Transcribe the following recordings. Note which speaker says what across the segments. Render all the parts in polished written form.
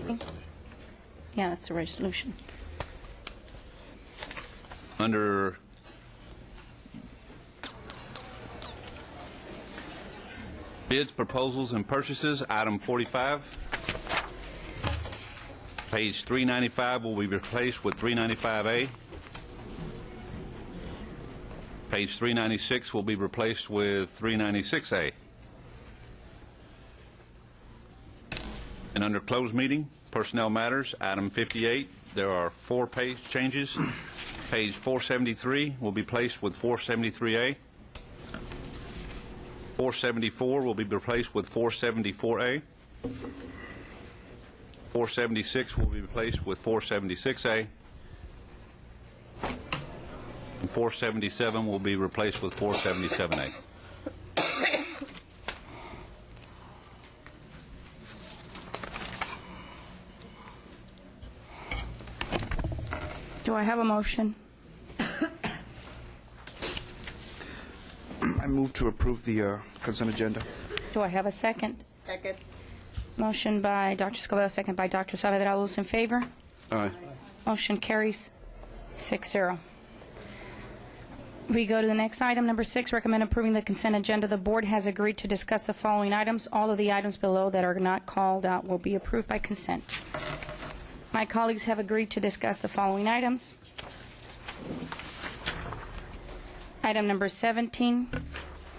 Speaker 1: Yeah, that's the resolution.
Speaker 2: Under bids, proposals, and purchases, item 45. Page 395 will be replaced with 395A. Page 396 will be replaced with 396A. And under closed meeting, personnel matters, item 58, there are 4 page changes. Page 473 will be placed with 473A. 474 will be replaced with 474A. 476 will be replaced with 476A. And 477 will be replaced with 477A.
Speaker 1: Do I have a motion?
Speaker 3: I move to approve the consent agenda.
Speaker 1: Do I have a second?
Speaker 4: Second.
Speaker 1: Motion by Dr. Escobedo, second by Dr. Saavedra. All those in favor?
Speaker 2: Aye.
Speaker 1: Motion carries 6-0. We go to the next item, number 6, recommend approving the consent agenda. The board has agreed to discuss the following items. All of the items below that are not called out will be approved by consent. My colleagues have agreed to discuss the following items. Item number 17,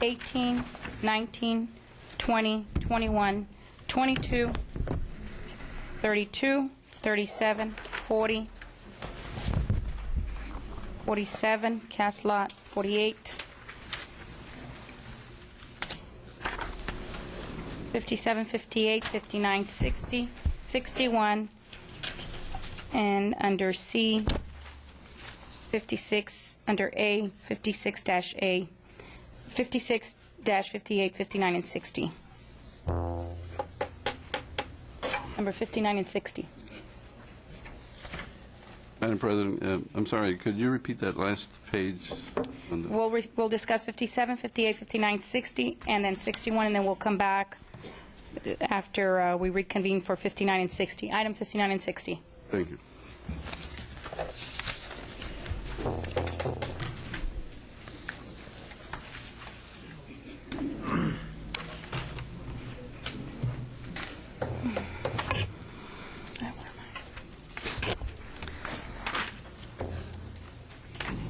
Speaker 1: 18, 19, 20, 21, 22, 32, 37, 40, 47, cast lot 48, 57, 58, 59, 60, 61, and under C, 56, under A, 56-A, 56-58, 59, and 60. Number 59 and 60.
Speaker 5: Madam President, I'm sorry, could you repeat that last page? On the
Speaker 1: We'll discuss 57, 58, 59, 60, and then 61, and then we'll come back after we reconvene for 59 and 60. Item 59 and 60.
Speaker 5: Thank you.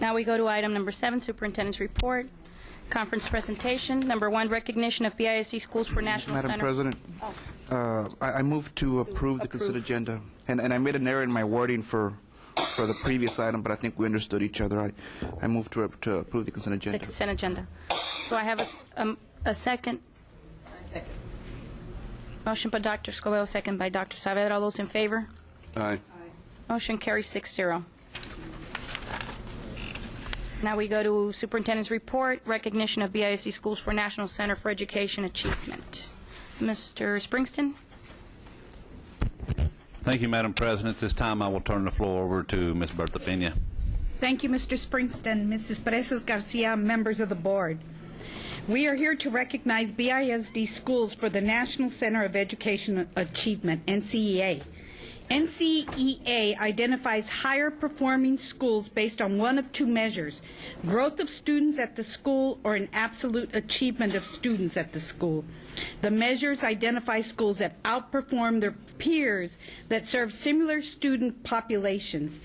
Speaker 1: Now we go to item number 7, Superintendent's Report. Conference presentation. Number 1, recognition of BISD Schools for National
Speaker 3: Madam
Speaker 1: Center.
Speaker 3: President, I move to approve the consent agenda. And I made an error in my wording for the previous item, but I think we understood each other. I move to approve the consent
Speaker 1: The
Speaker 3: agenda.
Speaker 1: consent agenda. Do I have a second?
Speaker 4: Second.
Speaker 1: Motion by Dr. Escobedo, second by Dr. Saavedra. All those in favor?
Speaker 5: Aye.
Speaker 1: Motion carries 6-0. Now we go to Superintendent's Report, recognition of BISD Schools for National Center for Education Achievement. Mr. Springston?
Speaker 2: Thank you, Madam President. This time I will turn the floor over to Ms. Bertha Pena.
Speaker 6: Thank you, Mr. Springston, Mrs. Perez Garcia, members of the board. We are here to recognize BISD schools for the National Center of Education Achievement, NCEA. NCEA identifies higher performing schools based on one of 2 measures: growth of students at the school or an absolute achievement of students at the school. The measures identify schools that outperform their peers that serve similar student populations.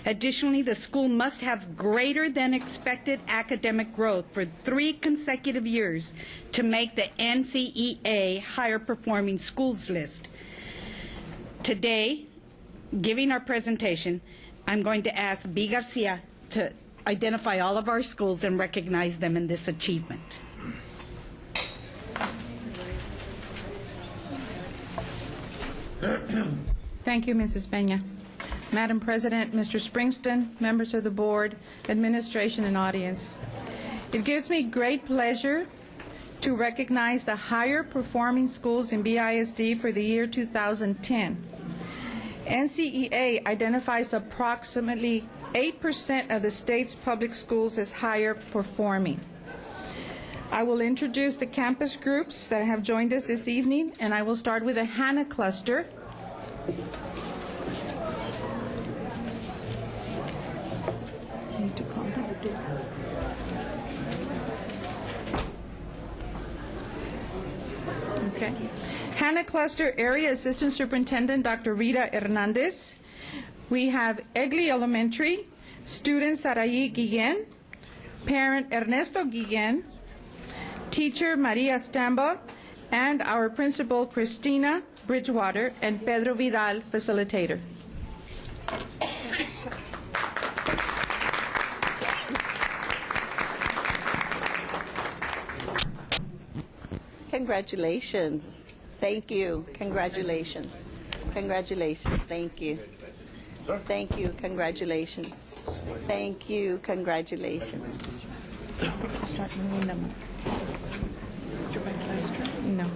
Speaker 6: Additionally, the school must have greater than expected academic growth for 3 consecutive years to make the NCEA higher performing schools list. Today, giving our presentation, I'm going to ask B. Garcia to identify all of our schools and recognize them in this achievement.
Speaker 7: Thank you, Mrs. Peña. Madam President, Mr. Springston, members of the board, administration, and audience. It gives me great pleasure to recognize the higher performing schools in BISD for the year 2010. NCEA identifies approximately 8% of the state's public schools as higher performing. I will introduce the campus groups that have joined us this evening, and I will start with the Hanna Cluster. Hannah Cluster Area Assistant Superintendent Dr. Rita Hernandez. We have Egli Elementary, student Saraí Guillen, parent Ernesto Guillen, teacher Maria Stamba, and our principal Christina Bridgewater, and Pedro Vidal, facilitator.
Speaker 4: Congratulations. Thank you. Congratulations. Congratulations. Thank you. Thank you. Congratulations. Thank you. Congratulations.
Speaker 7: Start moving them. No.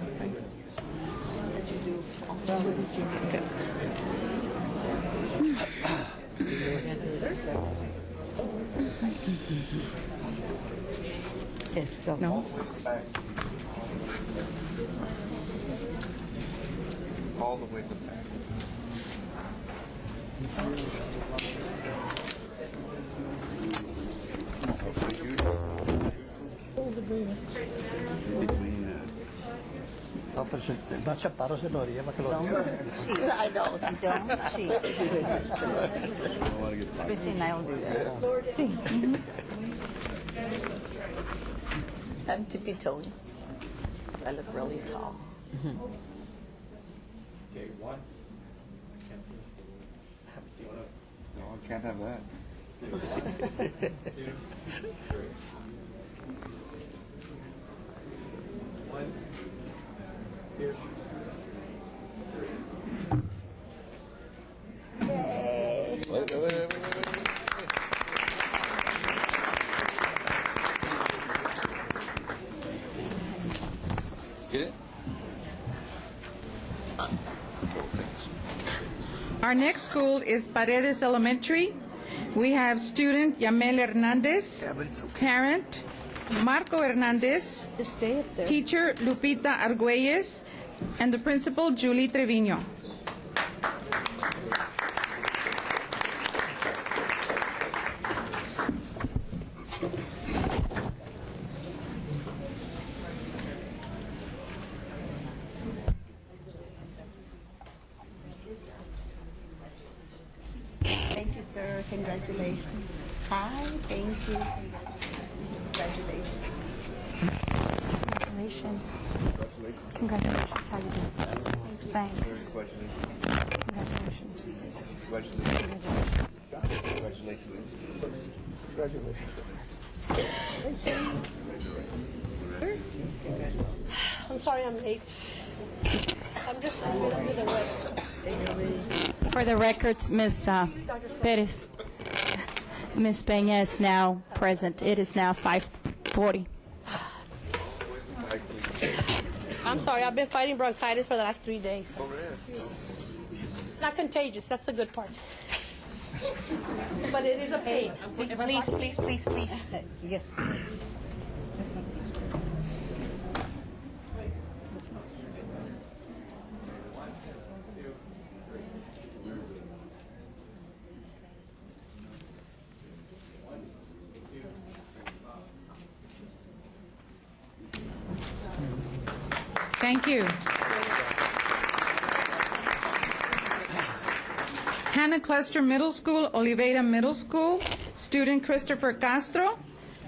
Speaker 7: Good.
Speaker 4: Yes, go.
Speaker 7: No.
Speaker 3: All the way to the back.
Speaker 8: No, pero el más chaparro se lo haría para que lo viera.
Speaker 4: I know.
Speaker 9: Don't cheat. Christine, I don't do that.
Speaker 4: I'm tippy-toeing. I look really tall.
Speaker 3: No, I can't have that.
Speaker 2: Get it?
Speaker 7: Our next school is Paredes Elementary. We have student Yamel Hernandez, parent Marco Hernandez, teacher Lupita Argüelles, and the principal Julie Trevino.
Speaker 4: Thank you, sir. Congratulations. Hi. Thank you. Congratulations.
Speaker 1: Congratulations. Congratulations. How you doing? Thanks. Congratulations.
Speaker 10: I'm sorry I'm late. I'm just under the weather.
Speaker 1: For the records, Ms. Perez, Ms. Peña is now present. It is now 5:40.
Speaker 10: I'm sorry, I've been fighting bronchitis for the last 3 days. It's not contagious, that's the good part. But it is a pain.
Speaker 1: Please, please, please, please.
Speaker 4: Yes.
Speaker 7: Thank you. Hannah Cluster Middle School, Oliveira Middle School, student Christopher Castro,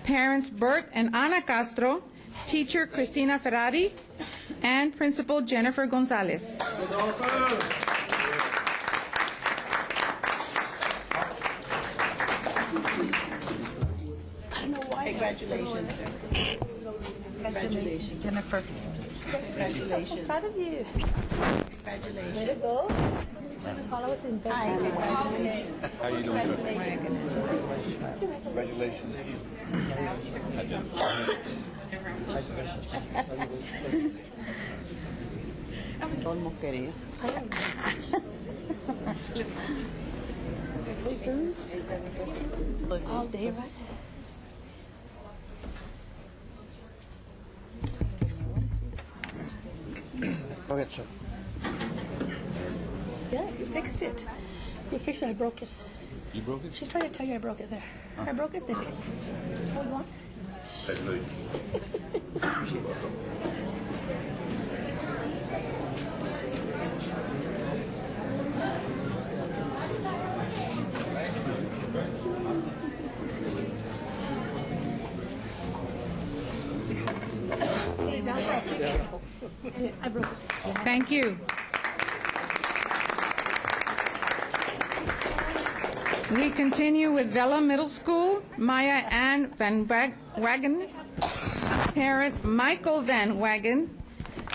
Speaker 7: parents Bert and Ana Castro, teacher Cristina Ferrari, and principal Jennifer Gonzalez.
Speaker 10: I don't know why.
Speaker 4: Congratulations, sir. Congratulations.
Speaker 6: Jennifer.
Speaker 4: Congratulations.
Speaker 10: I'm proud of you.
Speaker 4: Congratulations.
Speaker 10: Way to go. While I was in bed.
Speaker 2: How you doing, sir?
Speaker 3: Congratulations.
Speaker 4: Don Moqueria.
Speaker 10: All day, right?
Speaker 8: Go ahead, sir.
Speaker 10: Yes, you fixed it. You fixed it, I broke it.
Speaker 2: You broke it?
Speaker 10: She's trying to tell you I broke it there. I broke it, they fixed it. Hold on. I broke it.
Speaker 7: Thank you. We continue with Vela Middle School, Maya Ann Van Wagen, parent Michael Van Wagen,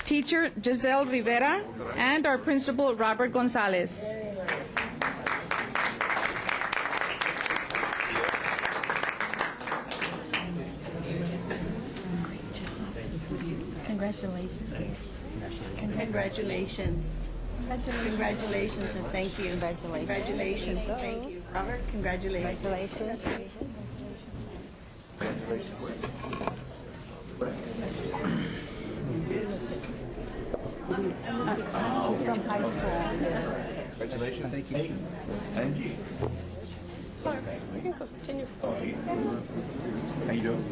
Speaker 7: teacher Giselle Rivera, and our principal Robert Gonzalez.
Speaker 9: Congratulations.
Speaker 4: Congratulations. Congratulations and thank you.
Speaker 9: Congratulations.
Speaker 4: Congratulations. Thank you. Robert, congratulations.
Speaker 9: Congratulations. From high school.
Speaker 3: Congratulations. Thank you. Thank you.
Speaker 10: You can continue.
Speaker 3: How you doing?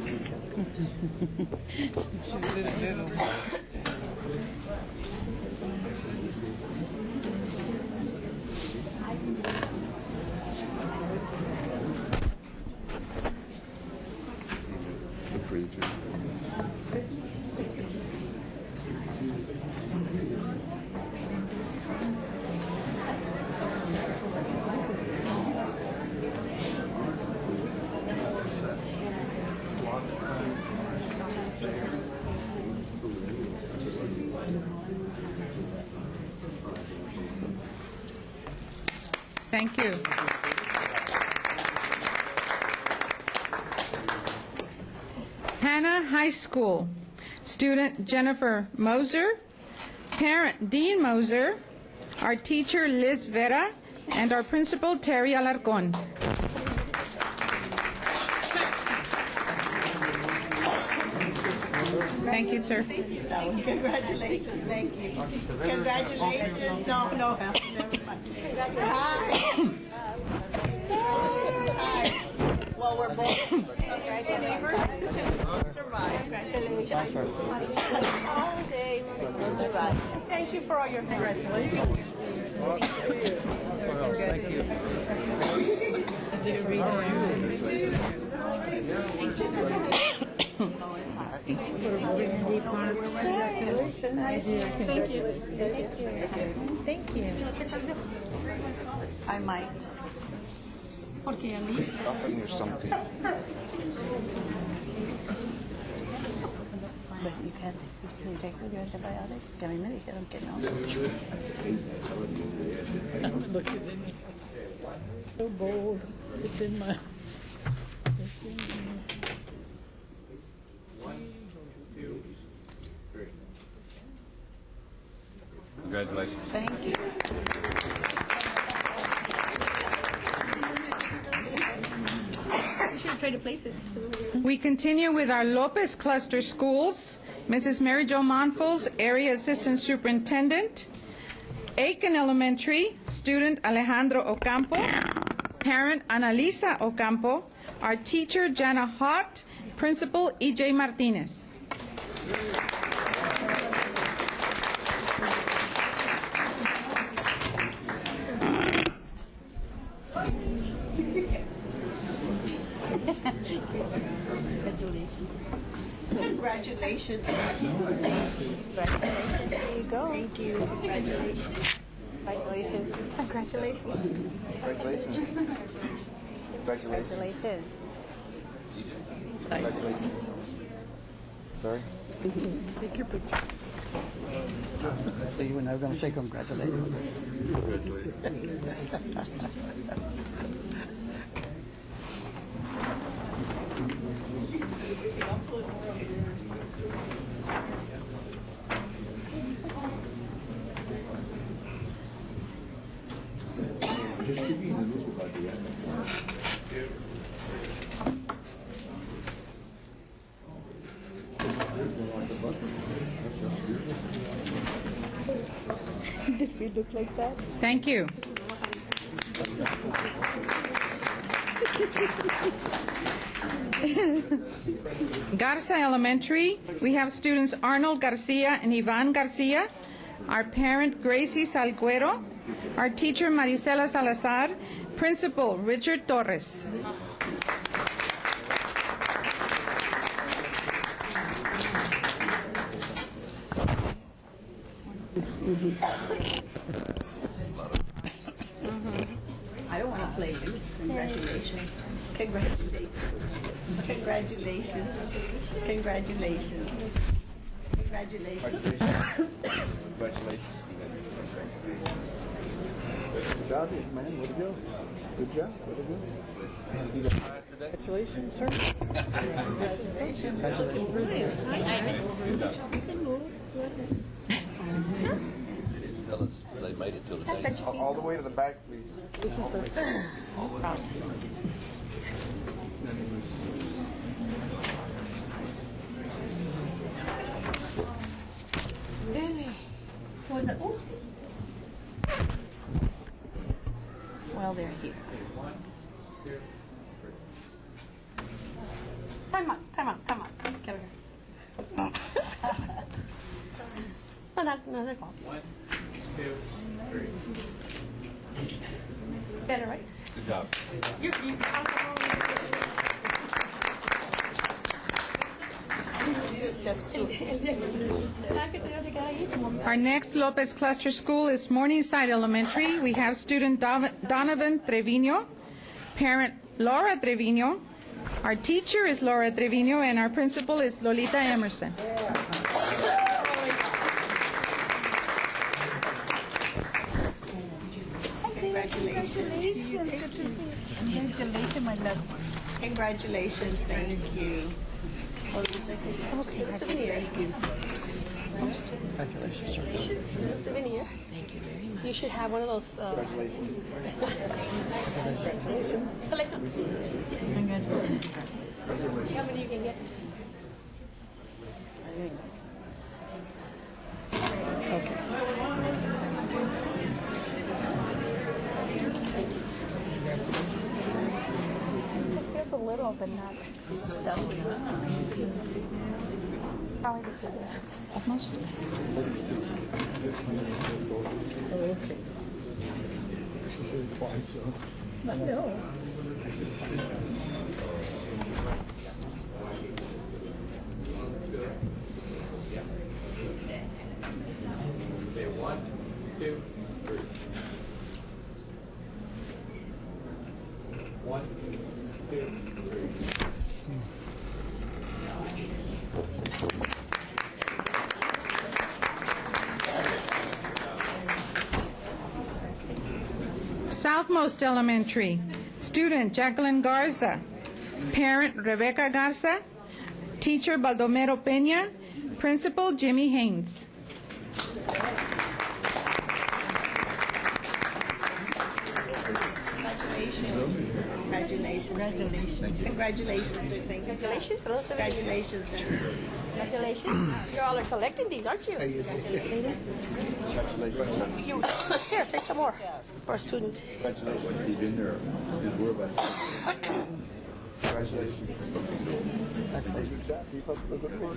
Speaker 7: Thank you. Hannah High School, student Jennifer Moser, parent Dean Moser, our teacher Liz Vera, and our principal Terry Alarcon. Thank you, sir.
Speaker 4: Congratulations. Thank you. Congratulations. No, never mind. Hi. Hi. Well, we're both survived. Congratulations.
Speaker 10: All day.
Speaker 4: We'll survive.
Speaker 10: Thank you for all your congratulations.
Speaker 8: Thank you.
Speaker 9: Thank you.
Speaker 4: I might. Porque a mí.
Speaker 3: Often or something.
Speaker 4: But you can't. Can you take your antibiotics? Que a mí me dijeron que no.
Speaker 8: Look at me. So bold. It's in my.
Speaker 2: Congratulations.
Speaker 4: Thank you.
Speaker 10: We should have traded places.
Speaker 7: We continue with our Lopez Cluster Schools. Mrs. Mary Jo Monfils, Area Assistant Superintendent. Aiken Elementary, student Alejandro Ocampo. Parent Analisa Ocampo. Our teacher Jana Hott. Principal E.J. Martinez.
Speaker 4: Congratulations.
Speaker 9: Congratulations. There you go.
Speaker 4: Thank you. Congratulations.
Speaker 9: Congratulations. Congratulations.
Speaker 3: Congratulations. Congratulations.
Speaker 9: Congratulations.
Speaker 3: Congratulations. Sorry?
Speaker 8: Take your picture.
Speaker 11: So you and I are going to say congratulations.
Speaker 8: Did we look like that?
Speaker 7: Thank you. Garza Elementary, we have students Arnold Garcia and Ivan Garcia, our parent Gracie Salguero, our teacher Marisela Salazar, principal Richard Torres.
Speaker 4: I don't want to play you. Congratulations. Congratulations. Congratulations. Congratulations. Congratulations.
Speaker 3: Congratulations. Good job, man. Way to go. Good job. Way to go.
Speaker 8: Congratulations, sir.
Speaker 5: Tell us they made it till the day.
Speaker 3: All the way to the back, please.
Speaker 4: Was it oopsie? Well, they're here.
Speaker 10: Time out. Get over here. No, their fault.
Speaker 2: 1, 2, 3.
Speaker 10: Better, right?
Speaker 2: Good job.
Speaker 10: You
Speaker 7: Our next Lopez Cluster School is Morningside Elementary. We have student Donovan Trevino, parent Laura Trevino. Our teacher is Laura Trevino, and our principal is Lolita Emerson.
Speaker 4: Congratulations, my love. Congratulations, thank you. Okay, souvenir. Thank you.
Speaker 11: Congratulations, sir.
Speaker 10: Souvenir. Thank you very much. You should have one of those.
Speaker 3: Congratulations.
Speaker 10: Collect them. How many you can get? It's a little, but not. It's double. Probably because it's almost.
Speaker 8: Oh, okay. She said it twice, so. I know.
Speaker 2: One, two, three. 1, 2, 3.
Speaker 7: Southmost Elementary, student Jacqueline Garza, parent Rebecca Garza, teacher Baldomero Peña, principal Jimmy Haynes.
Speaker 4: Congratulations. Congratulations, sir. Thank you.
Speaker 10: Congratulations. Hello, sir.
Speaker 4: Congratulations, sir.
Speaker 10: Congratulations. You all are collecting these, aren't you? Congratulations. You, here, take some more for a student.
Speaker 3: Congratulations. You've been there. Good work about it. Congratulations. Good job. Keep up the good work.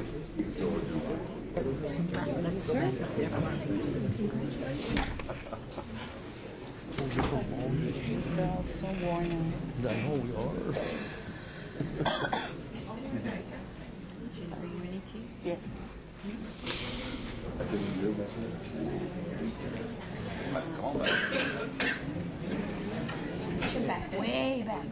Speaker 11: So worn out. I know we are.
Speaker 9: Are you ready to?
Speaker 4: Yeah.
Speaker 2: Come on back.
Speaker 9: Back, way back.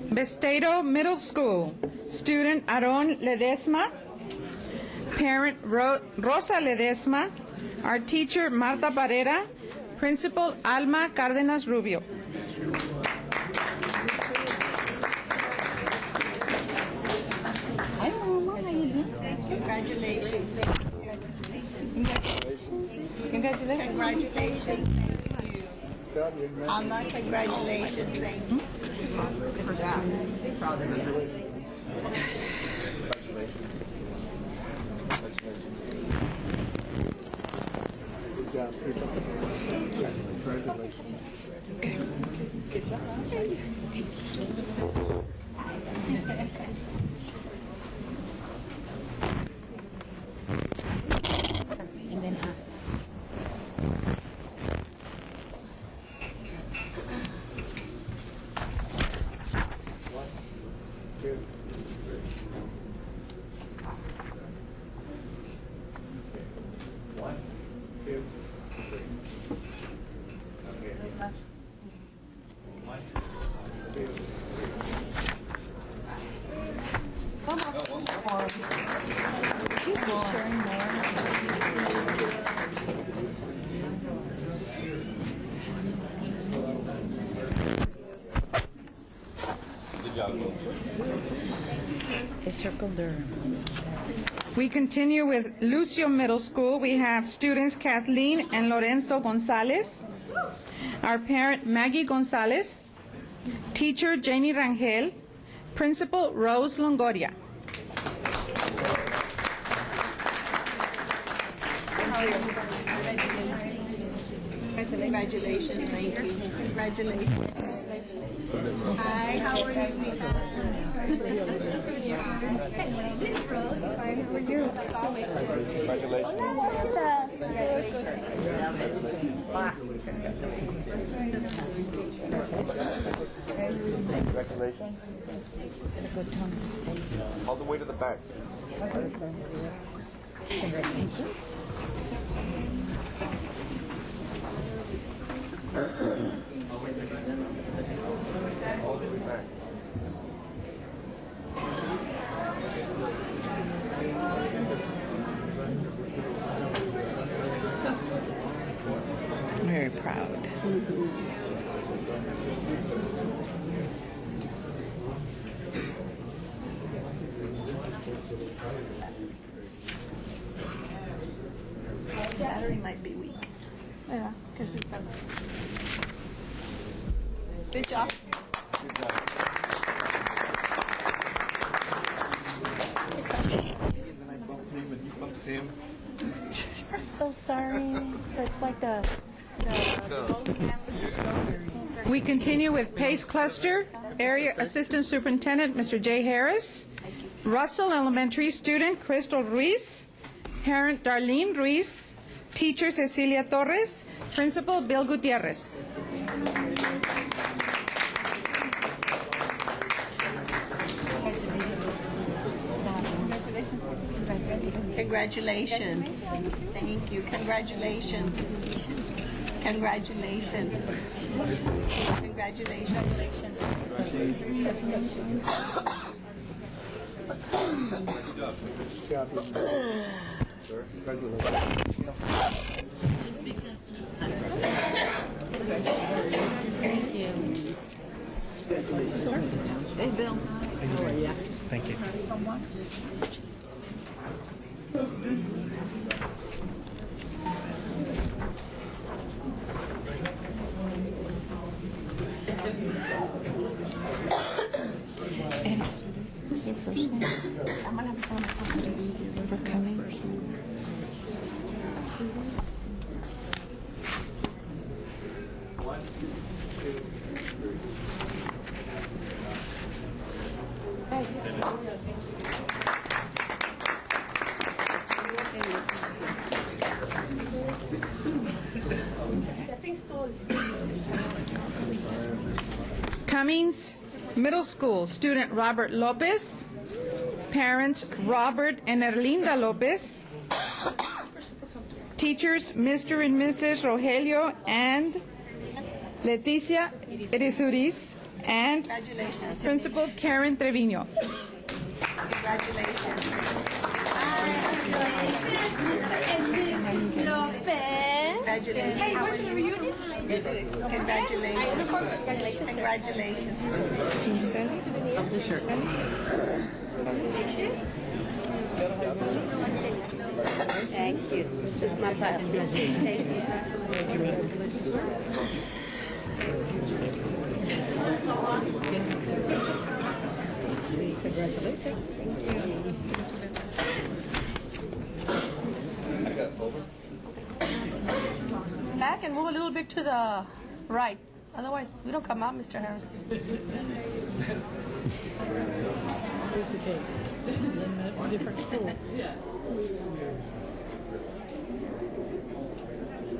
Speaker 7: Besteiro Middle School, student Aaron Ledesma, parent Rosa Ledesma, our teacher Marta Barrera, principal Alma Cárdenas Rubio.
Speaker 11: Hi, Mama. How you doing?
Speaker 4: Congratulations.
Speaker 11: Congratulations.
Speaker 4: Congratulations. Alma, congratulations. Thank you. Good job. Proud of you.
Speaker 3: Good job. Congratulations.
Speaker 7: Okay.
Speaker 4: Good job.
Speaker 7: We continue with Lucio Middle School. We have students Kathleen and Lorenzo Gonzalez, our parent Maggie Gonzalez, teacher Janie Rangel, principal Rose Longoria.
Speaker 4: Congratulations, thank you. Congratulations. Hi, how are you, Mika?
Speaker 3: Congratulations. All the way to the back. All the way back.
Speaker 7: Very proud.
Speaker 4: Battery might be weak. Yeah, because it's good job.
Speaker 1: I'm so sorry. So it's like the
Speaker 7: We continue with Pace Cluster, Area Assistant Superintendent, Mr. Jay Harris, Russell Elementary student, Crystal Ruiz, parent Darlene Ruiz, teacher Cecilia Torres, principal Bill Gutierrez.
Speaker 4: Congratulations. Thank you. Congratulations. Congratulations. Congratulations.
Speaker 1: Thank you. Hey, Bill. How are you?
Speaker 3: Thank you.
Speaker 1: And what's your first name? I'm gonna have fun for Cummings.
Speaker 7: Cummings Middle School, student Robert Lopez, parents Robert and Erlinda Lopez, teachers Mr. and Mrs. Rogelio and Leticia Erizuriz, and principal Karen Trevino.
Speaker 4: Congratulations. Congratulations.
Speaker 10: Hey, where's the reunion?
Speaker 4: Congratulations. Congratulations.
Speaker 10: Thank you. This is my platform. Thank you.
Speaker 8: Congratulations.
Speaker 10: Back and move a little bit to the right. Otherwise, we don't come out, Mr. Harris.
Speaker 8: Different school.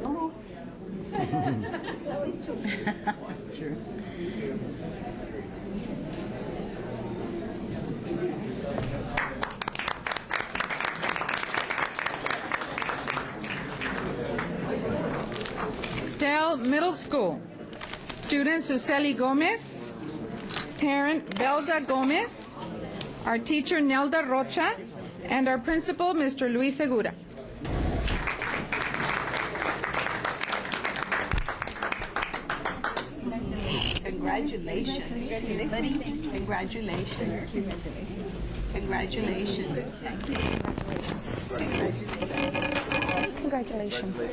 Speaker 10: Don't move.
Speaker 1: True.
Speaker 7: Stell Middle School, student Suseli Gomez, parent Belda Gomez, our teacher Nelda Rocha, and our principal, Mr. Luis Segura.
Speaker 4: Congratulations. Congratulations. Congratulations.
Speaker 1: Congratulations.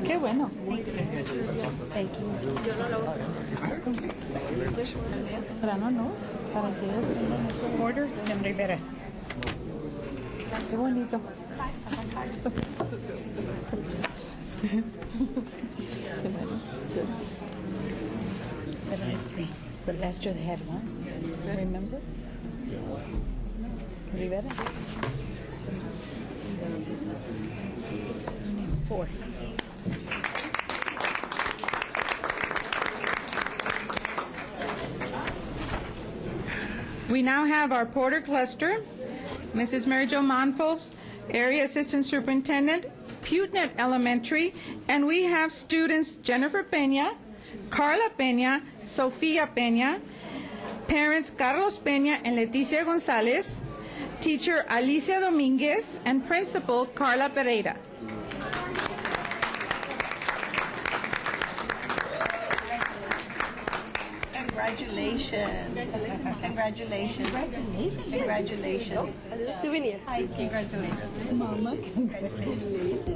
Speaker 7: Qué bueno. Para no, para que ellos tengan ese
Speaker 6: Order, and Rivera.
Speaker 7: Qué bonito.
Speaker 6: But last year they had one. Remember? Rivera? 4.
Speaker 7: We now have our Porter cluster, Mrs. Mary Jo Monfils, Area Assistant Superintendent, Putnett Elementary, and we have students Jennifer Peña, Carla Peña, Sofia Peña, parents Carlos Peña and Leticia Gonzalez, teacher Alicia Dominguez, and principal Carla Pereira.
Speaker 4: Congratulations. Congratulations. Congratulations. Congratulations.
Speaker 10: A little souvenir.
Speaker 4: Hi, congratulations. Mama, congratulations.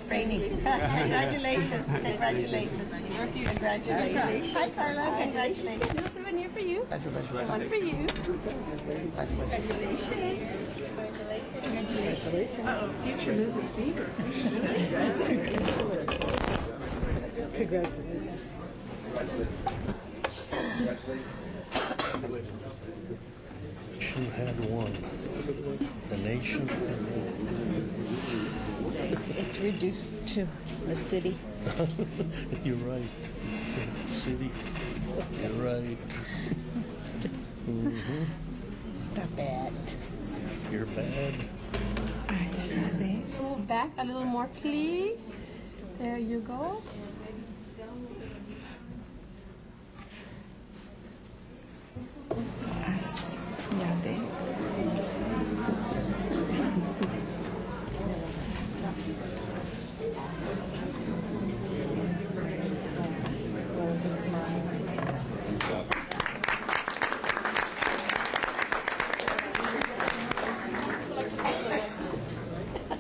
Speaker 4: Training. Congratulations. Congratulations. Congratulations. Hi, Carla. Congratulations.
Speaker 10: A little souvenir for you. One for you. Congratulations. Congratulations.
Speaker 8: Uh-oh, future Mrs. Bieber. Congratulations.
Speaker 12: Who had won? The nation?
Speaker 6: It's reduced to the city.
Speaker 12: You're right. City. You're right.
Speaker 6: It's not bad.
Speaker 12: You're bad.
Speaker 10: Move back a little more, please. There you go.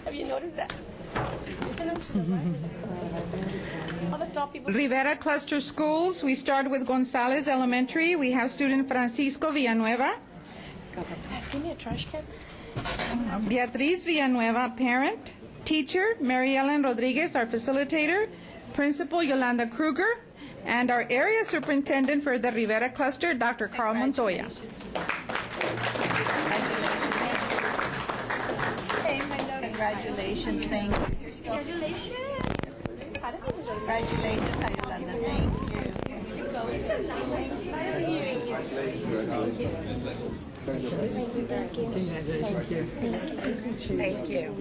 Speaker 10: Have you noticed that? Send them to the right. All the top people.
Speaker 7: Rivera Cluster Schools, we start with Gonzalez Elementary. We have student Francisco Villanueva.
Speaker 10: Give me a trash can.
Speaker 7: Beatriz Villanueva, parent. Teacher, Mary Ellen Rodriguez, our facilitator. Principal, Yolanda Kruger. And our area superintendent for the Rivera Cluster, Dr. Carl Montoya.
Speaker 4: Congratulations. Thank you.
Speaker 10: Congratulations.
Speaker 4: Congratulations, Yolanda. Thank you. Thank you.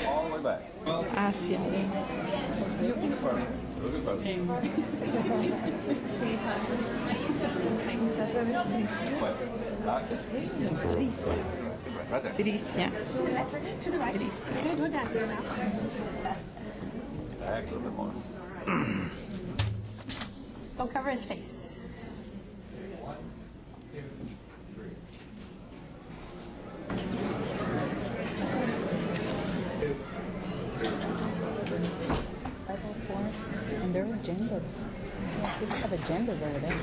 Speaker 2: All the way back.
Speaker 7: Asia.
Speaker 2: Right there.
Speaker 7: Bricia.
Speaker 10: To the left, to the right. We're going to do a dance here now.
Speaker 2: Back a little bit more.
Speaker 10: Don't cover his face.
Speaker 6: And there are agendas. They have agendas over there.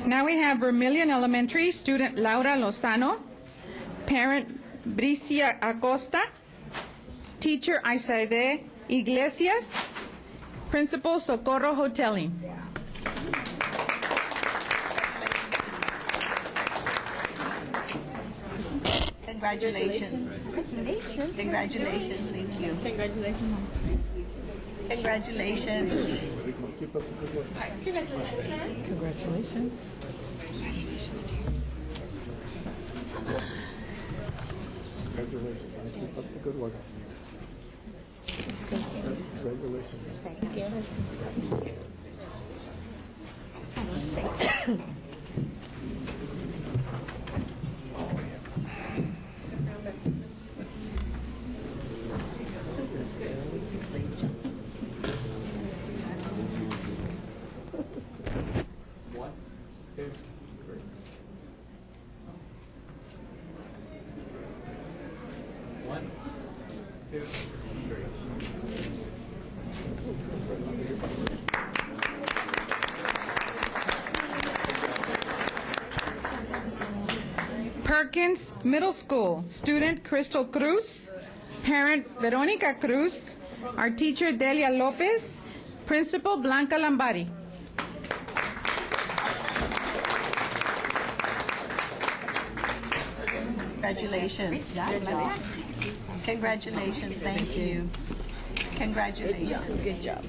Speaker 7: Now we have Vermilion Elementary, student Laura Lozano, parent Bricia Acosta, teacher Isaide Iglesias, principal Socorro Hoteling.
Speaker 4: Congratulations. Congratulations. Congratulations. Thank you. Congratulations, Mom. Congratulations.
Speaker 8: Keep up the good work.
Speaker 7: Congratulations.
Speaker 8: Congratulations. Keep up the good work. Congratulations.
Speaker 7: Perkins Middle School, student Crystal Cruz, parent Veronica Cruz, our teacher Delia Lopez, principal Blanca Lambari.
Speaker 4: Congratulations. Good job. Congratulations. Thank you. Congratulations. Good job.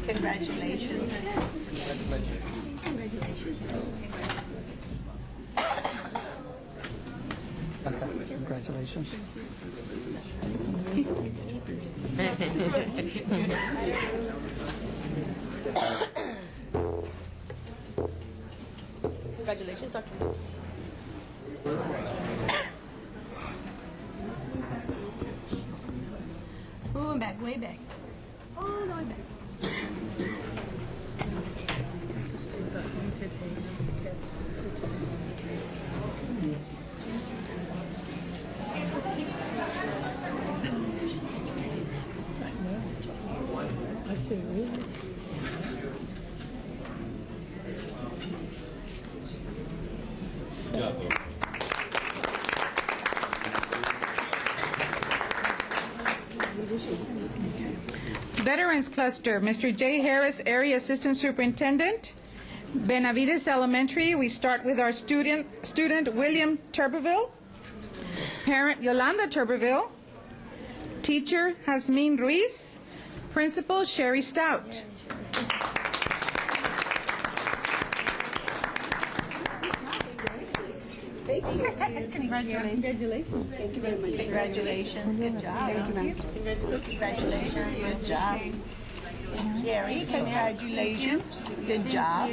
Speaker 4: Congratulations. Congratulations.
Speaker 11: Congratulations.
Speaker 10: Congratulations, Dr. Ooh, I'm back, way back. Oh, no, I'm back.
Speaker 8: I see, really?
Speaker 7: Veterans Cluster, Mr. J. Harris, Area Assistant Superintendent. Benavides Elementary, we start with our student William Tuberville, parent Yolanda Tuberville, teacher Jasmine Ruiz, principal Sherry Stout.
Speaker 4: Thank you. Congratulations. Congratulations. Thank you very much. Congratulations. Good job. Thank you. Congratulations. Good job. Sherry, congratulations. Good job.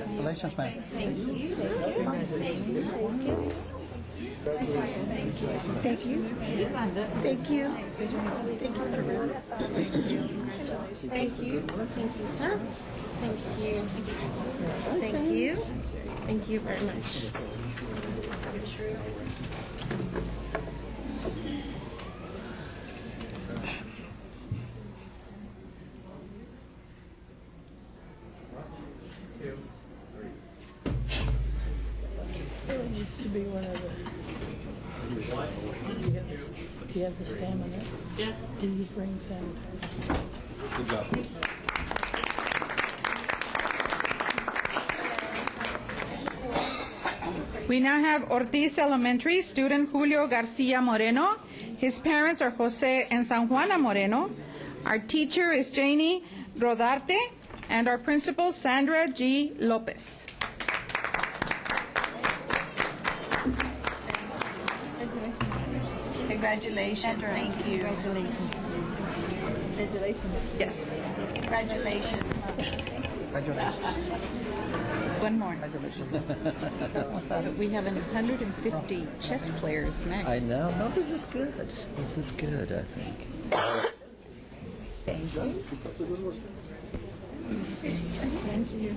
Speaker 11: Congratulations, ma'am.
Speaker 4: Thank you. Thank you. Thank you.
Speaker 10: Thank you. Thank you, sir. Thank you. Thank you. Thank you very much.
Speaker 8: It needs to be one of the... Do you have the stamina? Yeah. Do you bring sanitizer?
Speaker 2: Good job.
Speaker 7: We now have Ortiz Elementary, student Julio Garcia Moreno. His parents are Jose and San Juana Moreno. Our teacher is Janie Rodarte, and our principal, Sandra G. Lopez.
Speaker 4: Congratulations. Thank you. Congratulations. Congratulations.
Speaker 7: Yes.
Speaker 4: Congratulations.
Speaker 11: Congratulations.
Speaker 13: One more.
Speaker 11: Congratulations.
Speaker 13: We have 150 chess players next.
Speaker 12: I know. No, this is good. This is good, I think.
Speaker 13: Thank you. Thank you.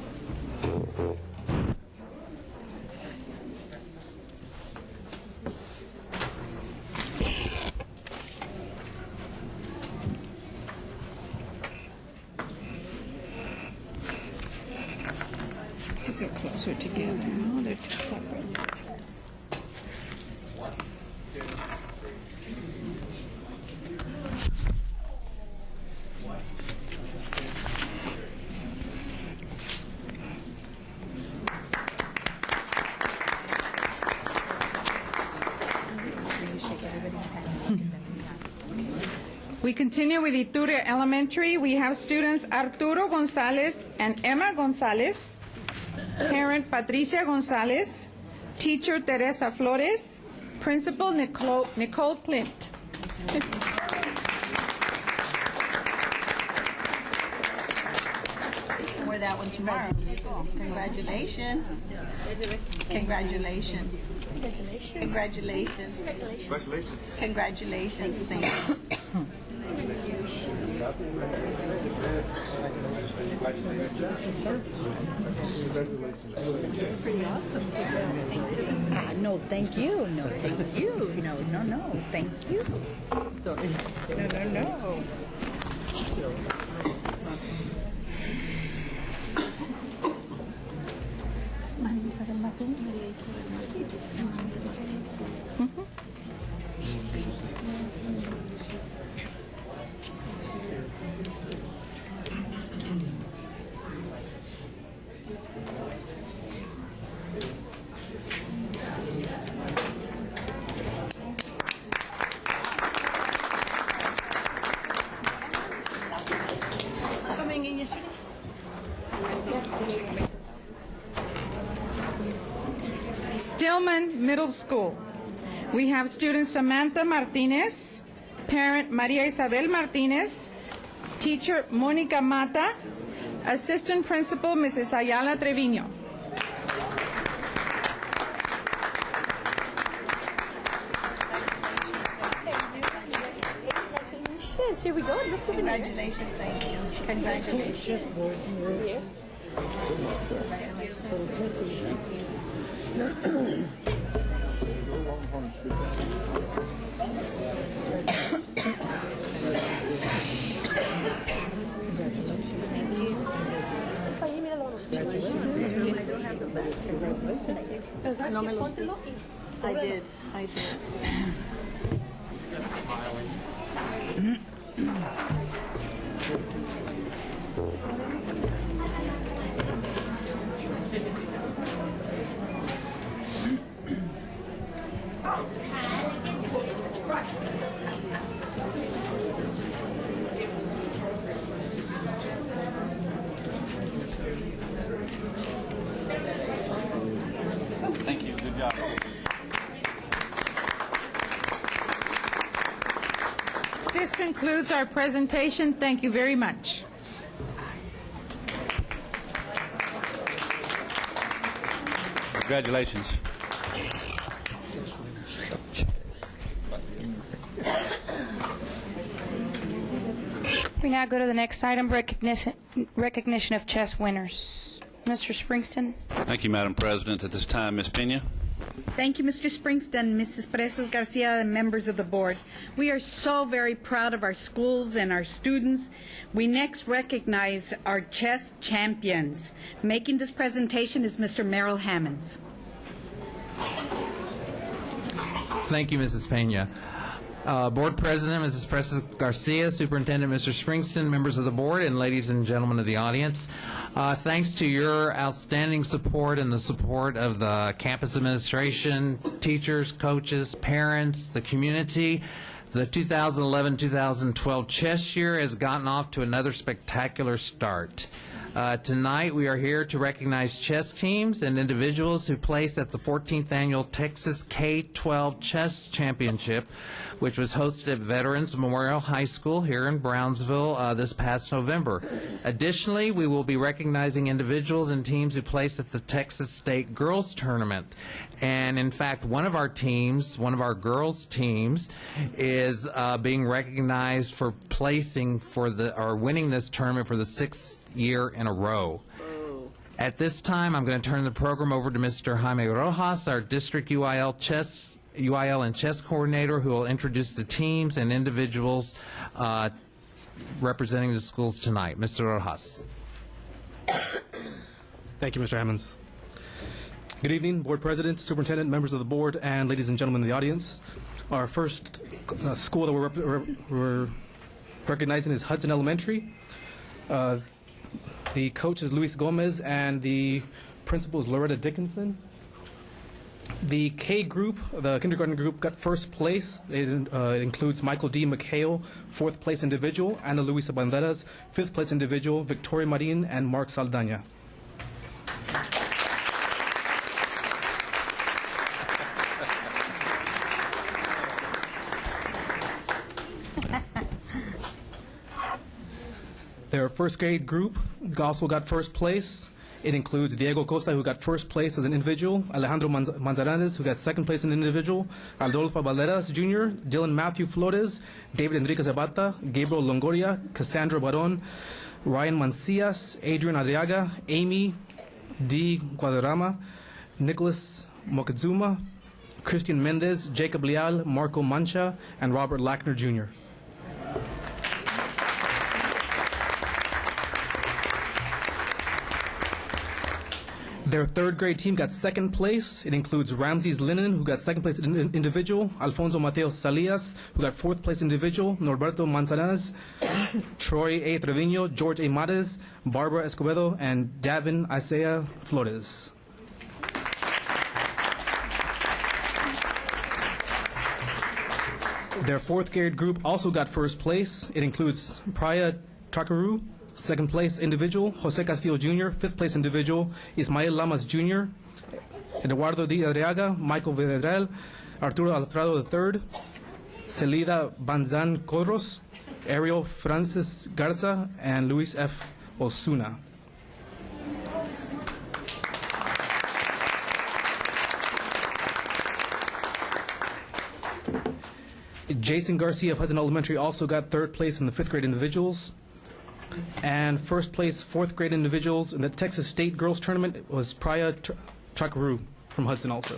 Speaker 7: To get closer together. No, they're too separate. We continue with Iturria Elementary. We have students Arturo Gonzalez and Emma Gonzalez, parent Patricia Gonzalez, teacher Teresa Flores, principal Nicole Clint.
Speaker 4: Wear that one tomorrow. Congratulations. Congratulations. Congratulations. Congratulations. Congratulations. Congratulations. Thank you.
Speaker 13: That's pretty awesome. No, thank you. No, thank you. No, thank you. Sorry. No.
Speaker 10: Coming in yesterday.
Speaker 7: Stillman Middle School. We have student Samantha Martinez, parent Maria Isabel Martinez, teacher Monica Mata, assistant principal Mrs. Ayala Trevino.
Speaker 10: Congratulations. Here we go. This souvenir.
Speaker 4: Congratulations. Thank you. Congratulations.
Speaker 10: Here. Está ahí, míralo.
Speaker 4: I don't have the back. No me los puse. I did.
Speaker 2: Thank you. Good job.
Speaker 7: This concludes our presentation. Thank you very much.
Speaker 2: Congratulations.
Speaker 1: We now go to the next item, recognition of chess winners. Mr. Springston.
Speaker 2: Thank you, Madam President. At this time, Ms. Pena.
Speaker 6: Thank you, Mr. Springston, Mrs. Presas Garcia, and members of the board. We are so very proud of our schools and our students. We next recognize our chess champions. Making this presentation is Mr. Merrill Hammonds.
Speaker 14: Thank you, Mrs. Pena. Board President, Mrs. Presas Garcia, Superintendent, Mr. Springston, members of the board, and ladies and gentlemen of the audience. Thanks to your outstanding support and the support of the campus administration, teachers, coaches, parents, the community, the 2011-2012 chess year has gotten off to another spectacular start. Tonight, we are here to recognize chess teams and individuals who placed at the 14th Annual Texas K-12 Chess Championship, which was hosted at Veterans Memorial High School here in Brownsville this past November. Additionally, we will be recognizing individuals and teams who placed at the Texas State Girls Tournament. And in fact, one of our teams, one of our girls' teams, is being recognized for placing for or winning this tournament for the 6th year in a row. At this time, I'm going to turn the program over to Mr. Jaime Rojas, our district UIL and chess coordinator, who will introduce the teams and individuals representing the schools tonight. Mr. Rojas.
Speaker 15: Thank you, Mr. Hammonds. Good evening, Board President, Superintendent, members of the board, and ladies and gentlemen in the audience. Our first school that we're recognizing is Hudson Elementary. The coach is Luis Gomez, and the principal is Loretta Dickinson. The K group, the kindergarten group, got first place. It includes Michael D. McHale, fourth place individual, Ana Luisa Banderas, fifth place individual, Victoria Marin, and Mark Saldana. Their first grade group also got first place. It includes Diego Costa, who got first place as an individual, Alejandro Manzanares, who got second place as an individual, Adolfo Valderas Jr., Dylan Matthew Flores, David Enrique Zapata, Gabriel Longoria, Cassandra Baron, Ryan Mancias, Adrian Adriaga, Amy D. Guadarrama, Nicholas Mokadzuma, Christian Mendez, Jacob Leal, Marco Mancha, and Robert Lackner Jr. Their third grade team got second place. It includes Ramses Linen, who got second place individual, Alfonso Mateo Salias, who got fourth place individual, Norberto Manzanares, Troy A. Trevino, George A. Mares, Barbara Escobedo, and Davin Isaiah Flores. Their fourth grade group also got first place. It includes Priya Takaru, second place individual, Jose Castillo Jr., fifth place individual, Ismael Lamas Jr., Eduardo D. Adriaga, Michael Vedral, Arturo Alfredo III, Celida Banzan Corros, Ariel Francis Garza, and Luis F. Osuna. Jason Garcia of Hudson Elementary also got third place in the fifth grade individuals. And first place fourth grade individuals in the Texas State Girls Tournament was Priya Chakaru from Hudson also.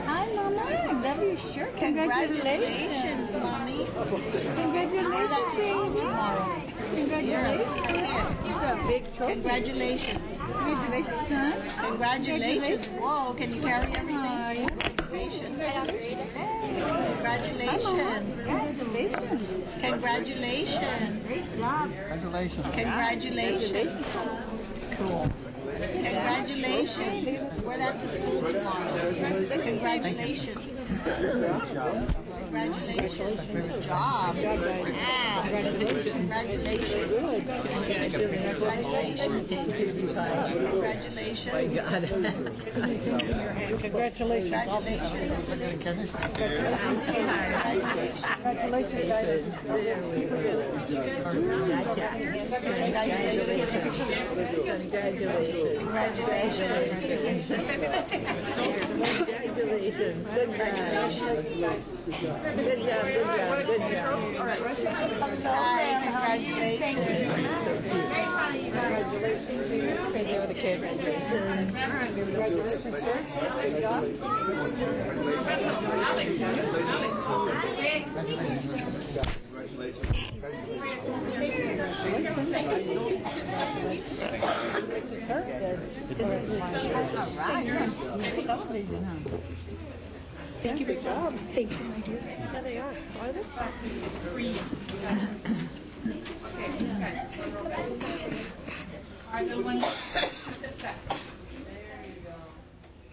Speaker 13: Hi, Mama. Love your shirt. Congratulations, Mommy. Congratulations, baby. Congratulations. It's a big trophy. Congratulations. Congratulations, son.
Speaker 4: Congratulations. Whoa, can you carry everything? Congratulations.
Speaker 13: Congratulations.
Speaker 4: Congratulations.
Speaker 13: Great job.
Speaker 11: Congratulations.
Speaker 4: Congratulations. Cool. Congratulations. Wear that to school tomorrow. Congratulations. Congratulations. Good job. Yeah. Congratulations. Congratulations. Congratulations. My God.
Speaker 13: Congratulations. Good job. Good job. Good job. All right.
Speaker 4: Congratulations.
Speaker 13: There with the kids.
Speaker 4: Thank you. Good job. Thank you, my dear. There they are. Are they? It's green.
Speaker 10: Are the ones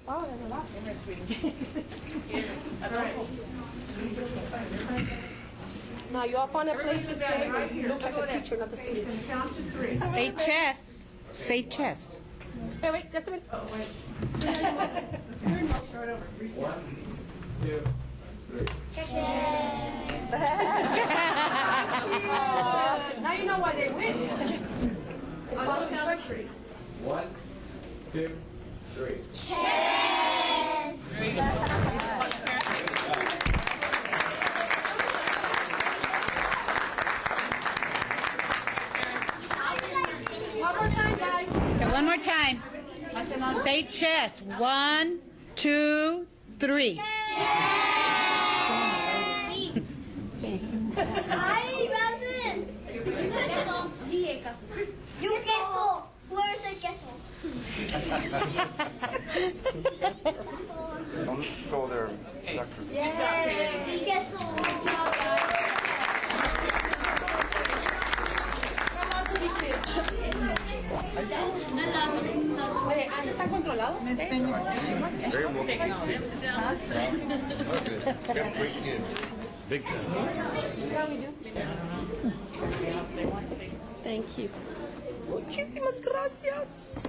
Speaker 4: Oh, there's a lot in there, sweetie.
Speaker 10: Now, you all find a place to stay. You look like a teacher, not a student.
Speaker 6: Say chess. Say chess.
Speaker 10: Hey, wait, just a minute. Now you know why they win. They follow instructions.
Speaker 16: 1, 2, 3.
Speaker 10: One more time, guys.
Speaker 6: Okay, one more time. Say chess. 1, 2, 3.
Speaker 17: Ay, Brownsville. Queso. Diego. Yung queso. Where's the queso?
Speaker 3: Don't show their.
Speaker 17: Yay.
Speaker 16: Big time.
Speaker 10: Thank you. Muchísimas gracias.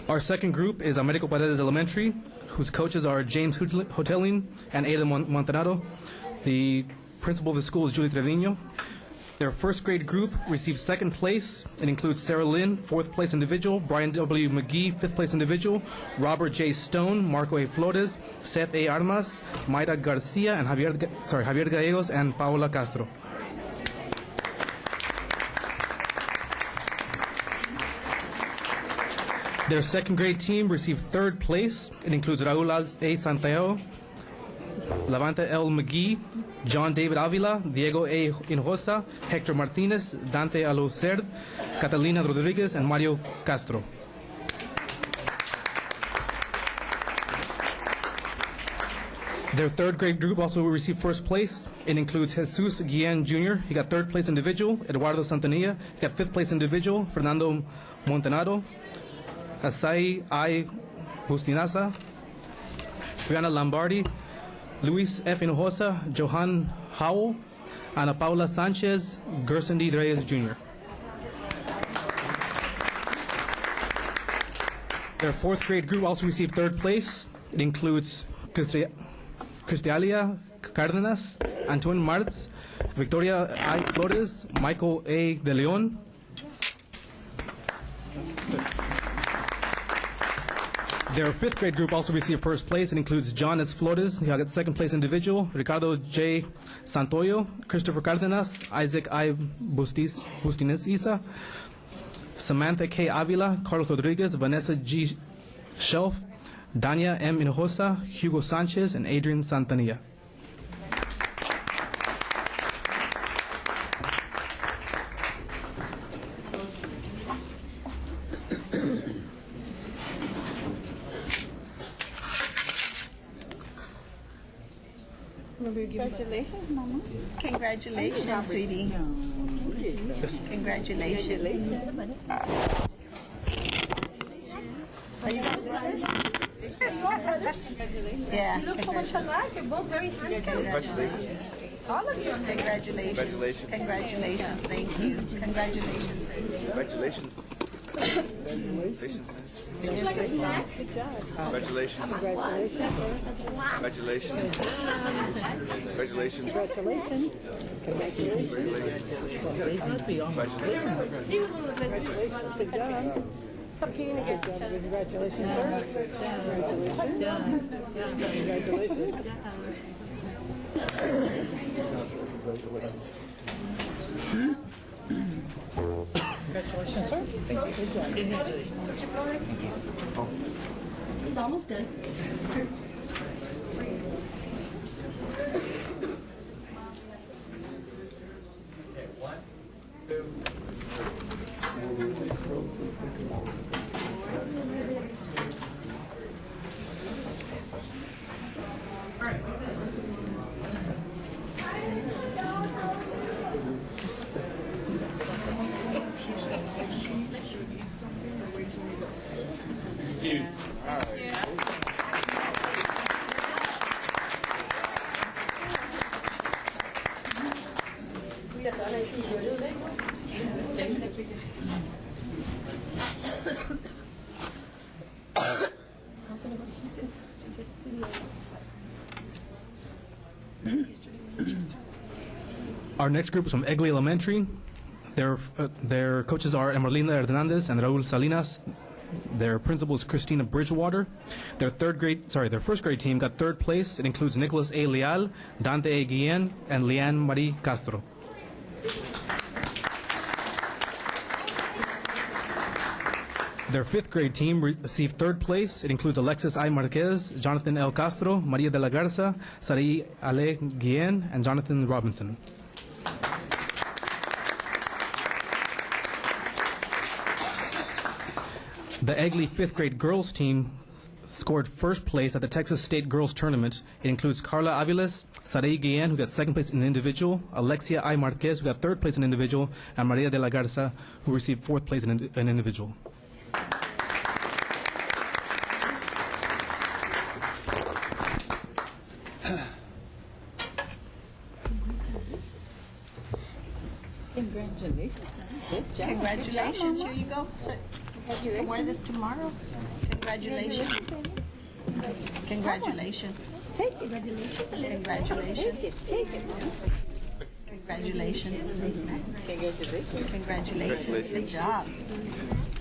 Speaker 15: Our second group is Americo Paredes Elementary, whose coaches are James Hoteling and Ada Montanaro. The principal of the school is Julie Trevino. Their first grade group received second place. It includes Sarah Lynn, fourth place individual, Brian W. McGee, fifth place individual, Robert J. Stone, Marco A. Flores, Seth A. Armas, Mayra Garcia, and Javier Gallegos and Paola Castro. Their second grade team received third place. It includes Raul A. Santiago, Levante L. McGee, John David Avila, Diego A. Hinojosa, Hector Martinez, Dante Alocerd, Catalina Rodriguez, and Mario Castro. Their third grade group also received first place. It includes Jesus Guillen Jr., he got third place individual, Eduardo Santanilla, he got fifth place individual, Fernando Montanaro, Asai I. Bustinaza, Brianna Lombardi, Luis F. Hinojosa, Johan Howell, Ana Paula Sanchez, Gerson D. Reyes Jr. Their fourth grade group also received third place. It includes Cristialia Cardenas, Antoine Martz, Victoria I. Flores, Michael A. De Leon. Their fifth grade group also received first place. It includes John S. Flores, he got second place individual, Ricardo J. Santoyo, Christopher Cardenas, Isaac I. Bustinez Isa, Samantha K. Avila, Carlos Rodriguez, Vanessa G. Shelf, Dania M. Hinojosa, Hugo Sanchez, and Adrian Santanilla.
Speaker 4: Congratulations, Mama. Congratulations, sweetie. Congratulations. Are you guys brothers? Yeah.
Speaker 10: You look so much alike. You're both very handsome.
Speaker 3: Congratulations.
Speaker 10: All of you.
Speaker 4: Congratulations.
Speaker 3: Congratulations.
Speaker 4: Congratulations. Thank you. Congratulations.
Speaker 3: Congratulations. Congratulations.
Speaker 10: Looks like a snack. Good job.
Speaker 3: Congratulations. Congratulations. Congratulations. Congratulations.
Speaker 13: Congratulations.
Speaker 3: Congratulations.
Speaker 13: Good job.
Speaker 10: Competing against each other.
Speaker 13: Congratulations, sir. Congratulations. Congratulations, sir. Thank you. Good job.
Speaker 10: Mr. Flores. He's almost done.
Speaker 16: One, two.
Speaker 15: Our next group is from Egley Elementary. Their coaches are Emerlinda Hernandez and Raul Salinas. Their principal is Christina Bridgewater. Their first grade team got third place. It includes Nicholas A. Leal, Dante A. Guillen, and Leanne Marie Castro. Their fifth grade team received third place. It includes Alexis I. Marquez, Jonathan L. Castro, Maria de la Garza, Sarai Ale Guillen, and Jonathan Robinson. The Egley fifth grade girls team scored first place at the Texas State Girls Tournament. It includes Carla Aviles, Sarai Guillen, who got second place in individual, Alexia I. Marquez, who got third place in individual, and Maria de la Garza, who received fourth place in individual.
Speaker 13: Congratulations. Good job.
Speaker 4: Congratulations. Here you go. So, you can wear this tomorrow. Congratulations. Congratulations.
Speaker 13: Take it. Congratulations.
Speaker 4: Congratulations.
Speaker 13: Take it.
Speaker 4: Congratulations.
Speaker 13: Congratulations.
Speaker 4: Congratulations. Good job.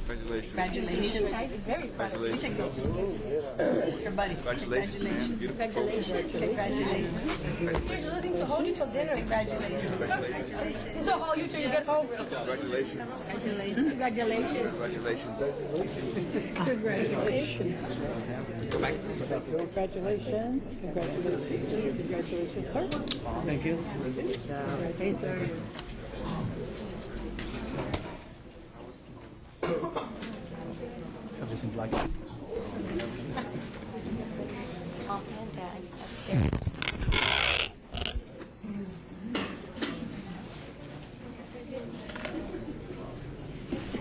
Speaker 3: Congratulations.
Speaker 4: Congratulations. Very proud of you. Take this. Your buddy.
Speaker 3: Congratulations, man. Beautiful.
Speaker 10: Congratulations.
Speaker 4: Congratulations.
Speaker 10: Here's listening to hold you till dinner.
Speaker 4: Congratulations.
Speaker 10: So hold you till you get home.
Speaker 3: Congratulations.
Speaker 10: Congratulations.
Speaker 3: Congratulations.
Speaker 13: Congratulations.
Speaker 3: Go back.
Speaker 8: Congratulations. Congratulations. Congratulations, sir.
Speaker 15: Thank you.
Speaker 13: Hey, sir.
Speaker 15: Have this in black.
Speaker 10: Mom and Dad. That's scary.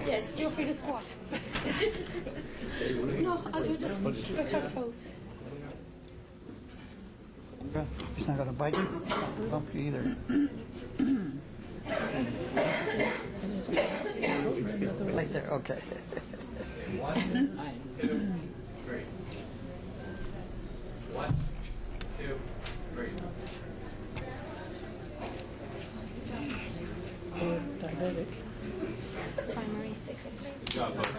Speaker 10: Yes, feel free to squat. No, I'll do just stretch our toes.
Speaker 11: Okay. He's not going to bite you? Bump you either. Right there, okay.
Speaker 16: 1, 2, 3. 1, 2, 3.
Speaker 10: Primary 6th grade.
Speaker 16: Good job, folks.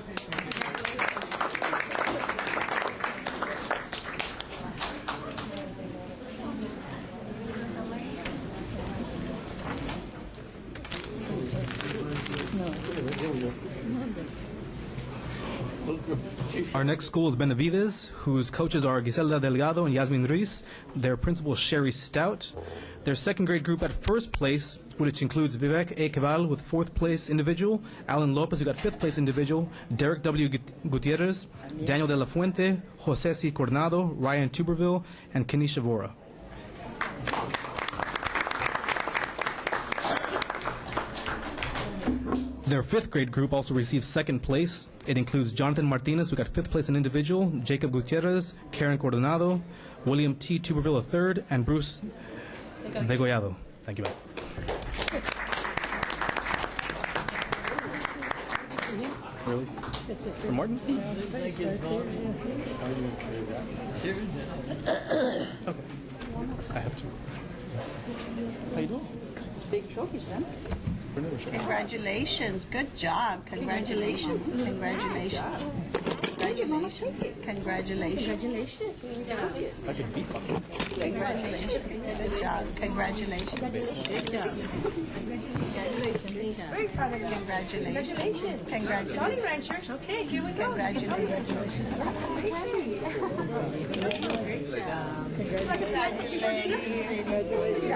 Speaker 15: Our next school is Benavides, whose coaches are Giselda Delgado and Yasmin Ruiz. Their principal is Sherry Stout. Their second grade group at first place, which includes Vivek A. Keval with fourth place individual, Alan Lopez, who got fifth place individual, Derek W. Gutierrez, Daniel De La Fuente, Jose C. Coronado, Ryan Tuberville, and Kenisha Vora. Their fifth grade group also received second place. It includes Jonathan Martinez, who got fifth place in individual, Jacob Gutierrez, Karen Coronado, William T. Tuberville III, and Bruce Degollado. Thank you, ma'am. Really? For Martin? Okay. I have to. How you doing?
Speaker 13: It's a big trophy, son.
Speaker 4: Congratulations. Good job. Congratulations. Congratulations. Congratulations. Congratulations.
Speaker 15: I could beat fucking.
Speaker 4: Congratulations. Good job. Congratulations.
Speaker 10: Good job. Congratulations. Very proud of you.
Speaker 4: Congratulations.
Speaker 10: Jolly
Speaker 4: Congratulations.
Speaker 10: Ranchers. Okay, here we go.
Speaker 4: Congratulations.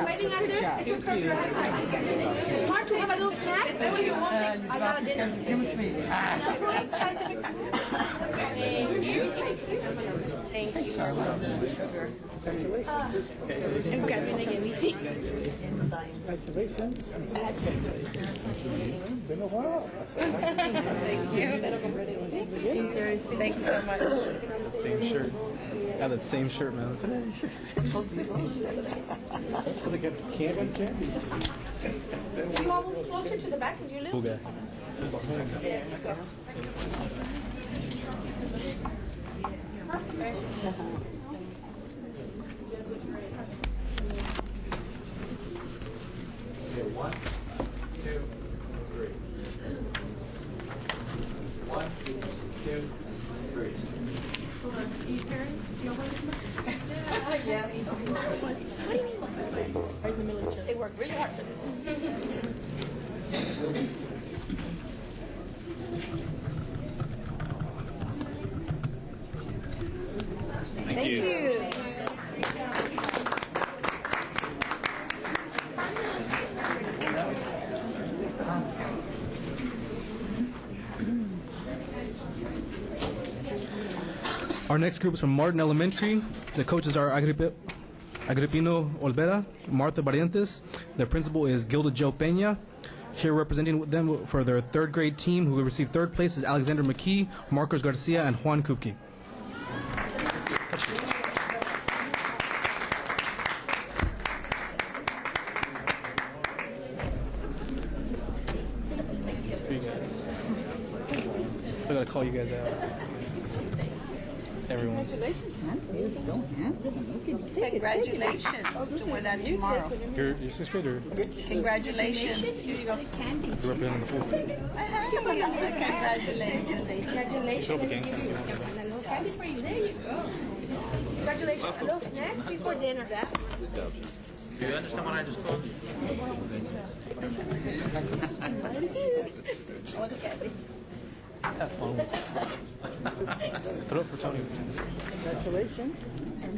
Speaker 10: Waiting out there? It's okay. Smart to have a little snack. What do you want? I got a dinner.
Speaker 11: Give it to me.
Speaker 10: Thank you. I'm grabbing everything.
Speaker 8: Congratulations. Been a while.
Speaker 10: Thank you. Thanks so much.
Speaker 15: Same shirt. I have the same shirt, man.
Speaker 10: Come on, move closer to the back because you're little.
Speaker 15: Cool guy.
Speaker 10: There you go.
Speaker 16: Okay, 1, 2, 3. 1, 2, 3.
Speaker 10: Yes. What do you mean? Right in the middle of the They work really hard for this. Thank you.
Speaker 15: Our next group is from Martin Elementary. The coaches are Agripino Olvera, Martha Barrientos. Their principal is Gilda Jo Peña. Here representing them for their third grade team who received third place is Alexander McKee, Marcos Garcia, and Juan Kupke. still got to call you guys out. Everyone.
Speaker 4: Congratulations, son. You're so handsome. Congratulations. We'll wear that tomorrow.
Speaker 15: You're sixth grader.
Speaker 4: Congratulations. Here you go.
Speaker 15: You're representing the fourth grade.
Speaker 4: Congratulations.
Speaker 10: Congratulations.
Speaker 15: Show up again.
Speaker 10: A little candy for you. There you go. Congratulations. A little snack before dinner.
Speaker 12: Do you understand what I just told you?
Speaker 4: Oh, the candy.
Speaker 15: Have fun. Put up for Tony.
Speaker 13: Congratulations.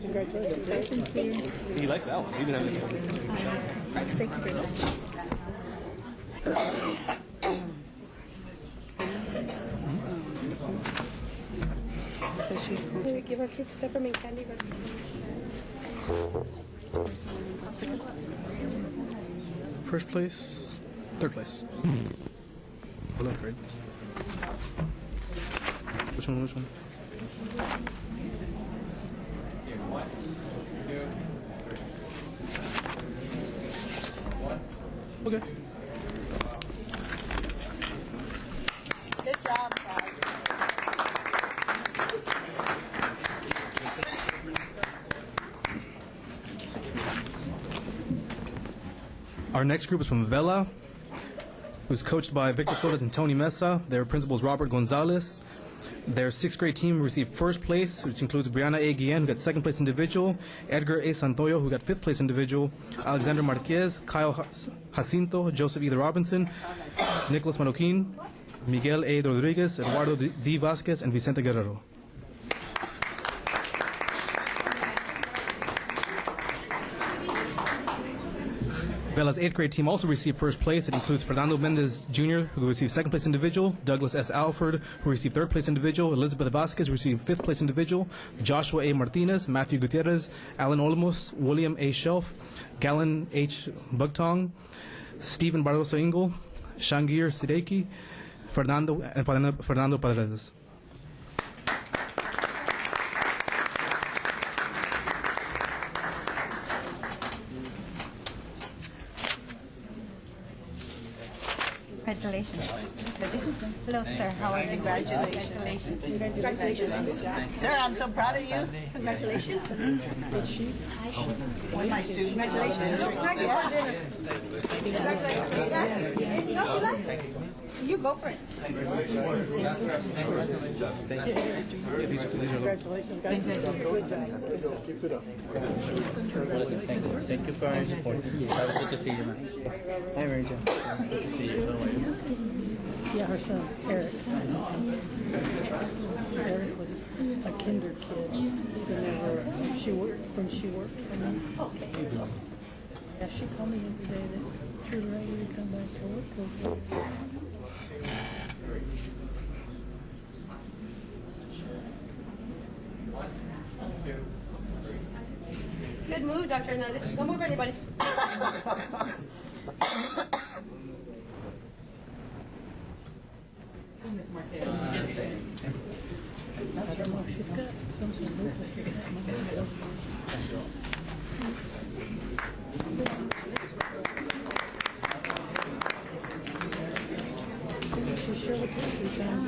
Speaker 13: Congratulations.
Speaker 15: He likes that one. He didn't have this one.
Speaker 13: Thank you very much.
Speaker 10: We give our kids peppermint candy.
Speaker 15: First place, third place. 11th grade. Which one? Which one?
Speaker 16: 1, 2, 3. 1.
Speaker 15: Okay.
Speaker 4: Good job, guys.
Speaker 15: Our next group is from Vela, who's coached by Victor Flores and Tony Mesa. Their principal is Robert Gonzalez. Their sixth grade team received first place, which includes Brianna A. Guillen, who got second place individual, Edgar A. Santoyo, who got fifth place individual, Alexander Marquez, Kyle Jacinto, Joseph E. Robinson, Nicholas Maroquin, Miguel A. Rodriguez, Eduardo D. Vasquez, and Vicente Guerrero. Vela's 8th grade team also received first place. It includes Fernando Mendez Jr., who received second place individual, Douglas S. Alford, who received third place individual, Elizabeth Vasquez, who received fifth place individual, Joshua A. Martinez, Matthew Gutierrez, Alan Olmos, William A. Shelf, Galen H. Bugtong, Stephen Barroso Ingle, Shangir Sideki, Fernando Paredes.
Speaker 13: Congratulations. Hello, sir. How are you?
Speaker 4: Congratulations. Sir, I'm so proud of you.
Speaker 10: Congratulations.
Speaker 4: One of my students.
Speaker 10: Congratulations. You go for it.
Speaker 12: Thank you for your support. Good to see you, man. Hi, Rachel. Good to see you.
Speaker 13: Yeah, her son, Eric. Eric was a kinder kid. Whenever she worked for me.
Speaker 10: Okay.
Speaker 13: Yeah, she told me the other day that she was ready to come back to work.
Speaker 10: Good move, Dr. Hernandez. Don't move anybody.
Speaker 13: That's her mom. She's got something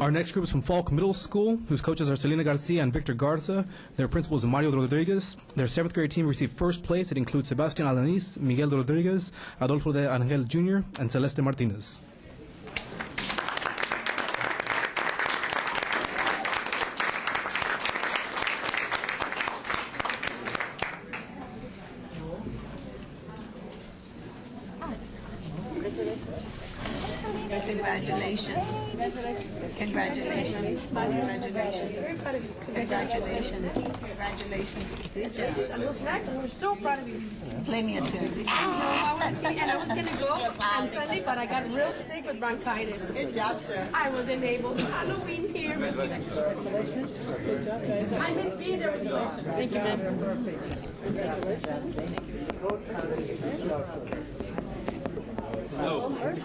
Speaker 15: Our next group is from Falk Middle School, whose coaches are Selena Garcia and Victor Garza. Their principal is Mario Rodriguez. Their 7th grade team received first place. It includes Sebastian Alanis, Miguel Rodriguez, Adolfo de Angel Jr., and Celeste Martinez.
Speaker 4: Congratulations. Congratulations. Congratulations.
Speaker 10: Very proud of you.
Speaker 4: Congratulations. Congratulations. Good job.
Speaker 10: A little snack. We're so proud of you.
Speaker 4: Play me a tune.
Speaker 10: I was going to go on Sunday, but I got real sick with bronchitis.
Speaker 4: Good job, sir.
Speaker 10: I wasn't able to Halloween here.
Speaker 13: Congratulations. Good job, guys.
Speaker 10: I miss being there with you. Thank you, ma'am.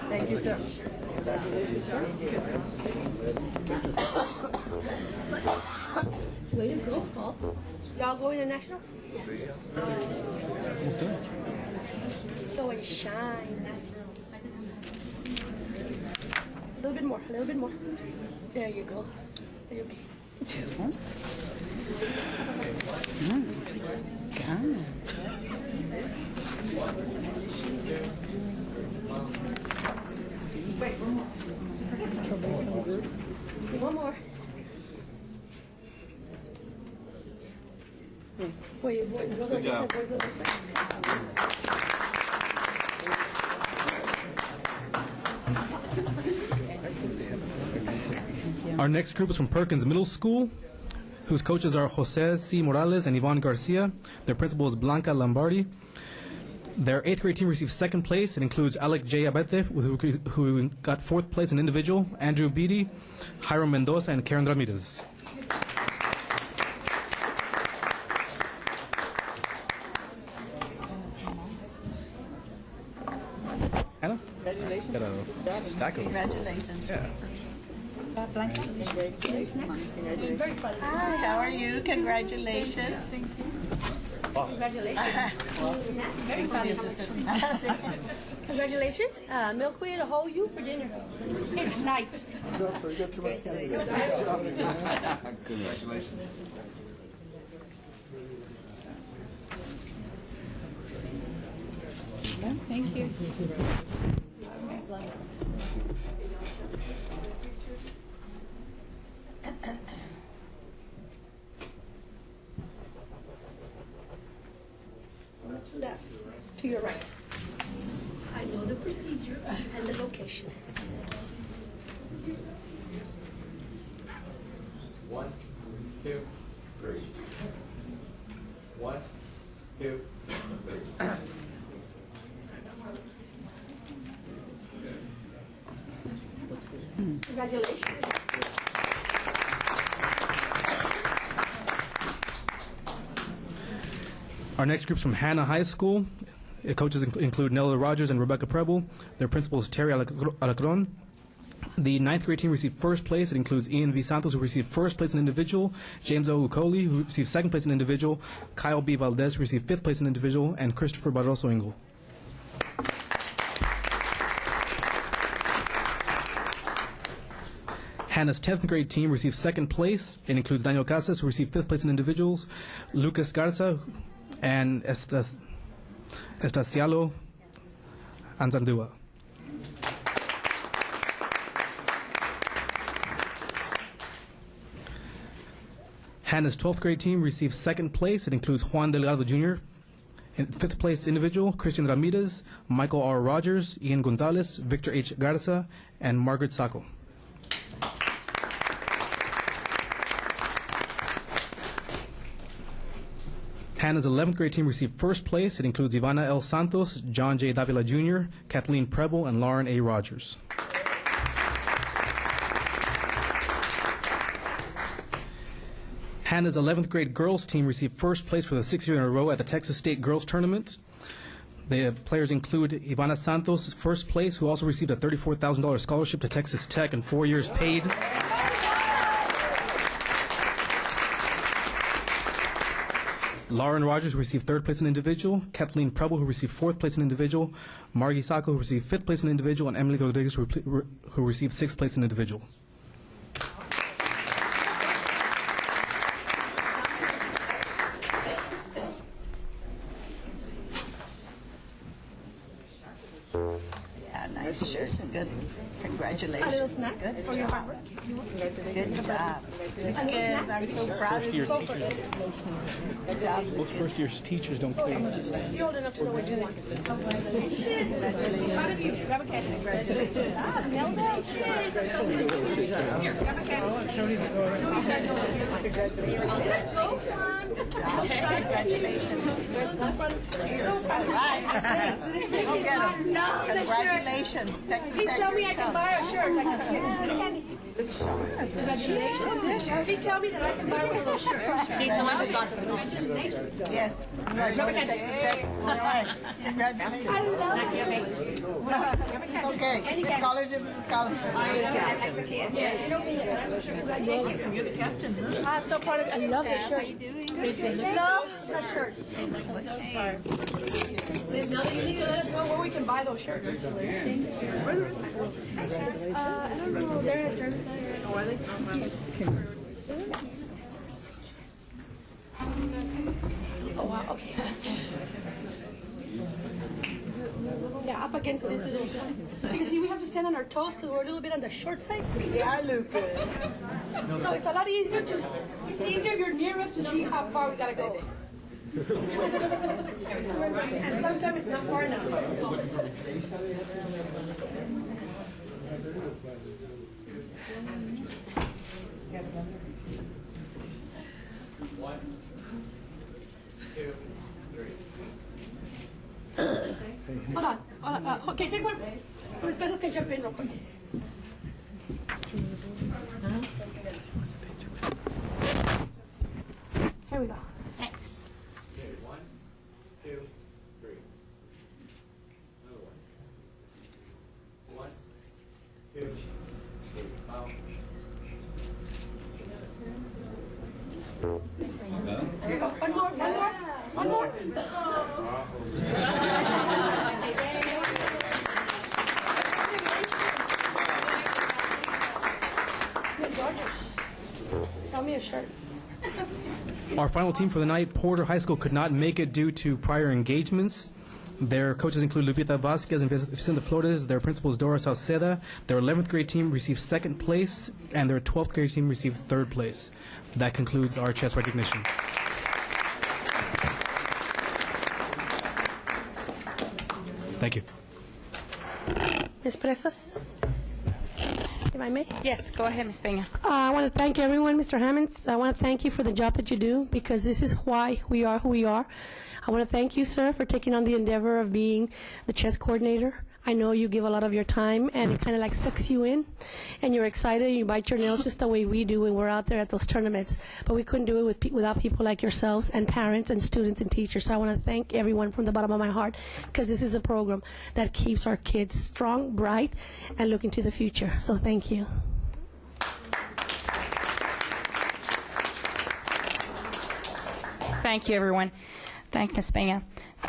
Speaker 13: Thank you, sir.
Speaker 10: Way to go, Paul. Y'all going to nationals?
Speaker 15: Let's do it.
Speaker 10: Go and shine. A little bit more, a little bit more. There you go. One more. Wait,
Speaker 2: Good job.
Speaker 15: Our next group is from Perkins Middle School, whose coaches are Jose C. Morales and Yvonne Garcia. Their principal is Blanca Lombardi. Their 8th grade team received 2nd place. It includes Alec J. Abete, who got 4th place in individual, Andrew Beatty, Hiram Mendoza, and Karen Ramirez. Anna?
Speaker 4: Congratulations.
Speaker 15: Got a stack of them.
Speaker 4: Congratulations.
Speaker 15: Yeah.
Speaker 4: Hi, how are you? Congratulations.
Speaker 10: Congratulations. Very fun. Congratulations. Milkweed will hold you for dinner. It's night.
Speaker 3: Congratulations.
Speaker 13: Thank you.
Speaker 10: To left, to your right. I know the procedure and the location.
Speaker 16: 1, 2, 3. 1, 2, 3.
Speaker 10: Congratulations.
Speaker 15: Our next group is from Hannah High School. Coaches include Nella Rogers and Rebecca Preble. Their principal is Terry Alacron. The 9th grade team received 1st place. It includes Ian V. Santos, who received 1st place in individual, James O. Ukoli, who received 2nd place in individual, Kyle B. Valdez, who received 5th place in individual, and Christopher Barroso Engel. Hannah's 10th grade team received 2nd place. It includes Daniel Casas, who received 5th place in individuals, Lucas Garza, and Estacialo Anzandua. Hannah's 12th grade team received 2nd place. It includes Juan Delgado Jr., in 5th place individual, Christian Ramirez, Michael R. Rogers, Ian Gonzalez, Victor H. Garza, and Margaret Sacco. Hannah's 11th grade team received 1st place. It includes Ivana L. Santos, John J. Davila Jr., Kathleen Preble, and Lauren A. Rogers. Hannah's 11th grade girls team received 1st place for the 6th year in a row at the Texas State Girls Tournament. The players include Ivana Santos, 1st place, who also received a $34,000 scholarship to Texas Tech and 4 years paid. Lauren Rogers, who received 3rd place in individual, Kathleen Preble, who received 4th place in individual, Margie Sacco, who received 5th place in individual, and Emily Rodriguez, who received 6th place in individual.
Speaker 4: Yeah, nice shirts. Good. Congratulations.
Speaker 10: A little snack
Speaker 4: Good
Speaker 10: for your
Speaker 4: job.
Speaker 10: hard work.
Speaker 4: Good job. Lucas, I'm so proud of you. Good job,
Speaker 15: Most
Speaker 4: Lucas.
Speaker 15: first-year teachers don't play.
Speaker 10: You're old enough to know what you want.
Speaker 4: Congratulations.
Speaker 10: Proud of you. Grab a candy. Congratulations.
Speaker 4: Congratulations. All right. Go get him. Congratulations. Texas
Speaker 10: Please
Speaker 4: Tech.
Speaker 10: tell me I can buy a shirt. Like candy. Congratulations. Please tell me that I can buy one of those shirts. Please tell me I got this.
Speaker 4: Yes. Texas Tech. All right. Congratulations.
Speaker 10: I love it.
Speaker 4: Okay. Scholarship is a scholarship.
Speaker 10: You're the captain. I'm so proud of you. I love the shirt. Love the shirts. Now that you need to let us know where we can buy those shirts. I don't know. They're at Germany. Or are they? Oh, wow, okay. Yeah, up against this little. Because see, we have to stand on our toes because we're a little bit on the short side.
Speaker 4: Yeah, Lucas.
Speaker 10: So it's a lot easier it's easier if you're near us to see how far we gotta go. And sometimes it's not far enough.
Speaker 16: One, two, three.
Speaker 10: Hold on. Okay, take one. Miss Bessa can jump in real quick. Here we go. Thanks.
Speaker 16: Okay, one, two, three. Another one. One, two, three.
Speaker 10: Here you go. One more. One more. Miss Rogers, sell me a shirt.
Speaker 15: Our final team for the night, Porter High School, could not make it due to prior engagements. Their coaches include Lupita Vasquez and Vicente Flores. Their principal is Dora Salceda. Their 11th grade team received second place, and their 12th grade team received third place. That concludes our chess recognition. Thank you.
Speaker 10: Ms. Presas, if I may.
Speaker 1: Yes, go ahead, Ms. Peña.
Speaker 10: I want to thank everyone, Mr. Hammonds. I want to thank you for the job that you do because this is why we are who we are. I want to thank you, sir, for taking on the endeavor of being the chess coordinator. I know you give a lot of your time, and it kind of like sucks you in, and you're excited, and you bite your nails just the way we do when we're out there at those tournaments. But we couldn't do it without people like yourselves and parents and students and teachers. So I want to thank everyone from the bottom of my heart because this is a program that keeps our kids strong, bright, and looking to the future. So thank you.
Speaker 1: Thank you, everyone. Thank Ms. Peña.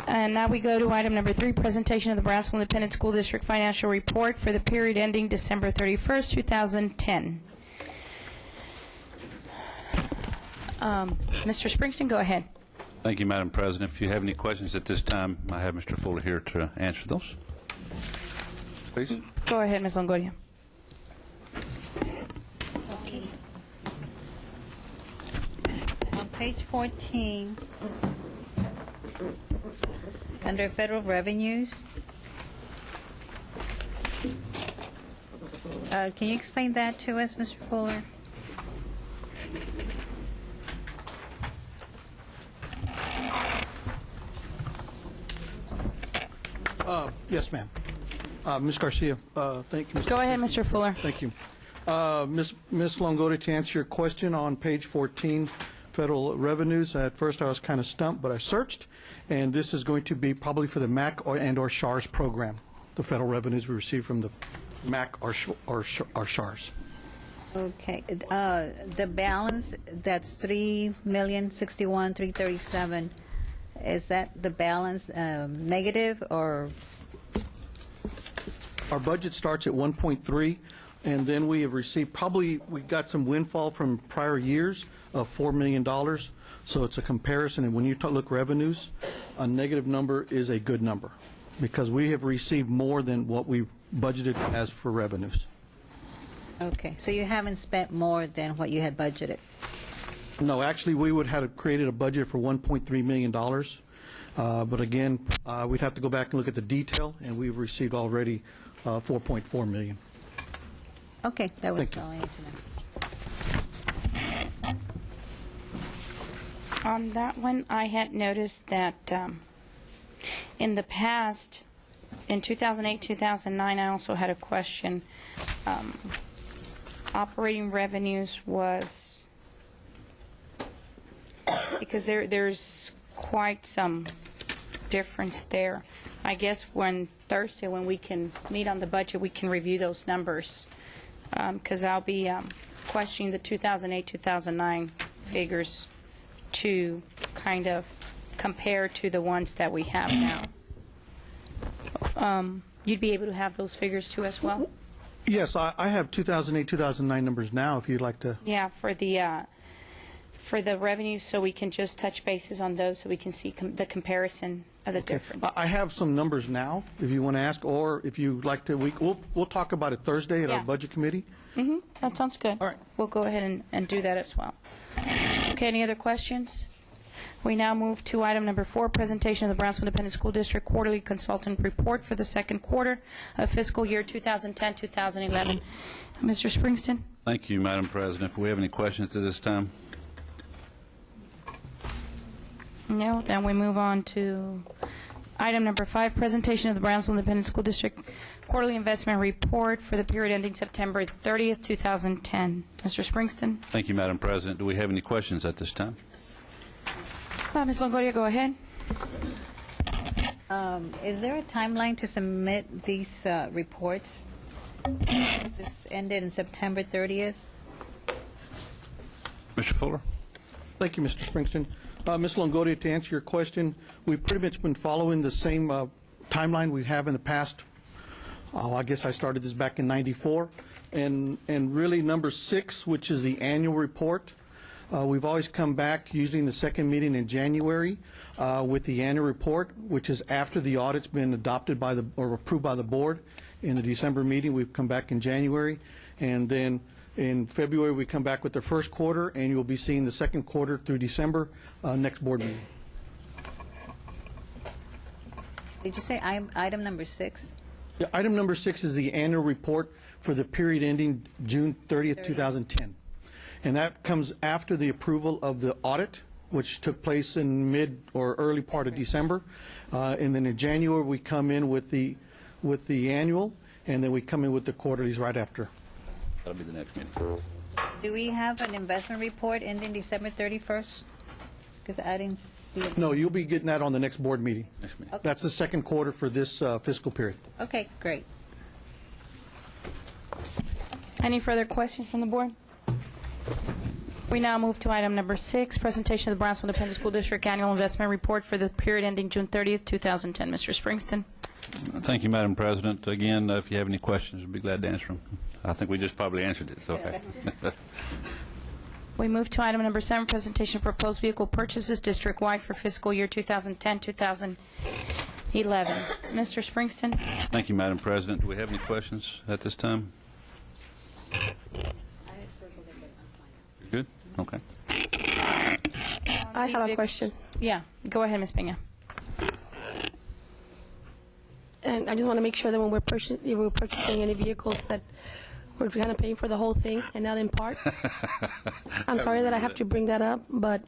Speaker 1: And now we go to item number 3, presentation of the Brownsville Independent School District financial report for the period ending December 31st, 2010. Mr. Springsteen, go ahead.
Speaker 2: Thank you, Madam President. If you have any questions at this time, I have Mr. Fuller here to answer those. Please.
Speaker 1: Go ahead, Ms. Longoria.
Speaker 13: Okay. On page 14, under federal revenues, can you explain that to us, Mr. Fuller?
Speaker 8: Yes, ma'am. Ms. Garcia, thank you.
Speaker 1: Go ahead, Mr. Fuller.
Speaker 8: Thank you. Ms. Longoria, to answer your question on page 14, federal revenues, at first I was kind of stumped, but I searched, and this is going to be probably for the MAC and/or SHARS program, the federal revenues we receive from the MAC or SHARS.
Speaker 13: Okay. The balance, that's $3,061,337. Is that the balance negative or?
Speaker 8: Our budget starts at 1.3, and then we have received, we got some windfall from prior years of $4 million. So it's a comparison, and when you look revenues, a negative number is a good number because we have received more than what we budgeted as for revenues.
Speaker 13: Okay, so you haven't spent more than what you had budgeted?
Speaker 8: No, actually, we would have created a budget for $1.3 million. But again, we'd have to go back and look at the detail, and we've received already $4.4 million.
Speaker 13: Okay, that was
Speaker 8: Thank you.
Speaker 13: all I need to know.
Speaker 1: On that one, I had noticed that in the past, in 2008, 2009, I also had a question. Operating revenues was, because there's quite some difference there. I guess when Thursday, when we can meet on the budget, we can review those numbers, because I'll be questioning the 2008, 2009 figures to kind of compare to the ones that we have now. You'd be able to have those figures too as well?
Speaker 8: Yes, I have 2008, 2009 numbers now, if you'd like to.
Speaker 1: Yeah, for the for the revenue, so we can just touch bases on those, so we can see the comparison of the difference.
Speaker 8: I have some numbers now, if you want to ask, or if you'd like to, we'll talk about it Thursday at our
Speaker 1: Yeah.
Speaker 8: Budget Committee.
Speaker 1: That sounds good.
Speaker 8: All right.
Speaker 1: We'll go ahead and do that as well. Okay, any other questions? We now move to item number 4, presentation of the Brownsville Independent School District Quarterly Consultant Report for the second quarter of fiscal year 2010-2011. Mr. Springston?
Speaker 2: Thank you, Madam President. If we have any questions at this time?
Speaker 1: No, then we move on to item number 5, presentation of the Brownsville Independent School District Quarterly Investment Report for the period ending September 30th, 2010. Mr. Springston?
Speaker 2: Thank you, Madam President. Do we have any questions at this time?
Speaker 1: Ms. Longoria, go ahead.
Speaker 13: Is there a timeline to submit these reports? This ended in September 30th.
Speaker 2: Mr. Fuller?
Speaker 8: Thank you, Mr. Springston. Ms. Longoria, to answer your question, we've pretty much been following the same timeline we have in the past. I guess I started this back in '94. And really, number 6, which is the annual report, we've always come back using the second meeting in January with the annual report, which is after the audit's been adopted by or approved by the board. In the December meeting, we've come back in January. And then in February, we come back with the first quarter, and you'll be seeing the second quarter through December next board meeting.
Speaker 13: Did you say item number 6?
Speaker 8: Yeah, item number 6 is the annual report for the period ending June 30th, 2010. And that comes after the approval of the audit, which took place in mid or early part of December. And then in January, we come in with the annual, and then we come in with the quarterlies right after.
Speaker 2: That'll be the next meeting.
Speaker 13: Do we have an investment report ending December 31st? Because I didn't see it.
Speaker 8: No, you'll be getting that on the next board meeting.
Speaker 2: Next meeting.
Speaker 13: Okay.
Speaker 8: That's the second quarter for this fiscal period.
Speaker 13: Okay, great.
Speaker 1: Any further questions from the board? We now move to item number 6, presentation of the Brownsville Independent School District Annual Investment Report for the period ending June 30th, 2010. Mr. Springston?
Speaker 2: Thank you, Madam President. Again, if you have any questions, we'd be glad to answer them. I think we just probably answered it, so okay.
Speaker 1: We move to item number 7, presentation of proposed vehicle purchases district-wide for fiscal year 2010-2011. Mr. Springston?
Speaker 2: Thank you, Madam President. Do we have any questions at this time? You're good? Okay.
Speaker 10: I have a question.
Speaker 1: Yeah, go ahead, Ms. Peña.
Speaker 10: And I just want to make sure that when we're purchasing any vehicles that we're kind of paying for the whole thing and not in parts. I'm sorry that I have to bring that up, but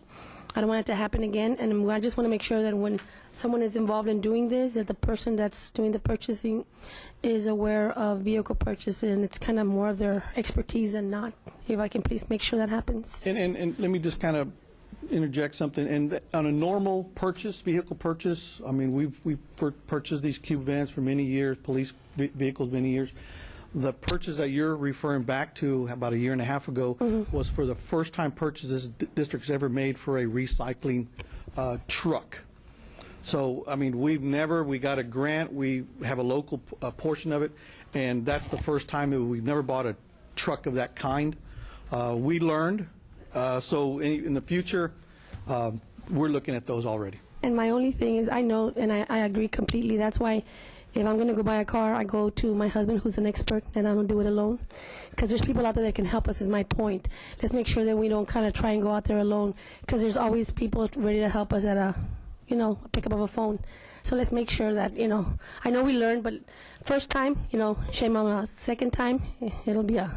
Speaker 10: I don't want it to happen again. And I just want to make sure that when someone is involved in doing this, that the person that's doing the purchasing is aware of vehicle purchases, and it's kind of more of their expertise than not. If I can please make sure that happens.
Speaker 8: And let me just kind of interject something. And on a normal purchase, vehicle purchase, I mean, we've purchased these cube vans for many years, police vehicles many years. The purchase that you're referring back to about a year and a half ago was for the first time purchase this district's ever made for a recycling truck. So, I mean, we got a grant, we have a local portion of it, and that's the first time we've never bought a truck of that kind. We learned, so in the future, we're looking at those already.
Speaker 10: And my only thing is, I know, and I agree completely, that's why if I'm going to go buy a car, I go to my husband who's an expert, and I don't do it alone. Because there's people out there that can help us, is my point. Let's make sure that we don't kind of try and go out there alone, because there's always people ready to help us at a pick up of a phone. So let's make sure that, I know we learned, but first time, shame on us. Second time, it'll be a...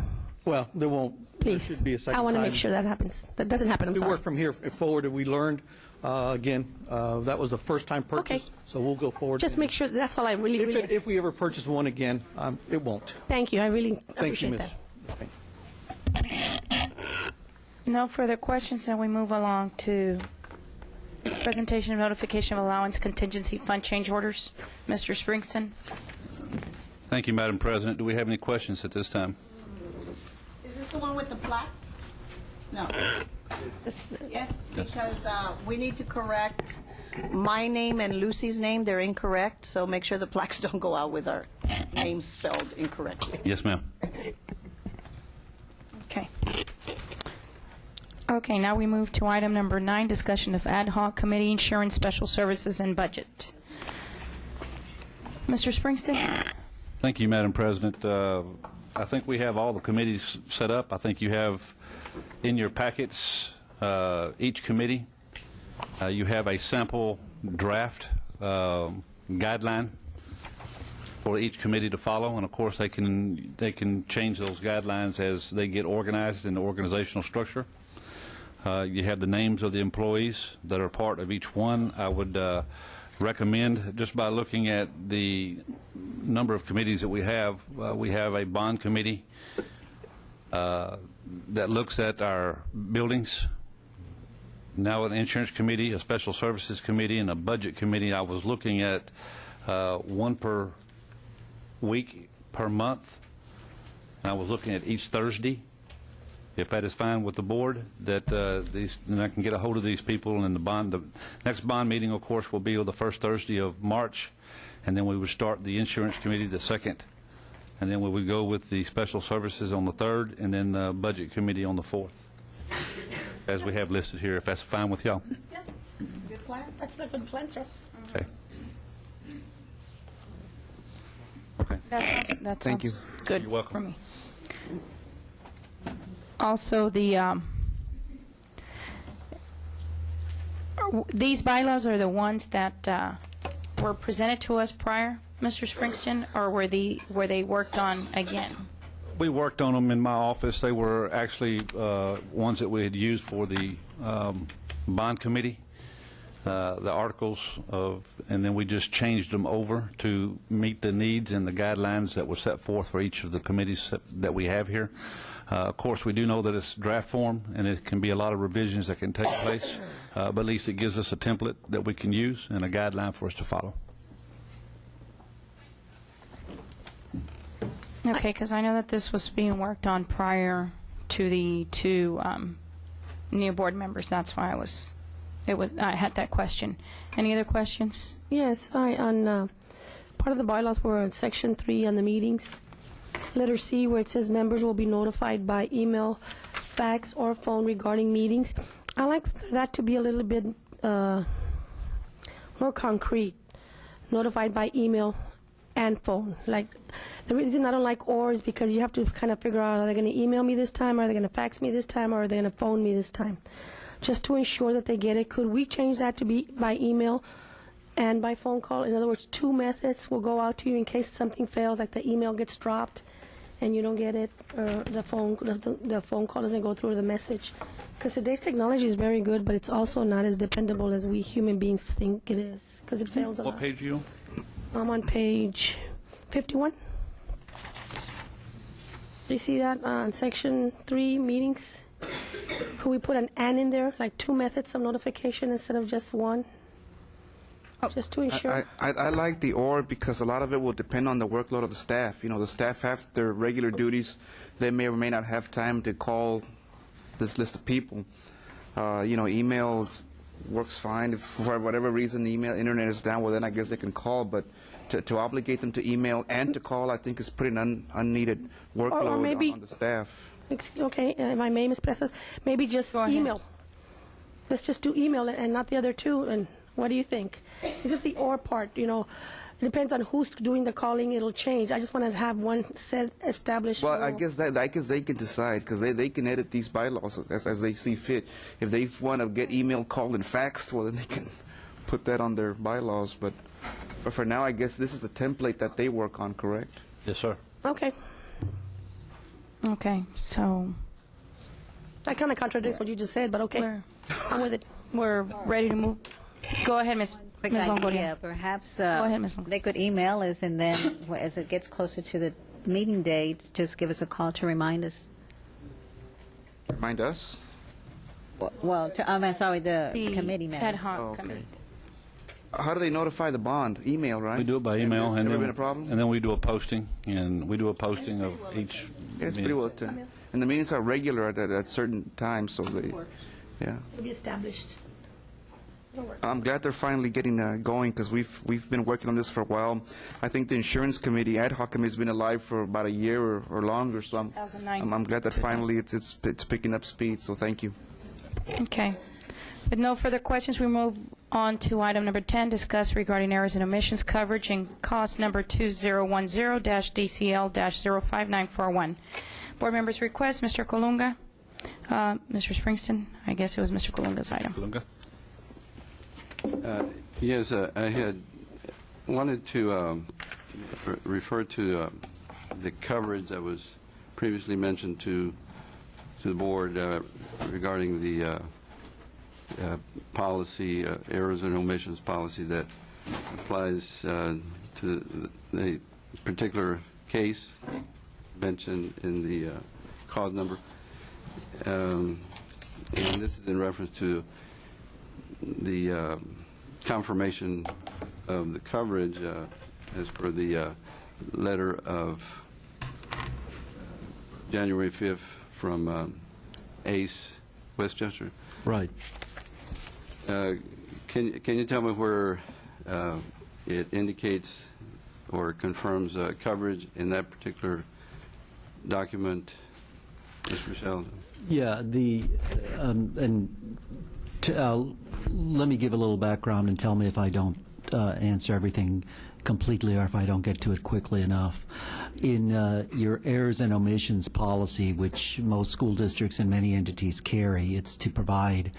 Speaker 8: Well, there won't.
Speaker 10: Please.
Speaker 8: There should be a second
Speaker 10: I want to
Speaker 8: time.
Speaker 10: make sure that happens. That doesn't happen, I'm
Speaker 8: We
Speaker 10: sorry.
Speaker 8: work from here forward, and we learned, again, that was the first time purchase,
Speaker 10: Okay.
Speaker 8: so we'll go forward.
Speaker 10: Just make sure, that's all I really,
Speaker 8: If we ever purchase one again, it won't.
Speaker 10: Thank you, I really
Speaker 8: Thank you,
Speaker 10: appreciate
Speaker 8: Miss.
Speaker 10: that.
Speaker 1: No further questions, and we move along to presentation of notification of allowance contingency fund change orders. Mr. Springston?
Speaker 2: Thank you, Madam President. Do we have any questions at this time?
Speaker 4: Is this the one with the plaques? No. Yes, because we need to correct my name and Lucy's name. They're incorrect, so make sure the plaques don't go out with our names spelled incorrectly.
Speaker 2: Yes, ma'am.
Speaker 1: Okay. Okay, now we move to item number 9, discussion of ad hoc committee, insurance, special services, and budget. Mr. Springston?
Speaker 2: Thank you, Madam President. I think we have all the committees set up. I think you have in your packets, each committee, you have a sample draft guideline for each committee to follow, and of course they can change those guidelines as they get organized in the organizational structure. You have the names of the employees that are part of each one. I would recommend, just by looking at the number of committees that we have a bond committee that looks at our buildings, now an insurance committee, a special services committee, and a budget committee. I was looking at one per week per month, and I was looking at each Thursday. If that is fine with the board, that then I can get a hold of these people, and the next bond meeting, of course, will be on the first Thursday of March, and then we would start the insurance committee the second, and then we would go with the special services on the third, and then the budget committee on the fourth, as we have listed here, if that's fine with y'all.
Speaker 10: Yeah. Good plan. That's a good plan, sir.
Speaker 2: Okay. Okay.
Speaker 1: That
Speaker 3: Thank you.
Speaker 1: sounds good
Speaker 2: You're welcome.
Speaker 1: for me. Also, these bylaws are the ones that were presented to us prior, Mr. Springston, or were they worked on again?
Speaker 2: We worked on them in my office. They were actually ones that we had used for the bond committee, the articles of, and then we just changed them over to meet the needs and the guidelines that were set forth for each of the committees that we have here. Of course, we do know that it's draft form, and it can be a lot of revisions that can take place, but at least it gives us a template that we can use and a guideline for us to follow.
Speaker 1: Okay, because I know that this was being worked on prior to the two new board members. That's why I had that question. Any other questions?
Speaker 10: Yes, on part of the bylaws were on Section 3 on the meetings. Letter C, where it says members will be notified by email, fax, or phone regarding meetings. I like that to be a little bit more concrete. Notified by email and phone. Like, the reason I don't like or is because you have to kind of figure out, are they going to email me this time, are they going to fax me this time, or are they going to phone me this time? Just to ensure that they get it, could we change that to be by email and by phone call? In other words, two methods will go out to you in case something fails, like the email gets dropped and you don't get it, or the phone call doesn't go through, the message. Because today's technology is very good, but it's also not as dependable as we human beings think it is, because it fails a lot.
Speaker 2: What page are you on?
Speaker 10: I'm on page 51. You see that on Section 3, meetings? Could we put an "and" in there, like two methods of notification instead of just one? Just to ensure.
Speaker 3: I like the "or" because a lot of it will depend on the workload of the staff. You know, the staff have their regular duties. They may or may not have time to call this list of people. Emails works fine. If for whatever reason the internet is down, well, then I guess they can call. But to obligate them to email and to call, I think is putting unneeded workload
Speaker 10: or maybe,
Speaker 3: on the staff.
Speaker 10: Okay, if I may, Ms. Presas, maybe just email. Let's just do email and not the other two. And what do you think? It's just the "or" part, It depends on who's doing the calling. It'll change. I just want to have one set established.
Speaker 3: Well,
Speaker 10: rule.
Speaker 3: I guess they can decide, because they can edit these bylaws as they see fit. If they want to get email, called, and faxed, well, then they can put that on their bylaws. But for now, I guess this is a template that they work on, correct?
Speaker 2: Yes, sir.
Speaker 10: Okay.
Speaker 1: Okay, so
Speaker 10: That kind of contradicts what you just said, but okay. I'm with it.
Speaker 1: We're ready to move. Go ahead, Ms. Longoria.
Speaker 18: Perhaps
Speaker 1: Go ahead, Ms. Longoria.
Speaker 18: they could email us, and then as it gets closer to the meeting date, just give us a call to remind us.
Speaker 3: Remind us?
Speaker 18: Well, I'm sorry, the committee members.
Speaker 1: Ad hoc committee.
Speaker 3: How do they notify the bond? Email, right?
Speaker 2: We do it by email, and
Speaker 3: Ever
Speaker 2: then,
Speaker 3: been a problem?
Speaker 2: and then we do a posting, of each.
Speaker 3: Yeah, it's pretty well done. And the meetings are regular at certain times, so they, yeah.
Speaker 10: It'll be established.
Speaker 3: I'm glad they're finally getting going, because we've been working on this for a while. I think the insurance committee, ad hoc committee, has been alive for about a year or longer. So I'm glad that finally it's picking up speed. So thank you.
Speaker 1: Okay. With no further questions, we move on to item number 10, discuss regarding errors and omissions coverage and cost number 2010-DCL-059441. Board members' request, Mr. Colunga. Mr. Springston, I guess it was Mr. Colunga's item.
Speaker 2: Colunga?
Speaker 5: Yes, I had wanted to refer to the coverage that was previously mentioned to the board regarding the policy, errors and omissions policy that applies to the particular case mentioned in the cause number. And this is in reference to the confirmation of the coverage as per the letter of January 5th from ACE Westchester.
Speaker 19: Right.
Speaker 5: Can you tell me where it indicates or confirms coverage in that particular document, Mr. Sheldon?
Speaker 19: Yeah, let me give a little background and tell me if I don't answer everything completely or if I don't get to it quickly enough. In your errors and omissions policy, which most school districts and many entities carry, it's to provide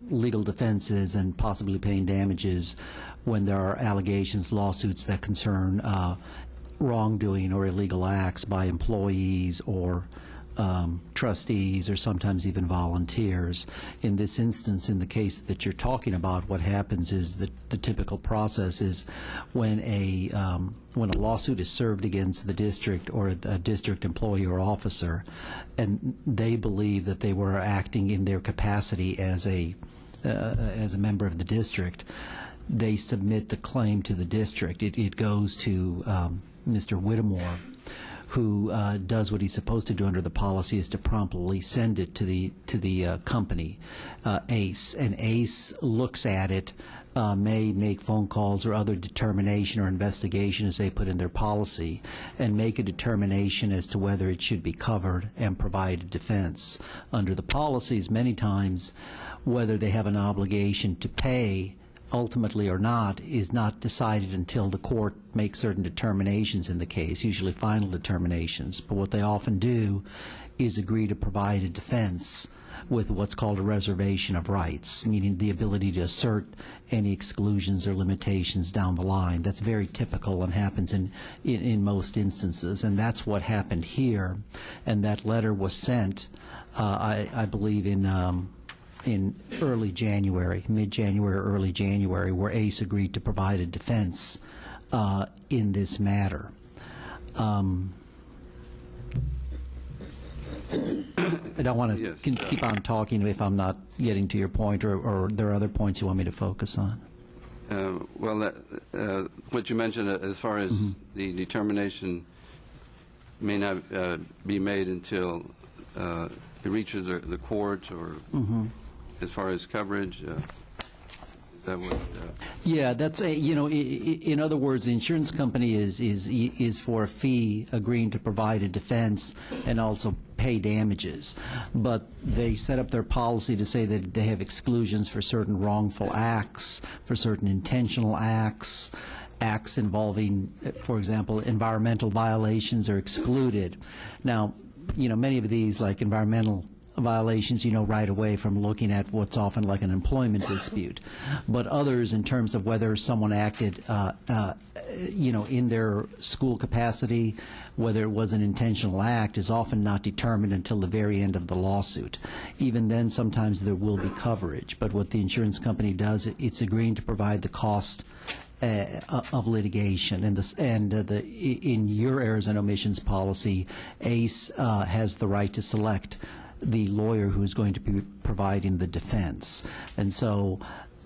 Speaker 19: legal defenses and possibly paying damages when there are allegations, lawsuits that concern wrongdoing or illegal acts by employees or trustees or sometimes even volunteers. In this instance, in the case that you're talking about, what happens is that the typical process is when a lawsuit is served against the district or a district employee or officer, and they believe that they were acting in their capacity as a member of the district, they submit the claim to the district. It goes to Mr. Whittemore, who does what he's supposed to do under the policy, is to promptly send it to the company, ACE, and ACE looks at it, may make phone calls or other determination or investigation, as they put in their policy, and make a determination as to whether it should be covered and provide a defense. Under the policies, many times, whether they have an obligation to pay ultimately or not is not decided until the court makes certain determinations in the case, usually final determinations. But what they often do is agree to provide a defense with what's called a reservation of rights, meaning the ability to assert any exclusions or limitations down the line. That's very typical and happens in most instances, and that's what happened here. And that letter was sent, I believe, in early January, mid-January or early January, where ACE agreed to provide a defense in this matter. I don't want to keep on talking if I'm not getting to your point, or there are other points you want me to focus on.
Speaker 5: Well, what you mentioned as far as the determination may not be made until it reaches the court, or as far as coverage, is that what?
Speaker 19: Yeah, that's in other words, the insurance company is for a fee agreeing to provide a defense and also pay damages, but they set up their policy to say that they have exclusions for certain wrongful acts, for certain intentional acts. Acts involving, for example, environmental violations are excluded. Now, many of these, like environmental violations, right away from looking at what's often like an employment dispute. But others, in terms of whether someone acted, in their school capacity, whether it was an intentional act, is often not determined until the very end of the lawsuit. Even then, sometimes there will be coverage. But what the insurance company does, it's agreeing to provide the cost of litigation. In your errors and omissions policy, ACE has the right to select the lawyer who is going to be providing the defense. And so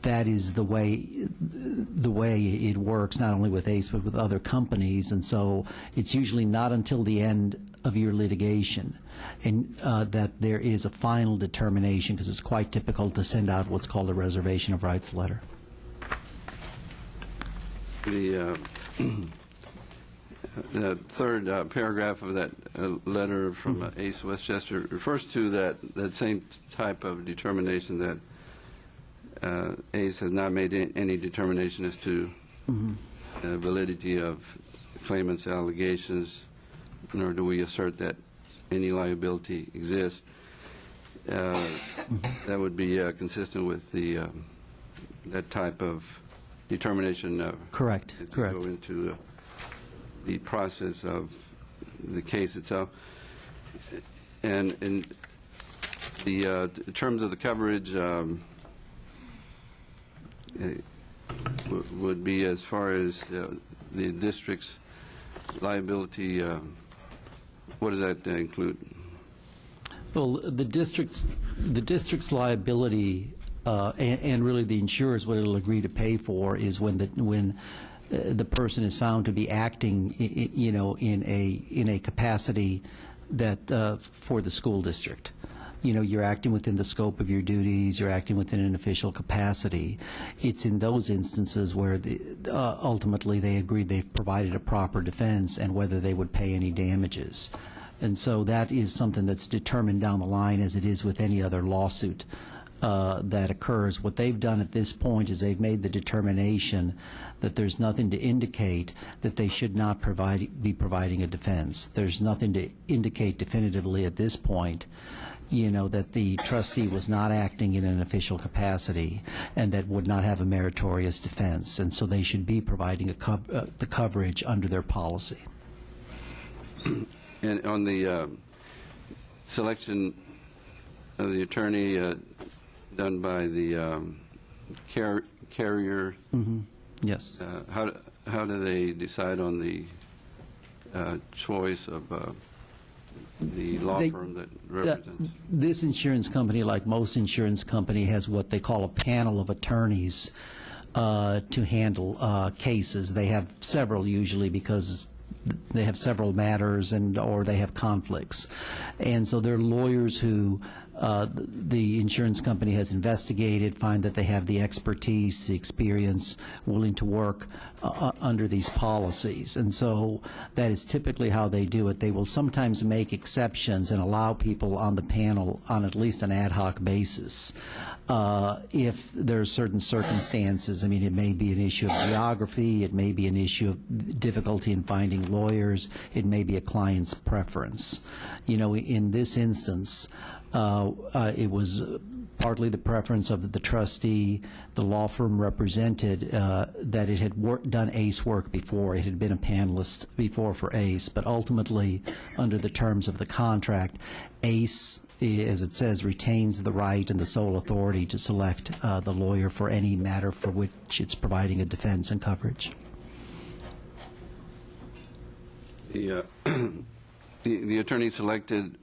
Speaker 19: that is the way it works, not only with ACE but with other companies. And so it's usually not until the end of your litigation and that there is a final determination, because it's quite typical to send out what's called a reservation of rights letter.
Speaker 5: The third paragraph of that letter from Ace Westchester refers to that same type of determination that Ace has not made any determination as to validity of claimant's allegations, nor do we assert that any liability exists. That would be consistent with that type of determination.
Speaker 19: Correct. Correct.
Speaker 5: Go into the process of the case itself, and in the terms of the coverage would be as far as the district's liability. What does that include?
Speaker 19: Well, the district's liability and really the insurers, what it'll agree to pay for is when the person is found to be acting, in a capacity that for the school district. You're acting within the scope of your duties, you're acting within an official capacity. It's in those instances where ultimately they agree they've provided a proper defense and whether they would pay any damages. And so that is something that's determined down the line, as it is with any other lawsuit that occurs. What they've done at this point is they've made the determination that there's nothing to indicate that they should not be providing a defense. There's nothing to indicate definitively at this point that the trustee was not acting in an official capacity and that would not have a meritorious defense. And so they should be providing the coverage under their policy.
Speaker 5: And on the selection of the attorney done by the carrier,
Speaker 19: yes.
Speaker 5: How do they decide on the choice of the law firm that represents?
Speaker 19: This insurance company, like most insurance company, has what they call a panel of attorneys to handle cases. They have several usually because they have several matters or they have conflicts. And so they're lawyers who the insurance company has investigated, find that they have the expertise, the experience, willing to work under these policies. And so that is typically how they do it. They will sometimes make exceptions and allow people on the panel on at least an ad hoc basis. If there are certain circumstances, I mean, it may be an issue of geography, it may be an issue of difficulty in finding lawyers, it may be a client's preference. In this instance, it was partly the preference of the trustee. The law firm represented that it had done ACE work before. It had been a panelist before for ACE, but ultimately, under the terms of the contract, ACE, as it says, retains the right and the sole authority to select the lawyer for any matter for which it's providing a defense and coverage.
Speaker 5: The attorney selected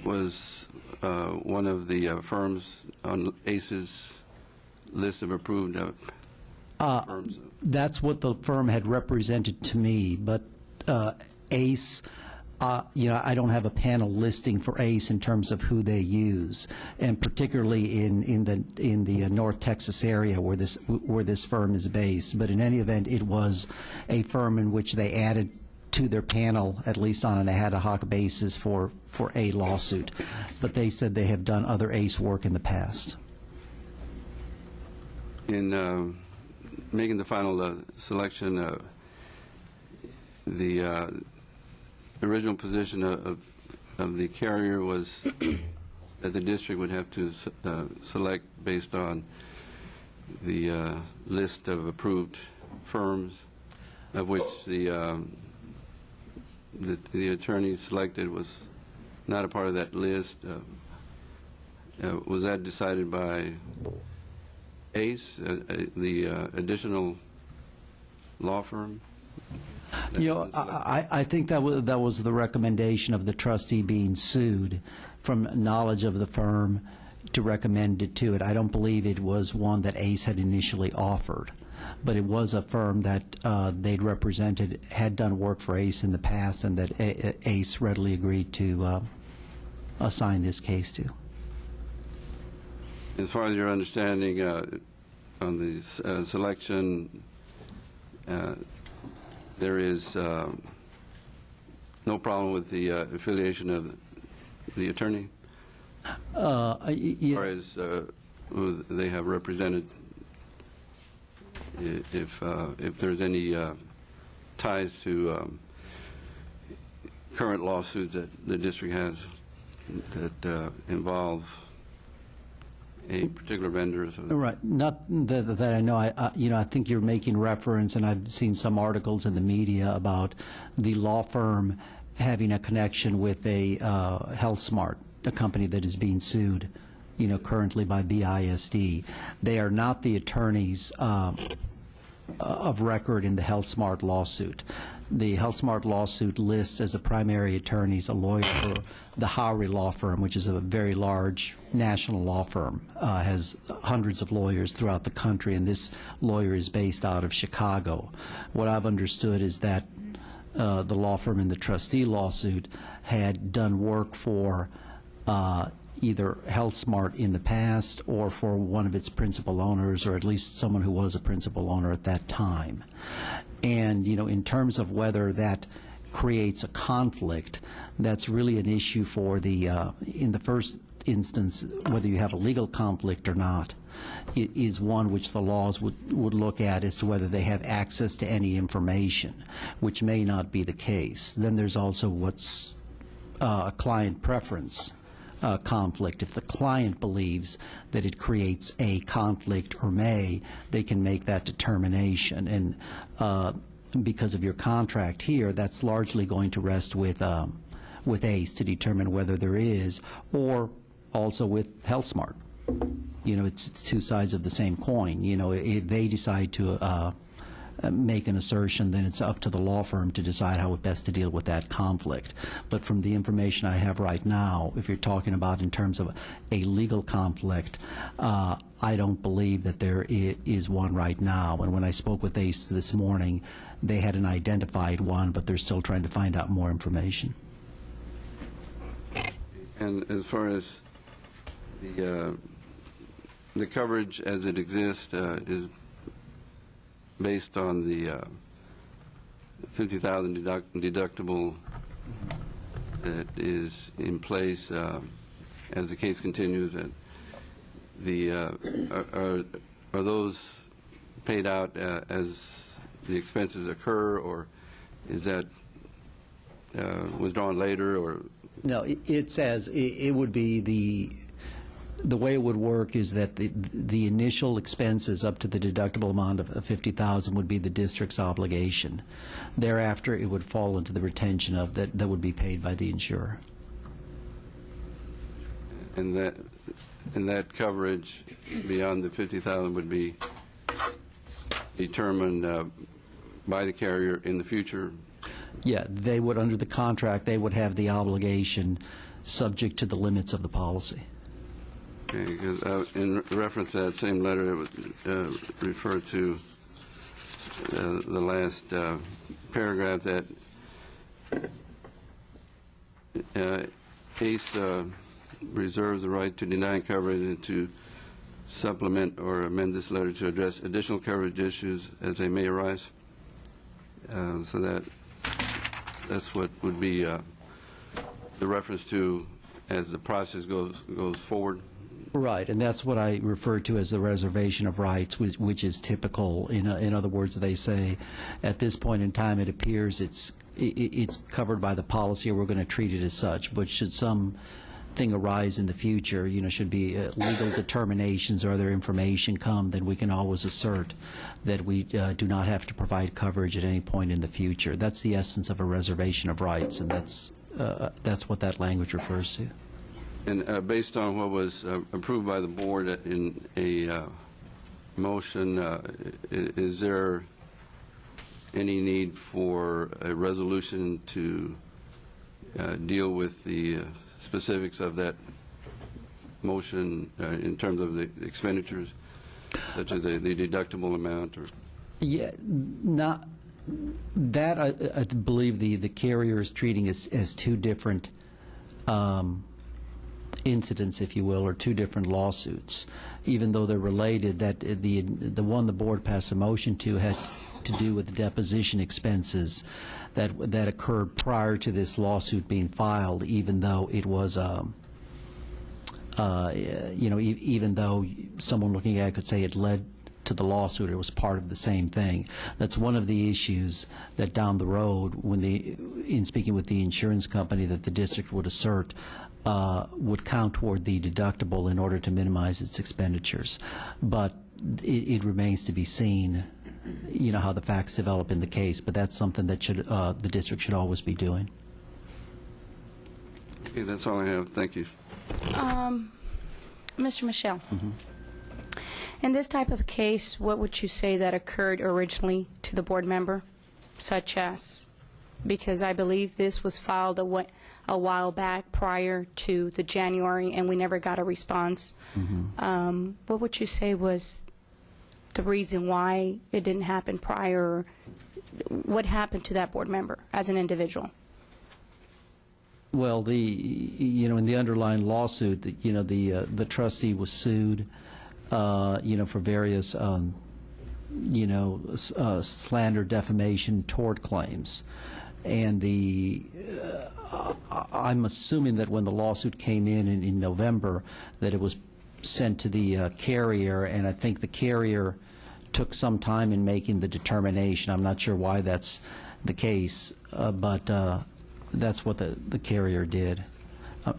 Speaker 5: was one of the firms on ACE's list of approved firms.
Speaker 19: That's what the firm had represented to me, but ACE, I don't have a panel listing for ACE in terms of who they use, and particularly in the North Texas area where this firm is based. But in any event, it was a firm in which they added to their panel, at least on an ad hoc basis, for a lawsuit. But they said they have done other ACE work in the past.
Speaker 5: In making the final selection, the original position of the carrier was that the district would have to select based on the list of approved firms, of which the attorney selected was not a part of that list. Was that decided by ACE, the additional law firm?
Speaker 19: I think that was the recommendation of the trustee being sued from knowledge of the firm to recommend it to it. I don't believe it was one that ACE had initially offered, but it was a firm that they'd represented, had done work for ACE in the past, and that ACE readily agreed to assign this case to.
Speaker 5: As far as your understanding on the selection, there is no problem with the affiliation of the attorney?
Speaker 19: Yeah.
Speaker 5: Or as who they have represented, if there's any ties to current lawsuits that the district has that involve a particular vendor or something?
Speaker 19: Right. Not that I know. I think you're making reference, and I've seen some articles in the media about the law firm having a connection with a HealthSmart, a company that is being sued, currently by BISD. They are not the attorneys of record in the HealthSmart lawsuit. The HealthSmart lawsuit lists as a primary attorneys a lawyer for the Howry law firm, which is a very large national law firm, has hundreds of lawyers throughout the country, and this lawyer is based out of Chicago. What I've understood is that the law firm in the trustee lawsuit had done work for either HealthSmart in the past or for one of its principal owners, or at least someone who was a principal owner at that time. And, in terms of whether that creates a conflict, that's really an issue for the, in the first instance, whether you have a legal conflict or not, it is one which the laws would look at as to whether they have access to any information, which may not be the case. Then there's also what's a client preference conflict. If the client believes that it creates a conflict or they can make that determination. And because of your contract here, that's largely going to rest with ACE to determine whether there is, or also with HealthSmart. It's two sides of the same coin. If they decide to make an assertion, then it's up to the law firm to decide how best to deal with that conflict. But from the information I have right now, if you're talking about in terms of a legal conflict, I don't believe that there is one right now. And when I spoke with ACE this morning, they hadn't identified one, but they're still trying to find out more information.
Speaker 5: And as far as the coverage as it exists is based on the $50,000 deductible that is in place as the case continues. Are those paid out as the expenses occur, or is that withdrawn later? Or
Speaker 19: no, it says it would be the way it would work is that the initial expenses up to the deductible amount of $50,000 would be the district's obligation. Thereafter, it would fall into the retention of that would be paid by the insurer.
Speaker 5: And that coverage beyond the $50,000 would be determined by the carrier in the future?
Speaker 19: Yeah, they would, under the contract, they would have the obligation subject to the limits of the policy.
Speaker 5: Okay, because in reference to that same letter, it would refer to the last paragraph that ACE reserves the right to deny coverage and to supplement or amend this letter to address additional coverage issues as they may arise. So that's what would be the reference to as the process goes forward.
Speaker 19: Right, and that's what I refer to as the reservation of rights, which is typical. In other words, they say, at this point in time, it appears it's covered by the policy, or we're going to treat it as such. But should something arise in the future, should be legal determinations or other information come, then we can always assert that we do not have to provide coverage at any point in the future. That's the essence of a reservation of rights, and that's what that language refers to.
Speaker 5: And based on what was approved by the board in a motion, is there any need for a resolution to deal with the specifics of that motion in terms of the expenditures, such as the deductible amount? Or?
Speaker 19: Yeah, not that. I believe the carrier is treating as two different incidents, if you will, or two different lawsuits, even though they're related. That the one the board passed a motion to to do with deposition expenses that occurred prior to this lawsuit being filed, even though it was even though someone looking at it could say it led to the lawsuit, it was part of the same thing. That's one of the issues that down the road, in speaking with the insurance company, that the district would assert would count toward the deductible in order to minimize its expenditures. But it remains to be seen, how the facts develop in the case. But that's something that the district should always be doing.
Speaker 5: Okay, that's all I have. Thank you.
Speaker 1: Mr. Michel, in this type of case, what would you say that occurred originally to the board member, such as, because I believe this was filed a while back prior to the January, and we never got a response. What would you say was the reason why it didn't happen prior? What happened to that board member as an individual?
Speaker 19: Well, in the underlying lawsuit, the trustee was sued, for various, slander, defamation, tort claims, and I'm assuming that when the lawsuit came in November, that it was sent to the carrier, and I think the carrier took some time in making the determination. I'm not sure why that's the case, but that's what the carrier did.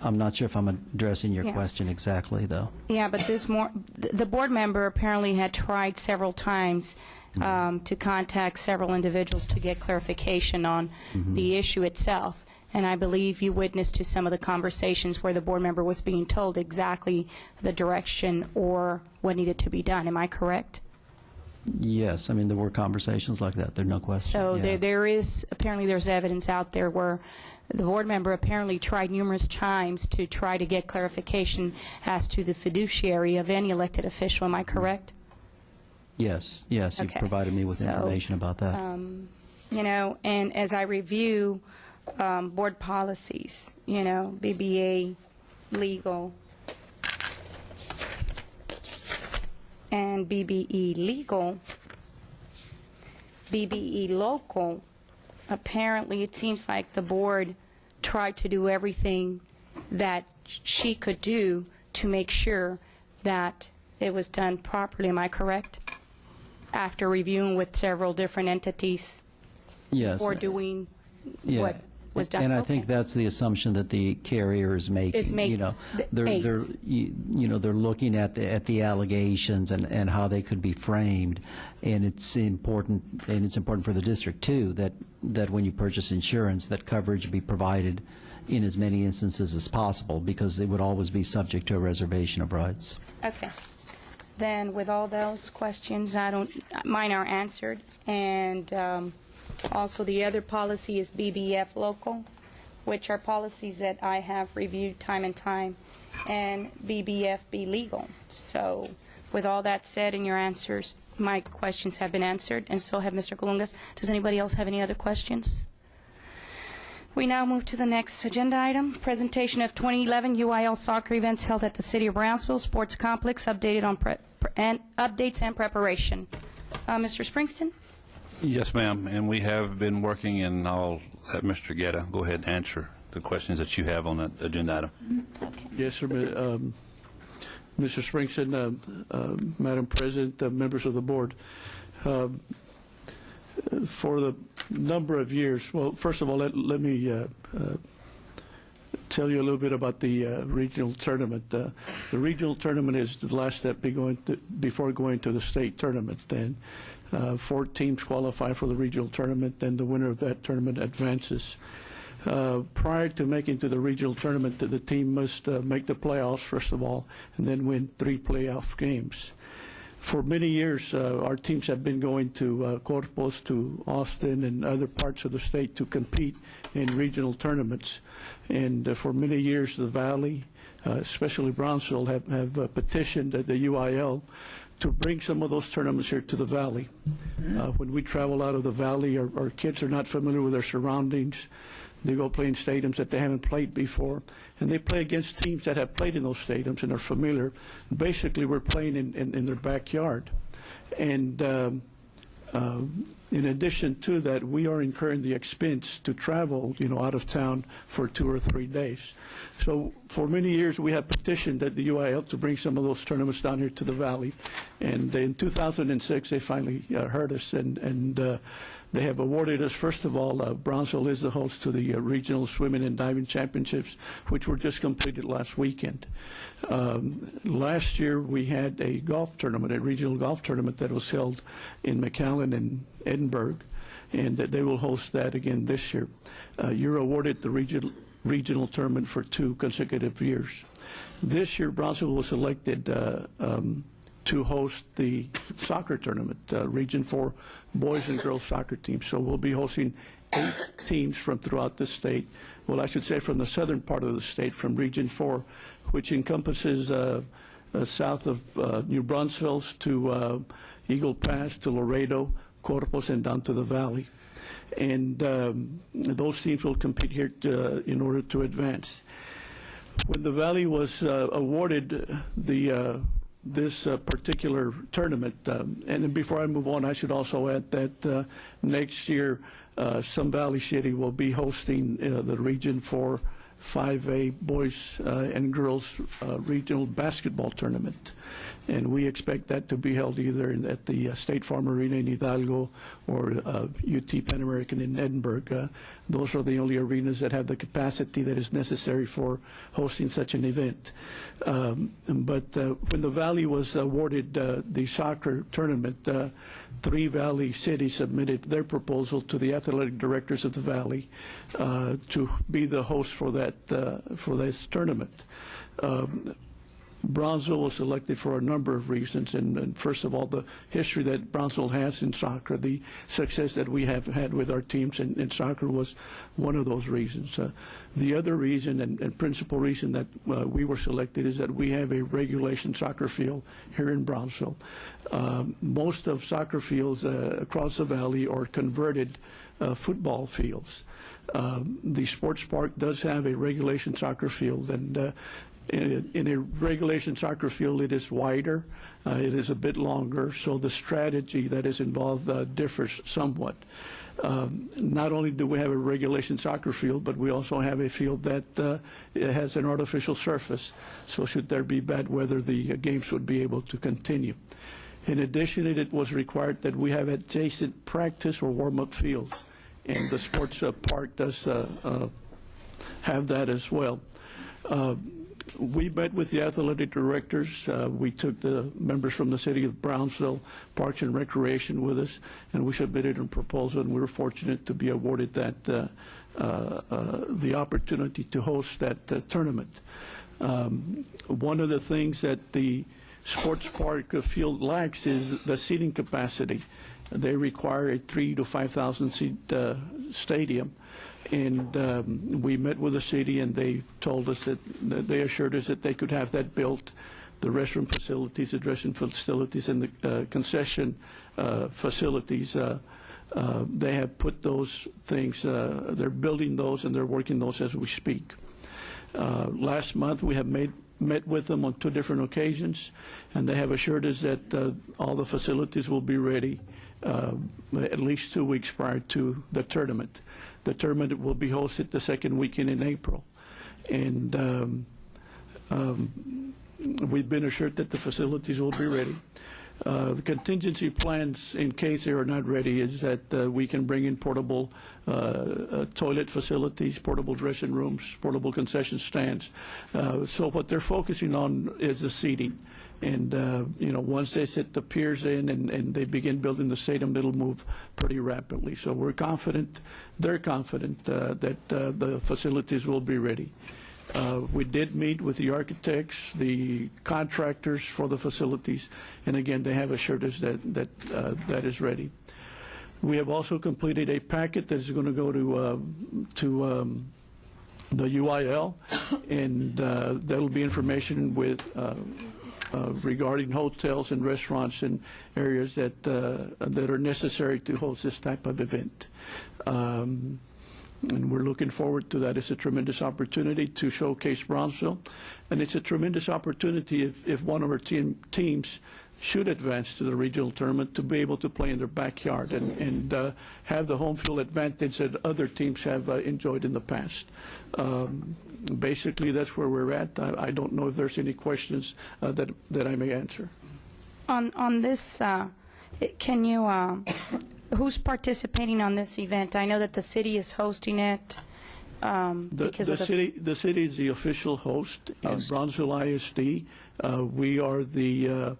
Speaker 19: I'm not sure if I'm addressing your question exactly, though.
Speaker 1: Yeah, but the board member apparently had tried several times to contact several individuals to get clarification on the issue itself. And I believe you witnessed to some of the conversations where the board member was being told exactly the direction or what needed to be done. Am I correct?
Speaker 19: Yes, there were conversations like that. There's no question.
Speaker 1: So
Speaker 19: yeah.
Speaker 1: there's evidence out there where the board member apparently tried numerous times to try to get clarification as to the fiduciary of any elected official. Am I correct?
Speaker 19: Yes, you provided me with information about that.
Speaker 1: And as I review board policies, BBA, legal, and BBE legal, BBE local, apparently it seems like the board tried to do everything that she could do to make sure that it was done properly. Am I correct? After reviewing with several different entities before doing what was done.
Speaker 19: And I think that's the assumption that the carrier is making. They're looking at the allegations and how they could be framed, and it's important for the district too that when you purchase insurance, that coverage be provided in as many instances as possible, because it would always be subject to a reservation of rights.
Speaker 1: Okay. Then with all those questions, mine are answered, and also the other policy is BBF local, which are policies that I have reviewed time and time, and BBFB legal. So with all that said in your answers, my questions have been answered, and so have Mr. Colunga's. Does anybody else have any other questions? We now move to the next agenda item, presentation of 2011 UIL soccer events held at the City of Brownsville Sports Complex, updated on updates and preparation. Mr. Springston?
Speaker 2: Yes, ma'am, and we have been working, and I'll let Mr. Guetta go ahead and answer the questions that you have on that agenda item.
Speaker 1: Okay.
Speaker 20: Yes, sir. Mr. Springston, Madam President, members of the board, for the number of years, well, first of all, let me tell you a little bit about the regional tournament. The regional tournament is the last step before going to the state tournament. Then 4 teams qualify for the regional tournament, and the winner of that tournament advances. Prior to making to the regional tournament, the team must make the playoffs, first of all, and then win 3 playoff games. For many years, our teams have been going to Corpus, to Austin, and other parts of the state to compete in regional tournaments. And for many years, the Valley, especially Brownsville, have petitioned the UIL to bring some of those tournaments here to the Valley. When we travel out of the Valley, our kids are not familiar with their surroundings. They go play in stadiums that they haven't played before, and they play against teams that have played in those stadiums and are familiar. Basically, we're playing in their backyard. And In addition to that, we are incurring the expense to travel, out of town for 2 or 3 days. So for many years, we have petitioned at the UIL to bring some of those tournaments down here to the Valley. And in 2006, they finally heard us, and they have awarded us, first of all, Brownsville is the host to the Regional Swimming and Diving Championships, which were just completed last weekend. Last year, we had a golf tournament, a regional golf tournament that was held in McAllen and Edinburgh, and they will host that again this year. You're awarded the regional tournament for 2 consecutive years. This year, Brownsville was selected to host the soccer tournament, Region 4 boys and girls soccer teams. So we'll be hosting 8 teams from throughout the state. Well, I should say from the southern part of the state, from Region 4, which encompasses south of New Braunfels to Eagle Pass to Laredo, Corpus, and down to the Valley. And those teams will compete here in order to advance. When the Valley was awarded this particular tournament, and before I move on, I should also add that next year, some Valley City will be hosting the Region 4 5A boys and girls regional basketball tournament. And we expect that to be held either at the State Farm Arena in Hidalgo or UT Pan American in Edinburgh. Those are the only arenas that have the capacity that is necessary for hosting such an event. But when the Valley was awarded the soccer tournament, 3 Valley cities submitted their proposal to the athletic directors of the Valley to be the host for this tournament. Brownsville was selected for a number of reasons, and first of all, the history that Brownsville has in soccer, the success that we have had with our teams in soccer was one of those reasons. The other reason and principal reason that we were selected is that we have a regulation soccer field here in Brownsville. Most of soccer fields across the valley are converted football fields. The sports park does have a regulation soccer field, and in a regulation soccer field, it is wider, it is a bit longer, so the strategy that is involved differs somewhat. Not only do we have a regulation soccer field, but we also have a field that has an artificial surface, so should there be bad weather, the games would be able to continue. In addition, it was required that we have adjacent practice or warm-up fields, and the sports park does have that as well. We met with the athletic directors. We took the members from the city of Brownsville, Parks and Recreation with us, and we submitted a proposal, and we were fortunate to be awarded that the opportunity to host that tournament. One of the things that the sports park field lacks is the seating capacity. They require a 3,000 to 5,000 seat stadium. And we met with the city, and they told us that they assured us that they could have that built. The restroom facilities, the dressing facilities, and the concession facilities, they have put those things, they're building those, and they're working those as we speak. Last month, we have met with them on 2 different occasions, and they have assured us that all the facilities will be ready at least 2 weeks prior to the tournament. The tournament will be hosted the second weekend in April. And we've been assured that the facilities will be ready. The contingency plans, in case they are not ready, is that we can bring in portable toilet facilities, portable dressing rooms, portable concession stands. So what they're focusing on is the seating. And, once they set the piers in and they begin building the stadium, it'll move pretty rapidly. So we're confident, they're confident that the facilities will be ready. We did meet with the architects, the contractors for the facilities, and again, they have assured us that that is ready. We have also completed a packet that is going to go to the UIL, and there will be information with regarding hotels and restaurants and areas that are necessary to host this type of event. And we're looking forward to that. It's a tremendous opportunity to showcase Brownsville, and it's a tremendous opportunity if one of our teams should advance to the regional tournament to be able to play in their backyard and have the home field advantage that other teams have enjoyed in the past. Basically, that's where we're at. I don't know if there's any questions that I may answer.
Speaker 1: On this, can you, who's participating on this event? I know that the city is hosting it.
Speaker 20: The city is the official host in Brownsville ISD. We are the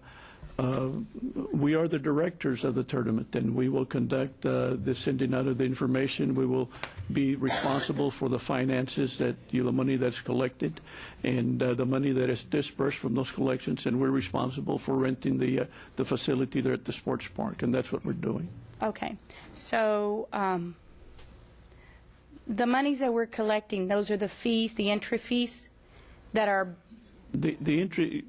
Speaker 20: directors of the tournament, and we will conduct the sending out of the information. We will be responsible for the finances, the money that's collected, and the money that is dispersed from those collections, and we're responsible for renting the facility there at the sports park, and that's what we're doing.
Speaker 1: Okay. So the monies that we're collecting, those are the fees, the entry fees that are...
Speaker 20: The entry,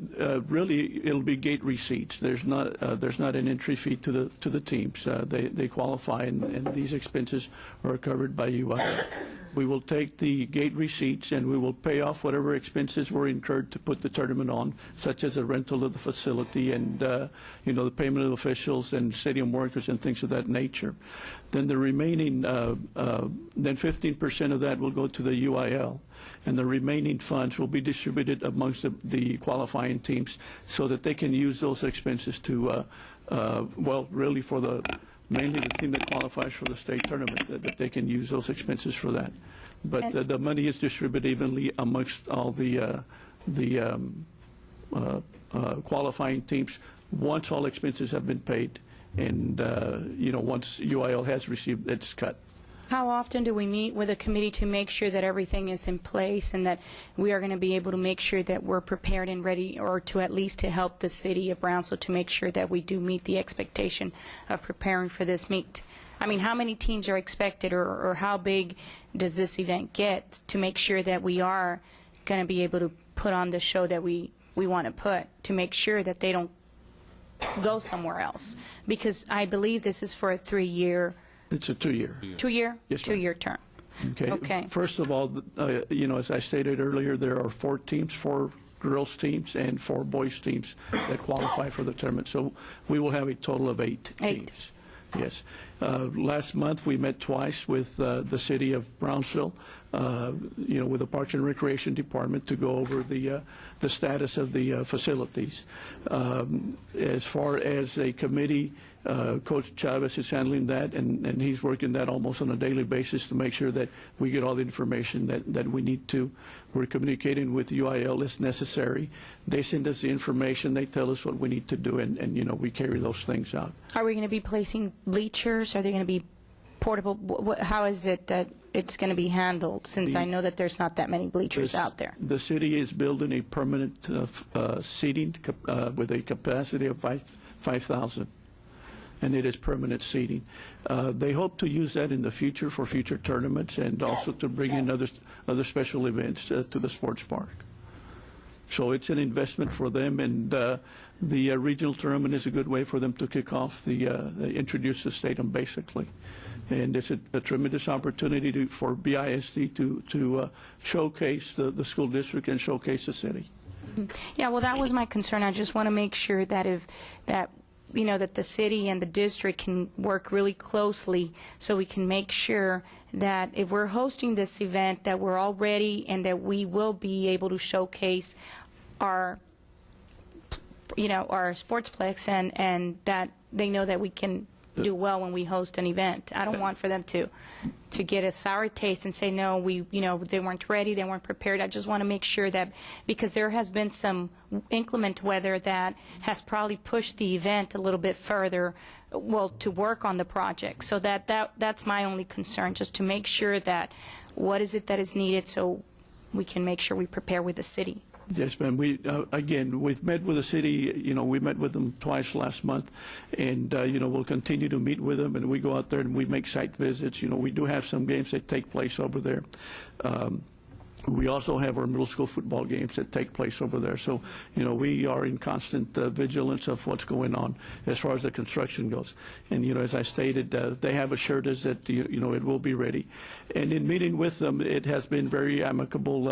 Speaker 20: really, it'll be gate receipts. There's not an entry fee to the teams. They qualify, and these expenses are covered by UIL. We will take the gate receipts and we will pay off whatever expenses were incurred to put the tournament on, such as the rental of the facility and the payment of officials and stadium workers and things of that nature. Then the remaining, then 15% of that will go to the UIL, and the remaining funds will be distributed amongst the qualifying teams so that they can use those expenses to, really for mainly the team that qualifies for the state tournament, that they can use those expenses for that. But the money is distributed evenly amongst all the qualifying teams once all expenses have been paid, and once UIL has received its cut.
Speaker 1: How often do we meet with a committee to make sure that everything is in place and that we are going to be able to make sure that we're prepared and ready, or to at least to help the city of Brownsville to make sure that we do meet the expectation of preparing for this meet? I mean, how many teams are expected, or how big does this event get to make sure that we are going to be able to put on the show that we want to put, to make sure that they don't go somewhere else? Because I believe this is for a 3-year.
Speaker 20: It's a 2-year.
Speaker 1: 2-year?
Speaker 20: Yes, ma'am.
Speaker 1: 2-year term.
Speaker 20: Okay. First of all, as I stated earlier, there are 4 teams, 4 girls teams and 4 boys teams that qualify for the tournament. So we will have a total of 8 teams. Yes. Last month we met twice with the city of Brownsville, with the Parks and Recreation Department to go over the status of the facilities. As far as a committee, Coach Chavez is handling that, and he's working that almost on a daily basis to make sure that we get all the information that we need to. We're communicating with UIL as necessary. They send us the information. They tell us what we need to do, and we carry those things out.
Speaker 1: Are we going to be placing bleachers? Are they going to be portable? How is it that it's going to be handled, since I know that there's not that many bleachers out there?
Speaker 20: The city is building a permanent seating with a capacity of 5,000. And it is permanent seating. They hope to use that in the future for future tournaments, and also to bring in other special events to the sports park. So it's an investment for them, and the regional tournament is a good way for them to kick off introduce the stadium, basically. And it's a tremendous opportunity for BISD to showcase the school district and showcase the city.
Speaker 1: Yeah, well, that was my concern. I just want to make sure that that the city and the district can work really closely, so we can make sure that if we're hosting this event, that we're all ready and that we will be able to showcase our sportsplex, and that they know that we can do well when we host an event. I don't want for them to get a sour taste and say, no, they weren't ready, they weren't prepared. I just want to make sure that, because there has been some inclement weather that has probably pushed the event a little bit further, to work on the project. So that's my only concern, just to make sure that what is it that is needed, so we can make sure we prepare with the city.
Speaker 20: Yes, ma'am. We've met with the city. We met with them twice last month, and we'll continue to meet with them. And we go out there and we make site visits. We do have some games that take place over there. We also have our middle school football games that take place over there. So, we are in constant vigilance of what's going on as far as the construction goes. And, as I stated, they have assured us that, it will be ready. And in meeting with them, it has been very amicable,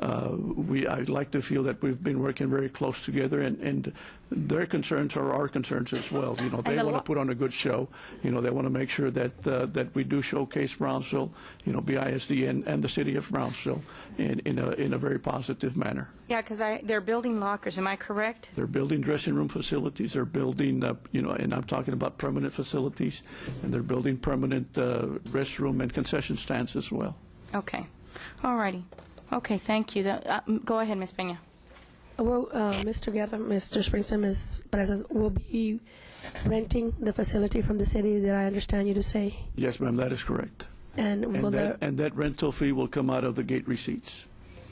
Speaker 20: I'd like to feel that we've been working very close together, and their concerns are our concerns as well. They want to put on a good show. They want to make sure that we do showcase Brownsville, BISD and the city of Brownsville in a very positive manner.
Speaker 1: Yeah, because they're building lockers, am I correct?
Speaker 20: They're building dressing room facilities. They're building, and I'm talking about permanent facilities, and they're building permanent restroom and concession stands as well.
Speaker 1: Okay. All righty. Okay, thank you. Go ahead, Ms. Peña.
Speaker 10: Well, Mr. Guerra, Mr. Springston, Ms. Perez will be renting the facility from the city, that I understand you to say?
Speaker 20: Yes, ma'am, that is correct.
Speaker 10: And
Speaker 20: that rental fee will come out of the gate receipts.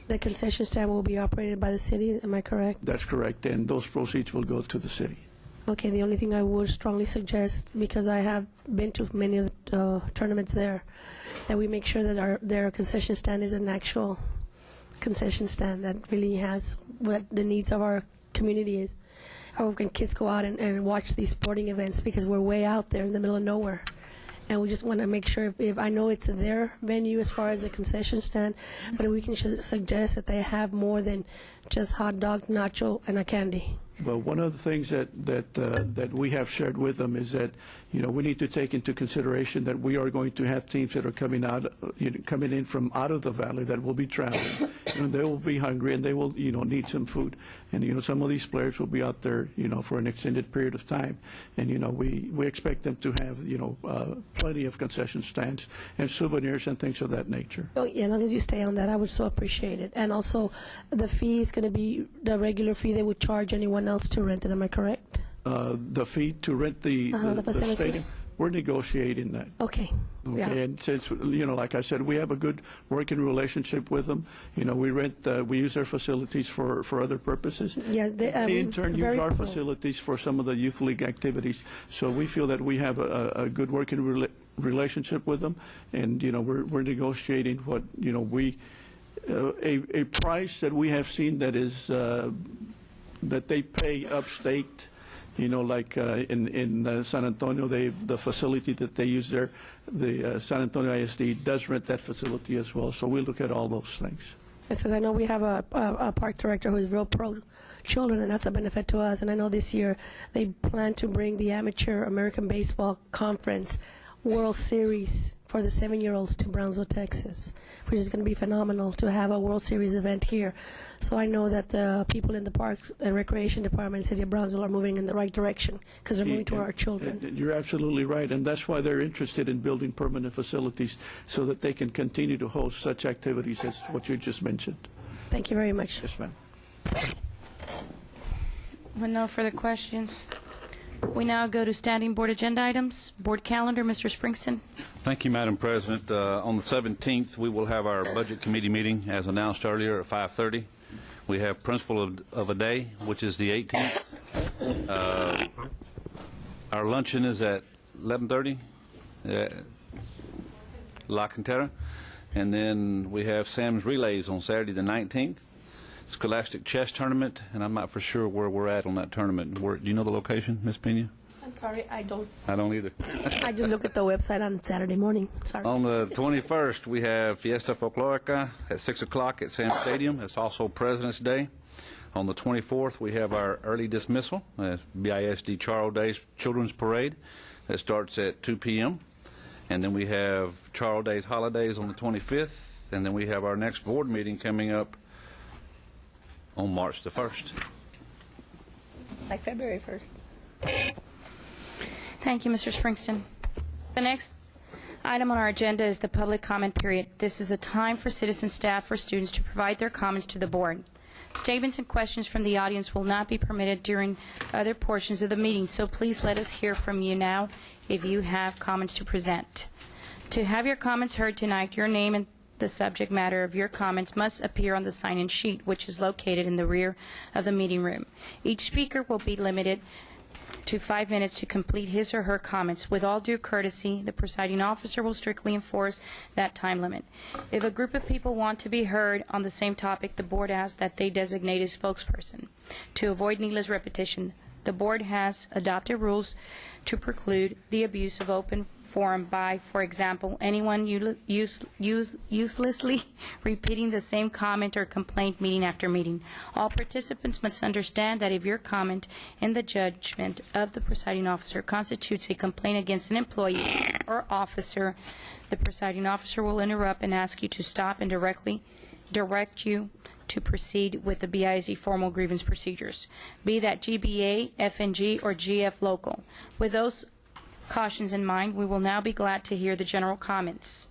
Speaker 10: The concession stand will be operated by the city, am I correct?
Speaker 20: That's correct, and those proceeds will go to the city.
Speaker 10: Okay, the only thing I would strongly suggest, because I have been to many of the tournaments there, that we make sure that their concession stand is an actual concession stand that really has what the needs of our community is. How can kids go out and watch these sporting events, because we're way out there in the middle of nowhere. And we just want to make sure, if I know it's their venue as far as the concession stand, but we can suggest that they have more than just hot dog, nacho, and a candy.
Speaker 20: Well, one of the things that we have shared with them is that, we need to take into consideration that we are going to have teams that are coming in from out of the valley that will be traveling, and they will be hungry, and they will, need some food. And, some of these players will be out there, for an extended period of time. And, we expect them to have, plenty of concession stands and souvenirs and things of that nature.
Speaker 10: Oh, yeah, as long as you stay on that, I would so appreciate it. And also, the fee is going to be the regular fee they would charge anyone else to rent it, am I correct?
Speaker 20: The fee to rent the stadium, we're negotiating that.
Speaker 10: Okay.
Speaker 20: Okay,
Speaker 10: Yeah.
Speaker 20: and since, like I said, we have a good working relationship with them. We use their facilities for other purposes.
Speaker 10: Yeah,
Speaker 20: they in turn use our facilities for some of the youth league activities. So we feel that we have a good working relationship with them, and we're negotiating what a price that we have seen that is that they pay upstate. Like in San Antonio, the facility that they use there, the San Antonio ISD does rent that facility as well. So we look at all those things.
Speaker 10: Because I know we have a park director who is real pro children, and that's a benefit to us. And I know this year they plan to bring the Amateur American Baseball Conference World Series for the 7-year-olds to Brownsville, Texas, which is going to be phenomenal to have a World Series event here. So I know that the people in the Parks and Recreation Department in the City of Brownsville are moving in the right direction, because they're moving toward our children.
Speaker 20: You're absolutely right, and that's why they're interested in building permanent facilities so that they can continue to host such activities as what you just mentioned.
Speaker 10: Thank you very much.
Speaker 20: Yes, ma'am.
Speaker 1: With no further questions, we now go to standing board agenda items. Board calendar, Mr. Springston.
Speaker 2: Thank you, Madam President. On the 17th, we will have our Budget Committee meeting, as announced earlier, at 5:30. We have Principal of a Day, which is the 18th. Our luncheon is at 11:30 at La Cantera. And then we have Sam's Relays on Saturday the 19th. Scholastic Chess Tournament, and I'm not for sure where we're at on that tournament. Do you know the location, Ms. Pena?
Speaker 10: I'm sorry, I don't.
Speaker 2: I don't either.
Speaker 10: I just look at the website on Saturday morning. Sorry.
Speaker 2: On the 21st, we have Fiesta Folklorica at 6 o'clock at Sam Stadium. It's also President's Day. On the 24th, we have our early dismissal, BISD Charles Day's Children's Parade. That starts at 2 p.m. And then we have Charles Day's Holidays on the 25th. And then we have our next board meeting coming up on March the 1st.
Speaker 18: Like February 1st.
Speaker 1: Thank you, Mr. Springston. The next item on our agenda is the public comment period. This is a time for citizen, staff, or students to provide their comments to the board. Statements and questions from the audience will not be permitted during other portions of the meeting, so please let us hear from you now if you have comments to present. To have your comments heard tonight, your name and the subject matter of your comments must appear on the sign-in sheet, which is located in the rear of the meeting room. Each speaker will be limited to 5 minutes to complete his or her comments. With all due courtesy, the presiding officer will strictly enforce that time limit. If a group of people want to be heard on the same topic, the board asks that they designate a spokesperson. To avoid needless repetition, the board has adopted rules to preclude the abuse of open forum by, for example, anyone uselessly repeating the same comment or complaint meeting after meeting. All participants must understand that if your comment in the judgment of the presiding officer constitutes a complaint against an employee or officer, the presiding officer will interrupt and ask you to stop and directly direct you to proceed with the BISD formal grievance procedures, be that GBA, FNG, or GF local. With those cautions in mind, we will now be glad to hear the general comments.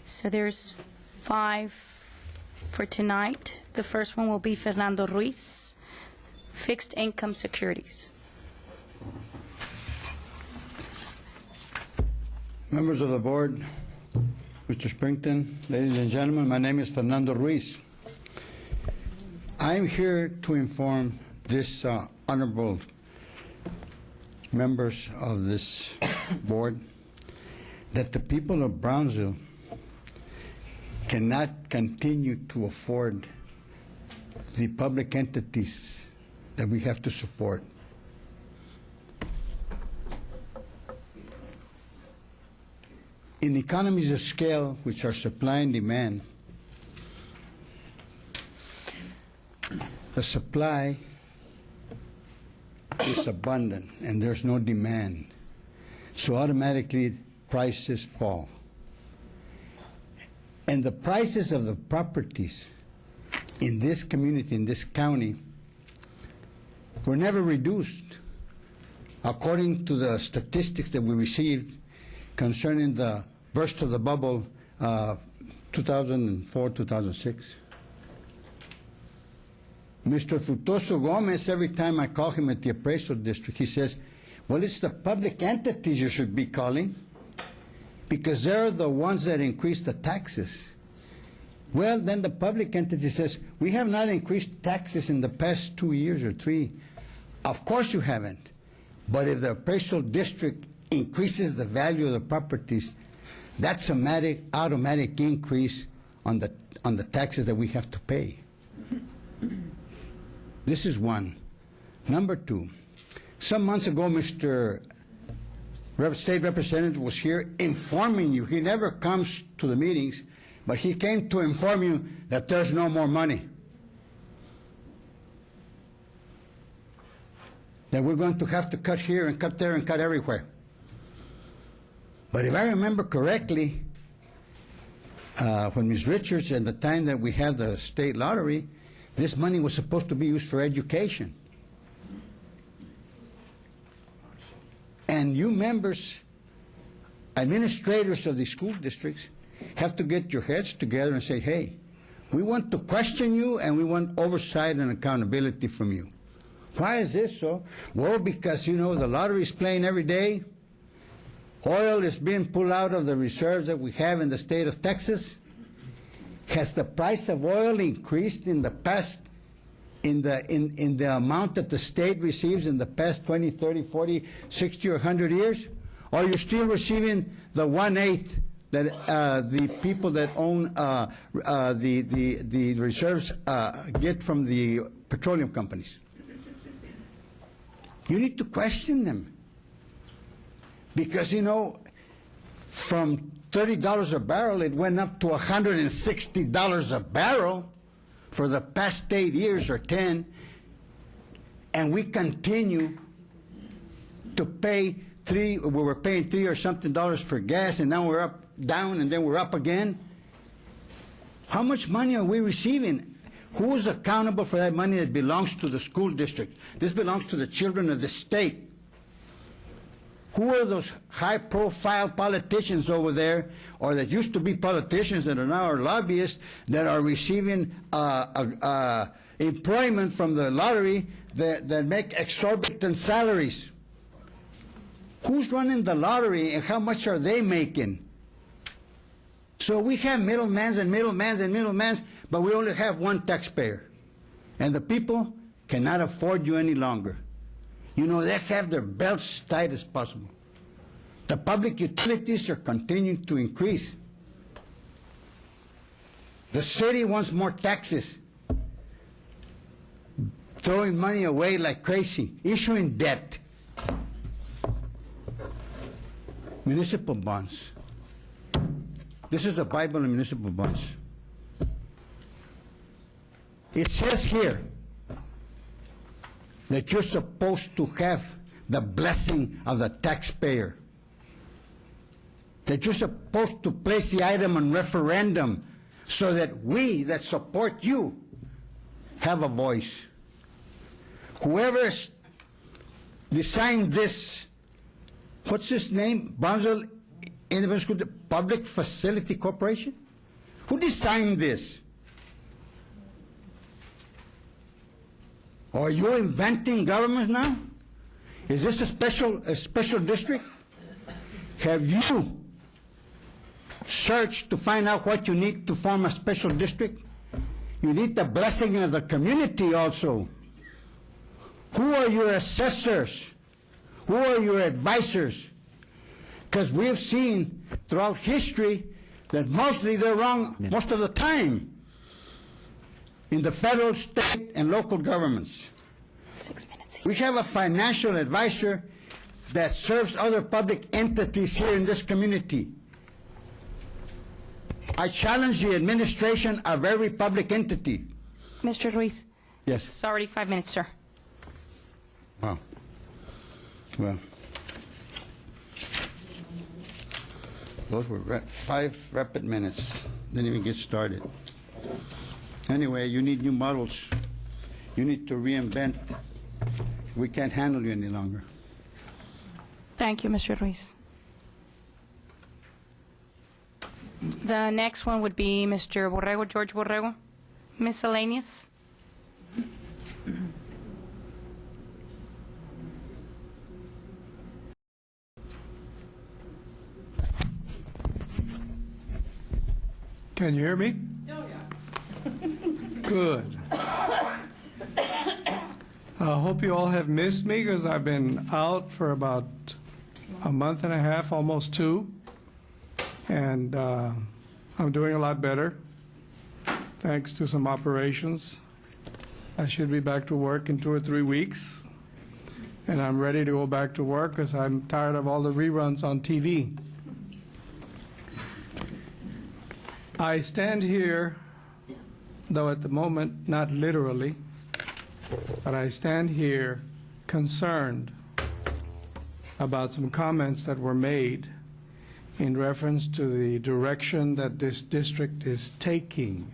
Speaker 1: So there's 5 for tonight. The first one will be Fernando Ruiz, fixed income securities.
Speaker 11: Members of the board, Mr. Springton, ladies and gentlemen, my name is Fernando Ruiz. I'm here to inform this honorable members of this board that the people of Brownsville cannot continue to afford the public entities that we have to support. In economies of scale, which are supply and demand, the supply is abundant and there's no demand. So automatically prices fall. And the prices of the properties in this community, in this county, were never reduced. According to the statistics that we received concerning the burst of the bubble, 2004, 2006. Mr. Frutoso Gomez, every time I call him at the appraisal district, he says, well, it's the public entities you should be calling because they're the ones that increase the taxes. Well, then the public entity says, we have not increased taxes in the past 2 years or 3. Of course you haven't. But if the appraisal district increases the value of the properties, that's an automatic increase on the taxes that we have to pay. This is one. Number two, some months ago, Mr. State Representative was here informing you. He never comes to the meetings, but he came to inform you that there's no more money. That we're going to have to cut here and cut there and cut everywhere. But if I remember correctly, when Ms. Richards, at the time that we had the state lottery, this money was supposed to be used for education. And you members, administrators of the school districts, have to get your heads together and say, hey, we want to question you and we want oversight and accountability from you. Why is this so? Well, because, you know, the lottery is playing every day. Oil is being pulled out of the reserves that we have in the state of Texas. Has the price of oil increased in the past, in the amount that the state receives in the past 20, 30, 40, 60, or 100 years? Or are you still receiving the 1/8 that the people that own the reserves get from the petroleum companies? You need to question them. Because, you know, from $30 a barrel, it went up to $160 a barrel for the past 8 years or 10, and we continue to pay we were paying $3 or something for gas, and now we're down, and then we're up again. How much money are we receiving? Who's accountable for that money that belongs to the school district? This belongs to the children of the state. Who are those high-profile politicians over there, or that used to be politicians that are now our lobbyists, that are receiving employment from the lottery that make exorbitant salaries? Who's running the lottery, and how much are they making? So we have middlemans and middlemans and middlemans, but we only have one taxpayer. And the people cannot afford you any longer. You know, they have their belts tight as possible. The public utilities are continuing to increase. The city wants more taxes, throwing money away like crazy, issuing debt. Municipal bonds. This is the Bible of municipal bonds. It says here that you're supposed to have the blessing of the taxpayer, that you're supposed to place the item on referendum so that we that support you have a voice. Whoever designed this, what's his name? Brownsville Independent School Public Facility Corporation? Who designed this? Are you inventing government now? Is this a special district? Have you searched to find out what you need to form a special district? You need the blessing of the community also. Who are your assessors? Who are your advisors? Because we have seen throughout history that mostly they're wrong most of the time in the federal, state, and local governments.
Speaker 1: 6 minutes.
Speaker 11: We have a financial advisor that serves other public entities here in this community. I challenge the administration of every public entity.
Speaker 1: Mr. Ruiz?
Speaker 11: Yes.
Speaker 1: It's already 5 minutes, sir.
Speaker 11: Wow. Well, those were 5 rapid minutes. Didn't even get started. Anyway, you need new models. You need to reinvent. We can't handle you any longer.
Speaker 1: Thank you, Mr. Ruiz. The next one would be Mr. Borrego, George Borrego. Miscellaneous.
Speaker 21: Can you hear me? Good. I hope you all have missed me because I've been out for about a month and a half, almost 2. And I'm doing a lot better, thanks to some operations. I should be back to work in 2 or 3 weeks. And I'm ready to go back to work because I'm tired of all the reruns on TV. I stand here, though at the moment, not literally, but I stand here concerned about some comments that were made in reference to the direction that this district is taking.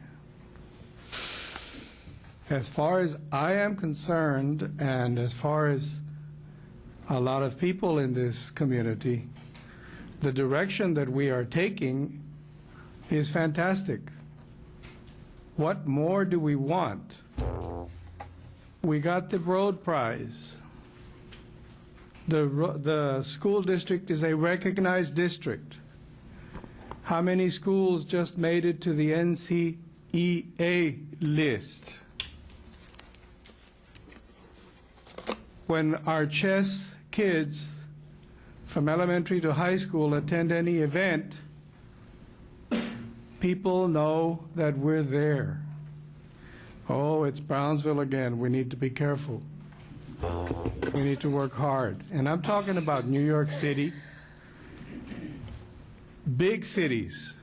Speaker 21: As far as I am concerned, and as far as a lot of people in this community, the direction that we are taking is fantastic. What more do we want? We got the road prize. The school district is a recognized district. How many schools just made it to the NCEA list? When our chess kids from elementary to high school attend any event, people know that we're there. Oh, it's Brownsville again. We need to be careful. We need to work hard. And I'm talking about New York City, big cities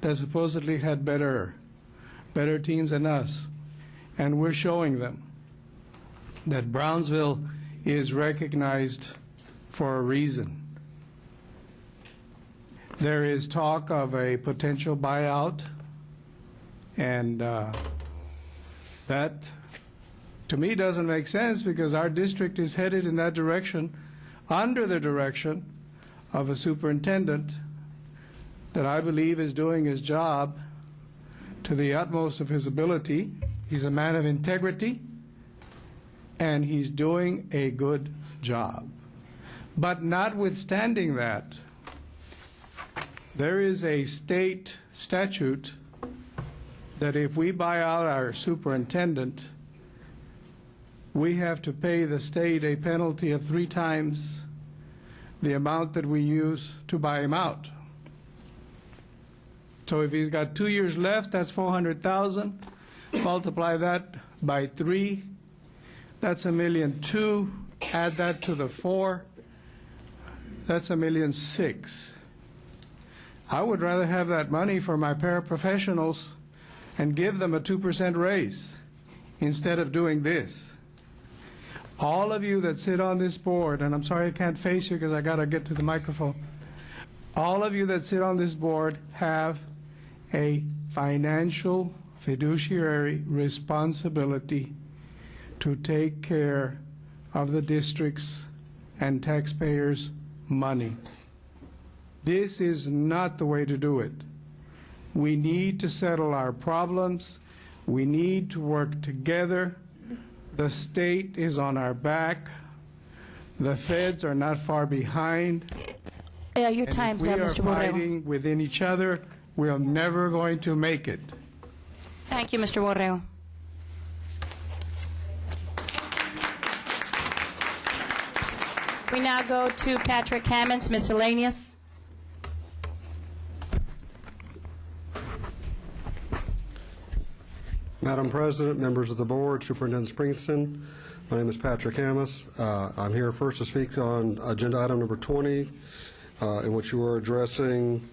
Speaker 21: that supposedly had better teams than us. And we're showing them that Brownsville is recognized for a reason. There is talk of a potential buyout, and that, to me, doesn't make sense because our district is headed in that direction under the direction of a superintendent that I believe is doing his job to the utmost of his ability. He's a man of integrity, and he's doing a good job. But notwithstanding that, There is a state statute that if we buy out our superintendent, we have to pay the state a penalty of 3 times the amount that we use to buy him out. So if he's got 2 years left, that's $400,000. Multiply that by 3, that's $1.2 million. Add that to the 4, that's $1.6 million. I would rather have that money for my paraprofessionals and give them a 2% raise instead of doing this. All of you that sit on this board, and I'm sorry I can't face you because I got to get to the microphone. All of you that sit on this board have a financial fiduciary responsibility to take care of the district's and taxpayers' money. This is not the way to do it. We need to settle our problems. We need to work together. The state is on our back. The feds are not far behind.
Speaker 1: Your time's up, Mr.
Speaker 21: If we are
Speaker 1: Borrego.
Speaker 21: fighting within each other, we're never going to make it.
Speaker 1: Thank you, Mr. Borrego. We now go to Patrick Hammonds, miscellaneous.
Speaker 9: Madam President, members of the board, Superintendent Springston, my name is Patrick Hammonds. I'm here first to speak on agenda item number 20, in which you are addressing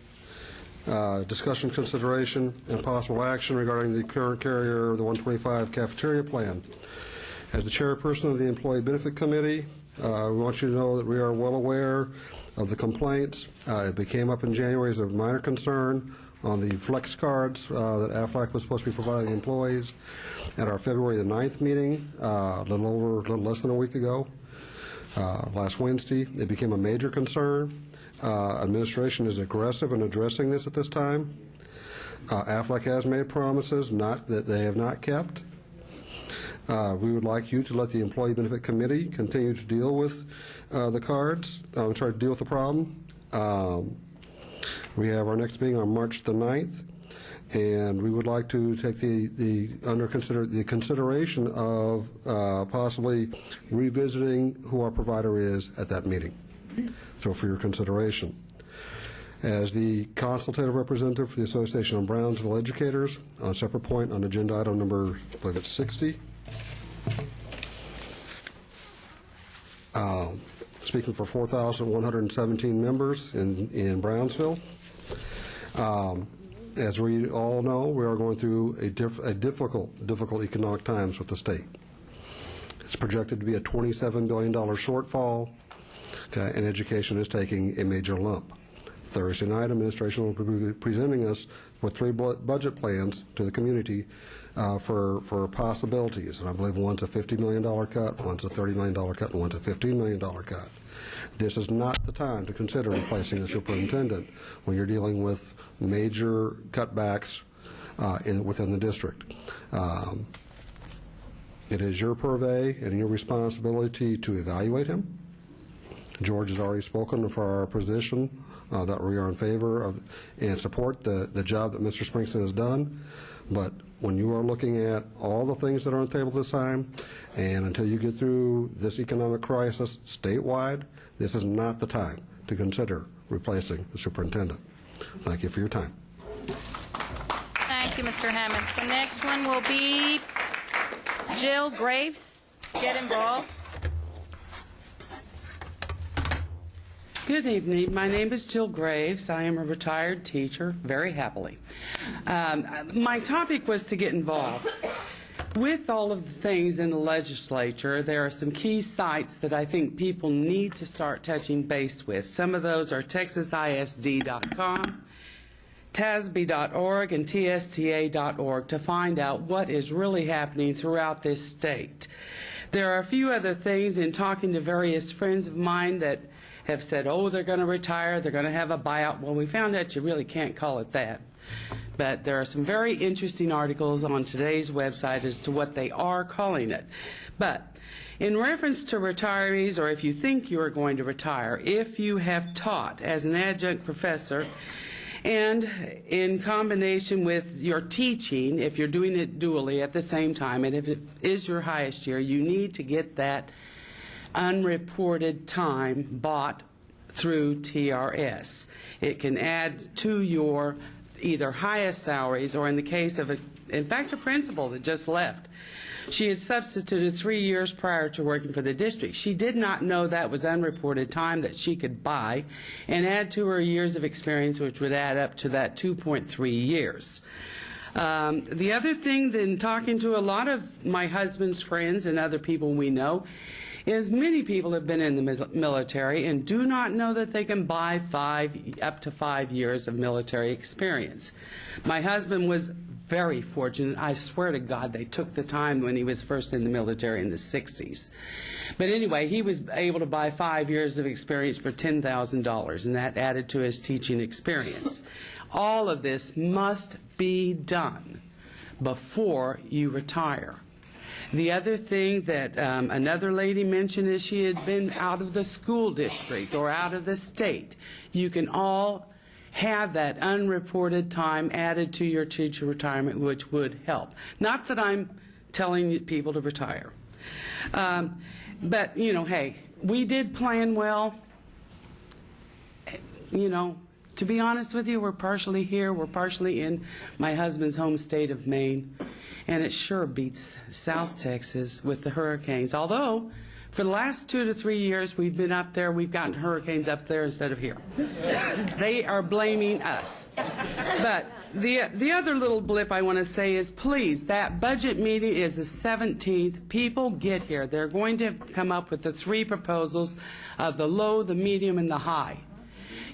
Speaker 9: discussion, consideration, and possible action regarding the current carrier of the 125 cafeteria plan. As the chairperson of the Employee Benefit Committee, we want you to know that we are well aware of the complaints. It became up in January as a minor concern on the flex cards that AFLAC was supposed to be providing the employees at our February the 9th meeting, a little less than a week ago, last Wednesday. It became a major concern. Administration is aggressive in addressing this at this time. AFLAC has made promises that they have not kept. We would like you to let the Employee Benefit Committee continue to deal with the cards, deal with the problem. We have our next meeting on March the 9th, and we would like to take the consideration of possibly revisiting who our provider is at that meeting. So for your consideration. As the consultative representative for the Association of Brownsville Educators, on a separate point on agenda item number, I believe it's 60. Speaking for 4,117 members in Brownsville. As we all know, we are going through a difficult economic times with the state. It's projected to be a $27 billion shortfall, and education is taking a major lump. Thursday night, administration will be presenting us with 3 budget plans to the community for possibilities, and I believe one's a $50 million cut, one's a $30 million cut, and one's a $15 million cut. This is not the time to consider replacing the superintendent when you're dealing with major cutbacks within the district. It is your purvey and your responsibility to evaluate him. George has already spoken for our position that we are in favor of and support the job that Mr. Springston has done. But when you are looking at all the things that are on the table this time, and until you get through this economic crisis statewide, this is not the time to consider replacing the superintendent. Thank you for your time.
Speaker 1: Thank you, Mr. Hammonds. The next one will be Jill Graves. Get involved.
Speaker 22: Good evening. My name is Jill Graves. I am a retired teacher, very happily. My topic was to get involved. With all of the things in the legislature, there are some key sites that I think people need to start touching base with. Some of those are texasisd.com, tasb.org, and tsta.org to find out what is really happening throughout this state. There are a few other things in talking to various friends of mine that have said, oh, they're going to retire, they're going to have a buyout. Well, we found out you really can't call it that. But there are some very interesting articles on today's website as to what they are calling it. But in reference to retirees, or if you think you are going to retire, if you have taught as an adjunct professor And in combination with your teaching, if you're doing it dually at the same time, and if it is your highest year, you need to get that unreported time bought through TRS. It can add to your either highest salaries, or in the case of, in fact, a principal that just left. She had substituted 3 years prior to working for the district. She did not know that was unreported time that she could buy and add to her years of experience, which would add up to that 2.3 years. The other thing, then, talking to a lot of my husband's friends and other people we know, is many people have been in the military and do not know that they can buy up to 5 years of military experience. My husband was very fortunate. I swear to God, they took the time when he was first in the military in the 60s. But anyway, he was able to buy 5 years of experience for $10,000, and that added to his teaching experience. All of this must be done before you retire. The other thing that another lady mentioned is she had been out of the school district or out of the state. You can all have that unreported time added to your teacher retirement, which would help. Not that I'm telling people to retire. But, you know, hey, we did plan well. You know, to be honest with you, we're partially here. We're partially in my husband's home state of Maine. And it sure beats South Texas with the hurricanes. Although, for the last 2 to 3 years we've been up there, we've gotten hurricanes up there instead of here. They are blaming us. But the other little blip I want to say is, please, that budget meeting is the 17th. People get here. They're going to come up with the 3 proposals of the low, the medium, and the high.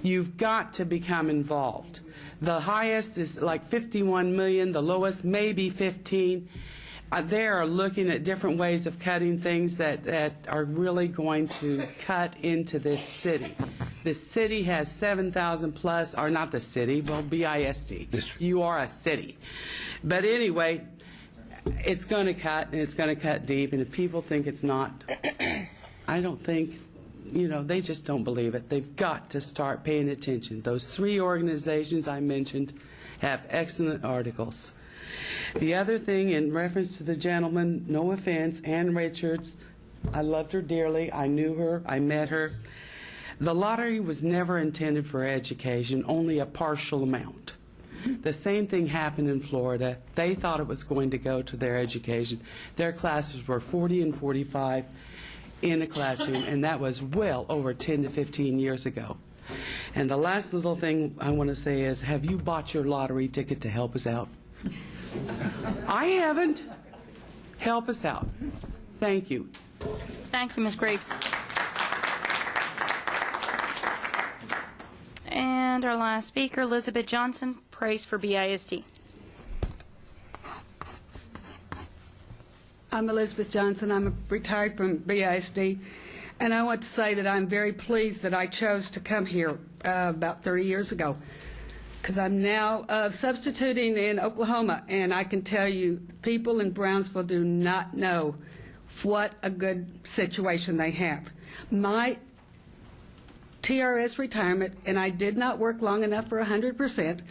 Speaker 22: You've got to become involved. The highest is like 51 million, the lowest maybe 15. They are looking at different ways of cutting things that are really going to cut into this city. The city has 7,000 plus, or not the city, well, BISD. You are a city. But anyway, it's going to cut, and it's going to cut deep, and if people think it's not, I don't think, you know, they just don't believe it. They've got to start paying attention. Those 3 organizations I mentioned have excellent articles. The other thing, in reference to the gentleman, no offense, Ann Richards, I loved her dearly. I knew her. I met her. The lottery was never intended for education, only a partial amount. The same thing happened in Florida. They thought it was going to go to their education. Their classes were 40 and 45 in a classroom, and that was well over 10 to 15 years ago. And the last little thing I want to say is, have you bought your lottery ticket to help us out? I haven't. Help us out. Thank you.
Speaker 1: Thank you, Ms. Graves. And our last speaker, Elizabeth Johnson, praise for BISD.
Speaker 7: I'm Elizabeth Johnson. I'm retired from BISD, and I want to say that I'm very pleased that I chose to come here about 30 years ago, because I'm now substituting in Oklahoma, and I can tell you people in Brownsville do not know what a good situation they have. My TRS retirement, and I did not work long enough for 100%,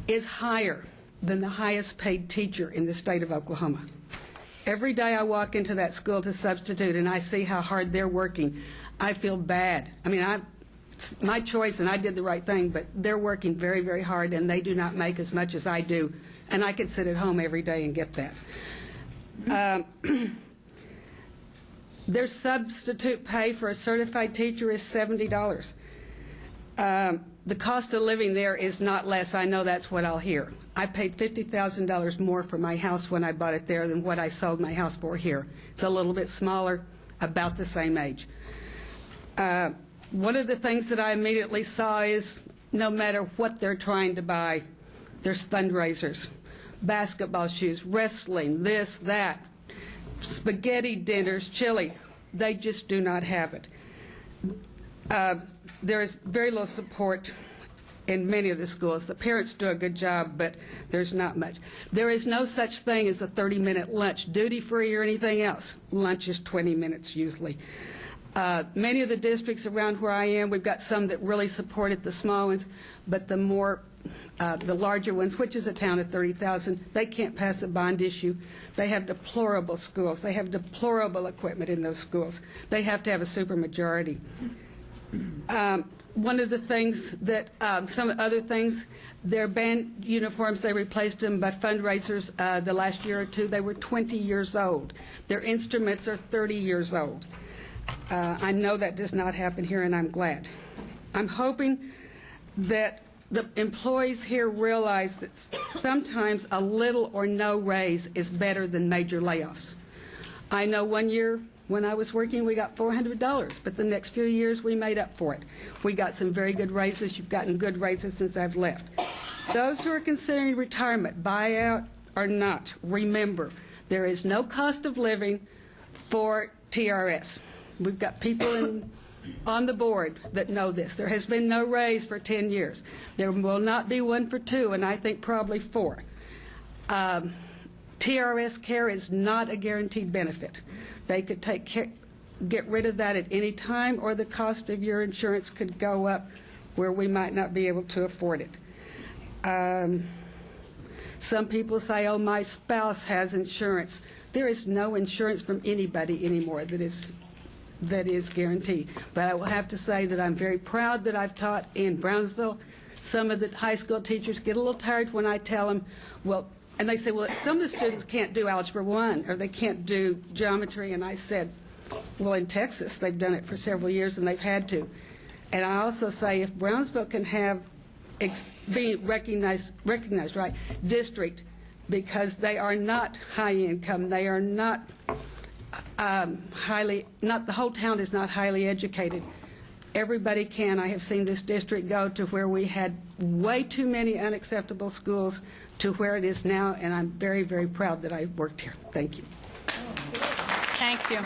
Speaker 7: is higher than the highest paid teacher in the state of Oklahoma. Every day I walk into that school to substitute and I see how hard they're working, I feel bad. I mean, it's my choice and I did the right thing, but they're working very, very hard and they do not make as much as I do. And I could sit at home every day and get that. Their substitute pay for a certified teacher is $70. The cost of living there is not less. I know that's what I'll hear. I paid $50,000 more for my house when I bought it there than what I sold my house for here. It's a little bit smaller, about the same age. One of the things that I immediately saw is no matter what they're trying to buy, there's fundraisers, basketball shoes, wrestling, this, that, spaghetti dinners, chili. They just do not have it. There is very little support in many of the schools. The parents do a good job, but there's not much. There is no such thing as a 30-minute lunch, duty-free or anything else. Lunch is 20 minutes usually. Many of the districts around where I am, we've got some that really support it, the small ones, but the more the larger ones, which is a town of 30,000, they can't pass a bond issue. They have deplorable schools. They have deplorable equipment in those schools. They have to have a supermajority. One of the things that, some other things, their band uniforms, they replaced them by fundraisers the last year or two. They were 20 years old. Their instruments are 30 years old. I know that does not happen here, and I'm glad. I'm hoping that the employees here realize that sometimes a little or no raise is better than major layoffs. I know one year when I was working, we got $400, but the next few years we made up for it. We got some very good raises. You've gotten good raises since I've left. Those who are considering retirement, buyout or not, remember, there is no cost of living for TRS. We've got people on the board that know this. There has been no raise for 10 years. There will not be one for 2, and I think probably 4. TRS care is not a guaranteed benefit. They could get rid of that at any time, or the cost of your insurance could go up where we might not be able to afford it. Some people say, oh, my spouse has insurance. There is no insurance from anybody anymore that is guaranteed. But I will have to say that I'm very proud that I've taught in Brownsville. Some of the high school teachers get a little tired when I tell them, well, and they say, well, some of the students can't do Algebra 1 or they can't do geometry. And I said, well, in Texas, they've done it for several years and they've had to. And I also say if Brownsville can have be recognized, right, district, because they are not high income, they are not the whole town is not highly educated. Everybody can. I have seen this district go to where we had way too many unacceptable schools to where it is now, and I'm very, very proud that I worked here. Thank you.
Speaker 1: Thank you.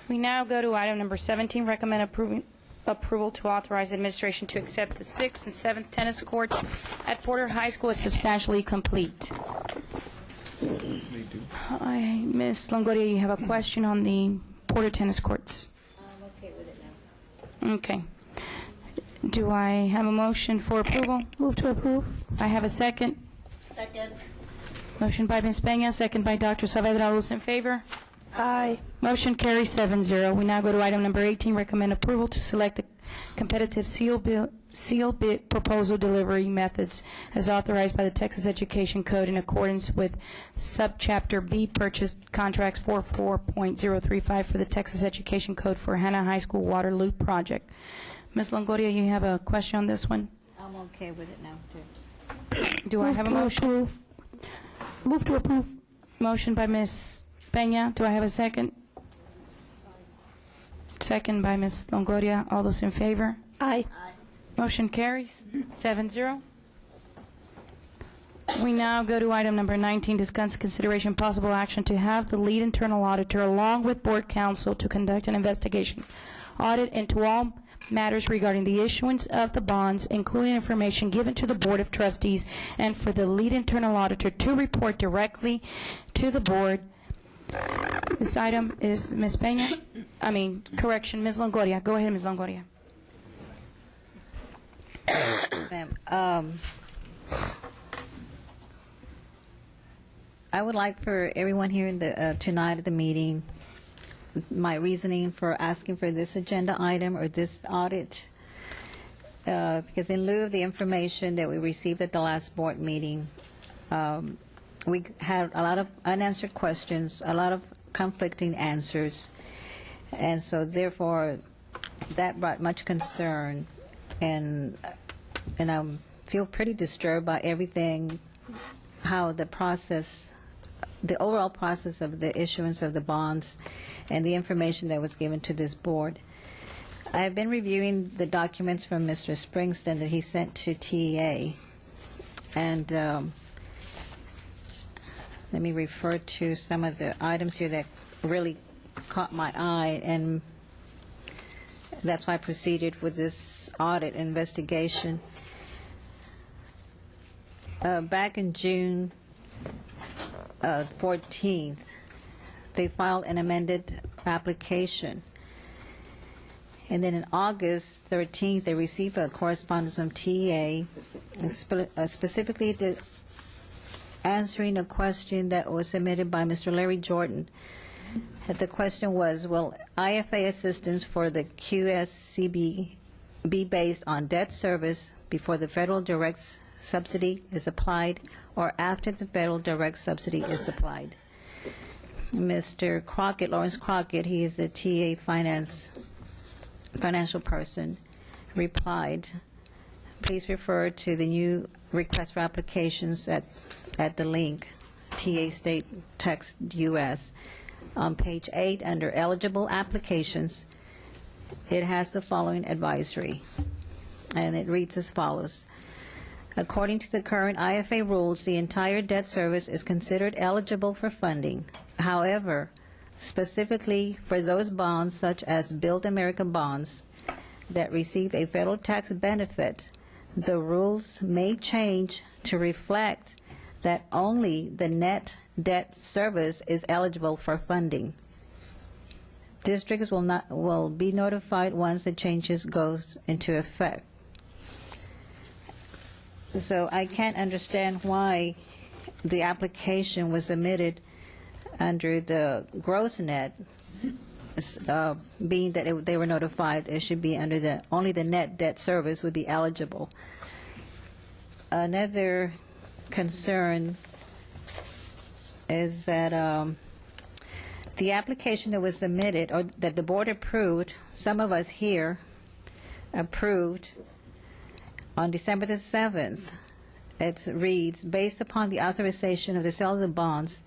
Speaker 1: We now go to item number 17, recommend approval to authorize administration to accept the 6th and 7th tennis courts at Porter High School as substantially complete. Hi, Ms. Longoria, you have a question on the Porter tennis courts?
Speaker 18: I'm okay with it now.
Speaker 1: Okay. Do I have a motion for approval?
Speaker 10: Move to approve.
Speaker 1: I have a second.
Speaker 18: Second.
Speaker 1: Motion by Ms. Peña, second by Dr. Saavedra. All those in favor?
Speaker 10: Aye.
Speaker 1: Motion carries 7-0. We now go to item number 18, recommend approval to select the competitive seal bid proposal delivery methods as authorized by the Texas Education Code in accordance with Subchapter B, Purchase Contracts 44.035 for the Texas Education Code for Hannah High School Water Loop Project. Ms. Longoria, you have a question on this one?
Speaker 18: I'm okay with it now, too.
Speaker 1: Do I have a motion?
Speaker 10: Move to approve.
Speaker 1: Motion by Ms. Peña. Do I have a second? Second by Ms. Longoria. All those in favor?
Speaker 10: Aye.
Speaker 1: Motion carries 7-0. We now go to item number 19, discuss consideration possible action to have the lead internal auditor along with board counsel to conduct an investigation audit into all matters regarding the issuance of the bonds, including information given to the Board of Trustees, and for the lead internal auditor to report directly to the board. This item is Ms. Peña. Ms. Longoria. Go ahead, Ms. Longoria.
Speaker 18: Ma'am, I would like for everyone here in the tonight at the meeting, my reasoning for asking for this agenda item or this audit, because in lieu of the information that we received at the last board meeting, we had a lot of unanswered questions, a lot of conflicting answers, and so therefore that brought much concern, and I feel pretty disturbed by everything, how the process, the overall process of the issuance of the bonds and the information that was given to this board. I've been reviewing the documents from Mr. Springston that he sent to TEA, and let me refer to some of the items here that really caught my eye, and that's why I proceeded with this audit investigation. Back in June 14th, they filed an amended application. And then in August 13th, they received a correspondence from TA specifically answering a question that was submitted by Mr. Larry Jordan. The question was, will IFA assistance for the QSCB be based on debt service before the federal direct subsidy is applied or after the federal direct subsidy is applied? Mr. Crockett, Lawrence Crockett, he is the TA financial person, replied, please refer to the new request for applications at the link, TA State Text US. On page 8, under eligible applications, it has the following advisory, and it reads as follows. According to the current IFA rules, the entire debt service is considered eligible for funding. However, specifically for those bonds such as Build America bonds that receive a federal tax benefit, the rules may change to reflect that only the net debt service is eligible for funding. Districts will be notified once the changes goes into effect. So I can't understand why the application was submitted under the gross net, being that they were notified it should be under only the net debt service would be eligible. Another concern is that the application that was submitted, or that the board approved, some of us here approved on December the 7th. It reads, based upon the authorization of the sale of the bonds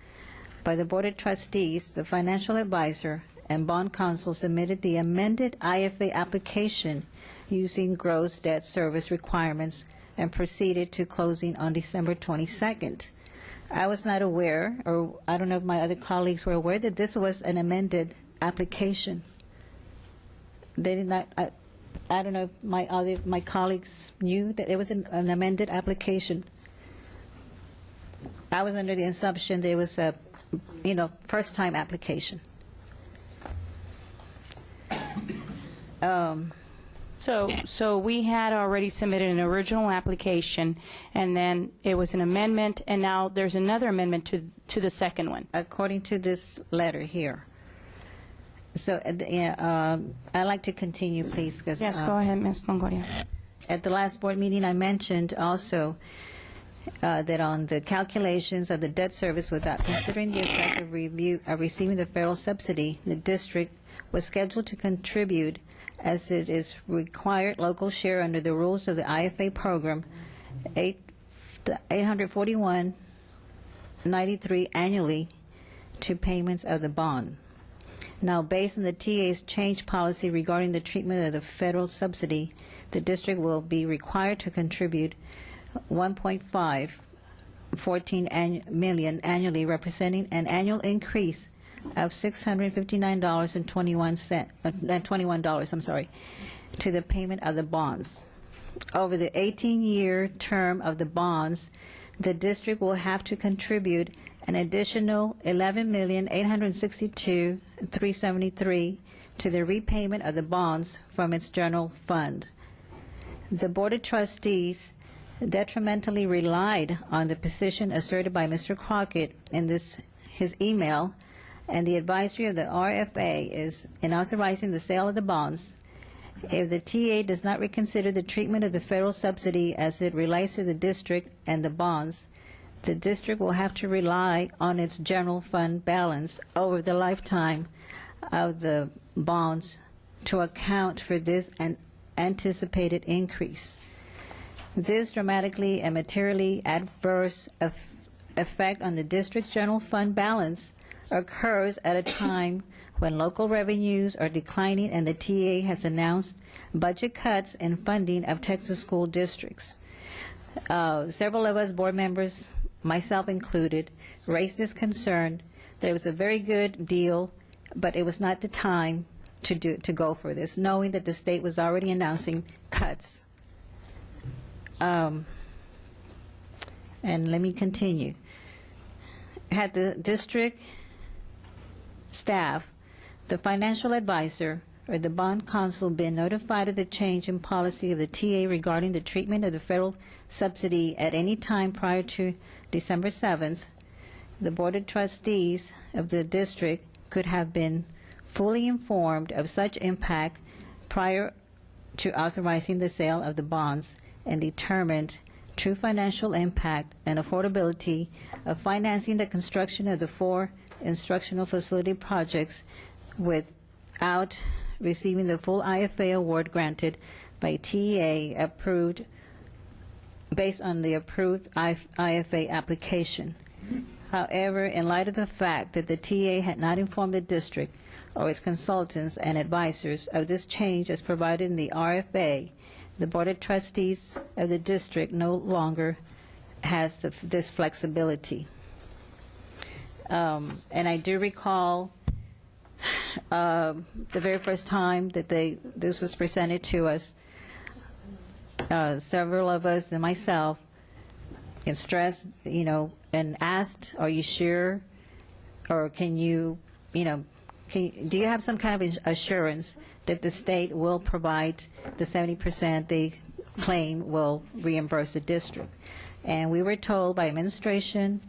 Speaker 18: by the Board of Trustees, the financial advisor and bond counsel submitted the amended IFA application using gross debt service requirements and proceeded to closing on December 22nd. I was not aware, or I don't know if my other colleagues were aware, that this was an amended application. They did not. I don't know if my colleagues knew that it was an amended application. I was under the assumption that it was a, first-time application.
Speaker 1: So we had already submitted an original application, and then it was an amendment, and now there's another amendment to the second one.
Speaker 18: According to this letter here. So I'd like to continue, please.
Speaker 1: Yes, go ahead, Ms. Longoria.
Speaker 18: At the last board meeting, I mentioned also that on the calculations of the debt service, without considering the effect of receiving the federal subsidy, the district was scheduled to contribute, as it is required local share under the rules of the IFA program, $841.93 annually to payments of the bond. Now, based on the TA's change policy regarding the treatment of the federal subsidy, the district will be required to contribute $1.514 million annually, representing an annual increase of $659.21 to the payment of the bonds. Over the 18-year term of the bonds, the district will have to contribute an additional $11,862,373 to the repayment of the bonds from its general fund. The Board of Trustees detrimentally relied on the position asserted by Mr. Crockett in his email, and the advisory of the RFA is in authorizing the sale of the bonds. If the TA does not reconsider the treatment of the federal subsidy as it relates to the district and the bonds, the district will have to rely on its general fund balance over the lifetime of the bonds to account for this anticipated increase. This dramatically and materially adverse effect on the district's general fund balance occurs at a time when local revenues are declining and the TA has announced budget cuts in funding of Texas school districts. Several of us board members, myself included, raised this concern that it was a very good deal, but it was not the time to go for this, knowing that the state was already announcing cuts. And let me continue. Had the district staff the financial advisor or the bond counsel been notified of the change in policy of the TA regarding the treatment of the federal subsidy at any time prior to December 7th, the Board of Trustees of the district could have been fully informed of such impact prior to authorizing the sale of the bonds and determined true financial impact and affordability of financing the construction of the 4 instructional facility projects without receiving the full IFA award granted by TA approved based on the approved IFA application. However, in light of the fact that the TA had not informed the district or its consultants and advisors of this change as provided in the RFA, the Board of Trustees of the district no longer has this flexibility. And I do recall the very first time that this was presented to us, several of us and myself, and stressed, and asked, are you sure? Or can you, do you have some kind of assurance that the state will provide the 70% they claim will reimburse the district? And we were told by administration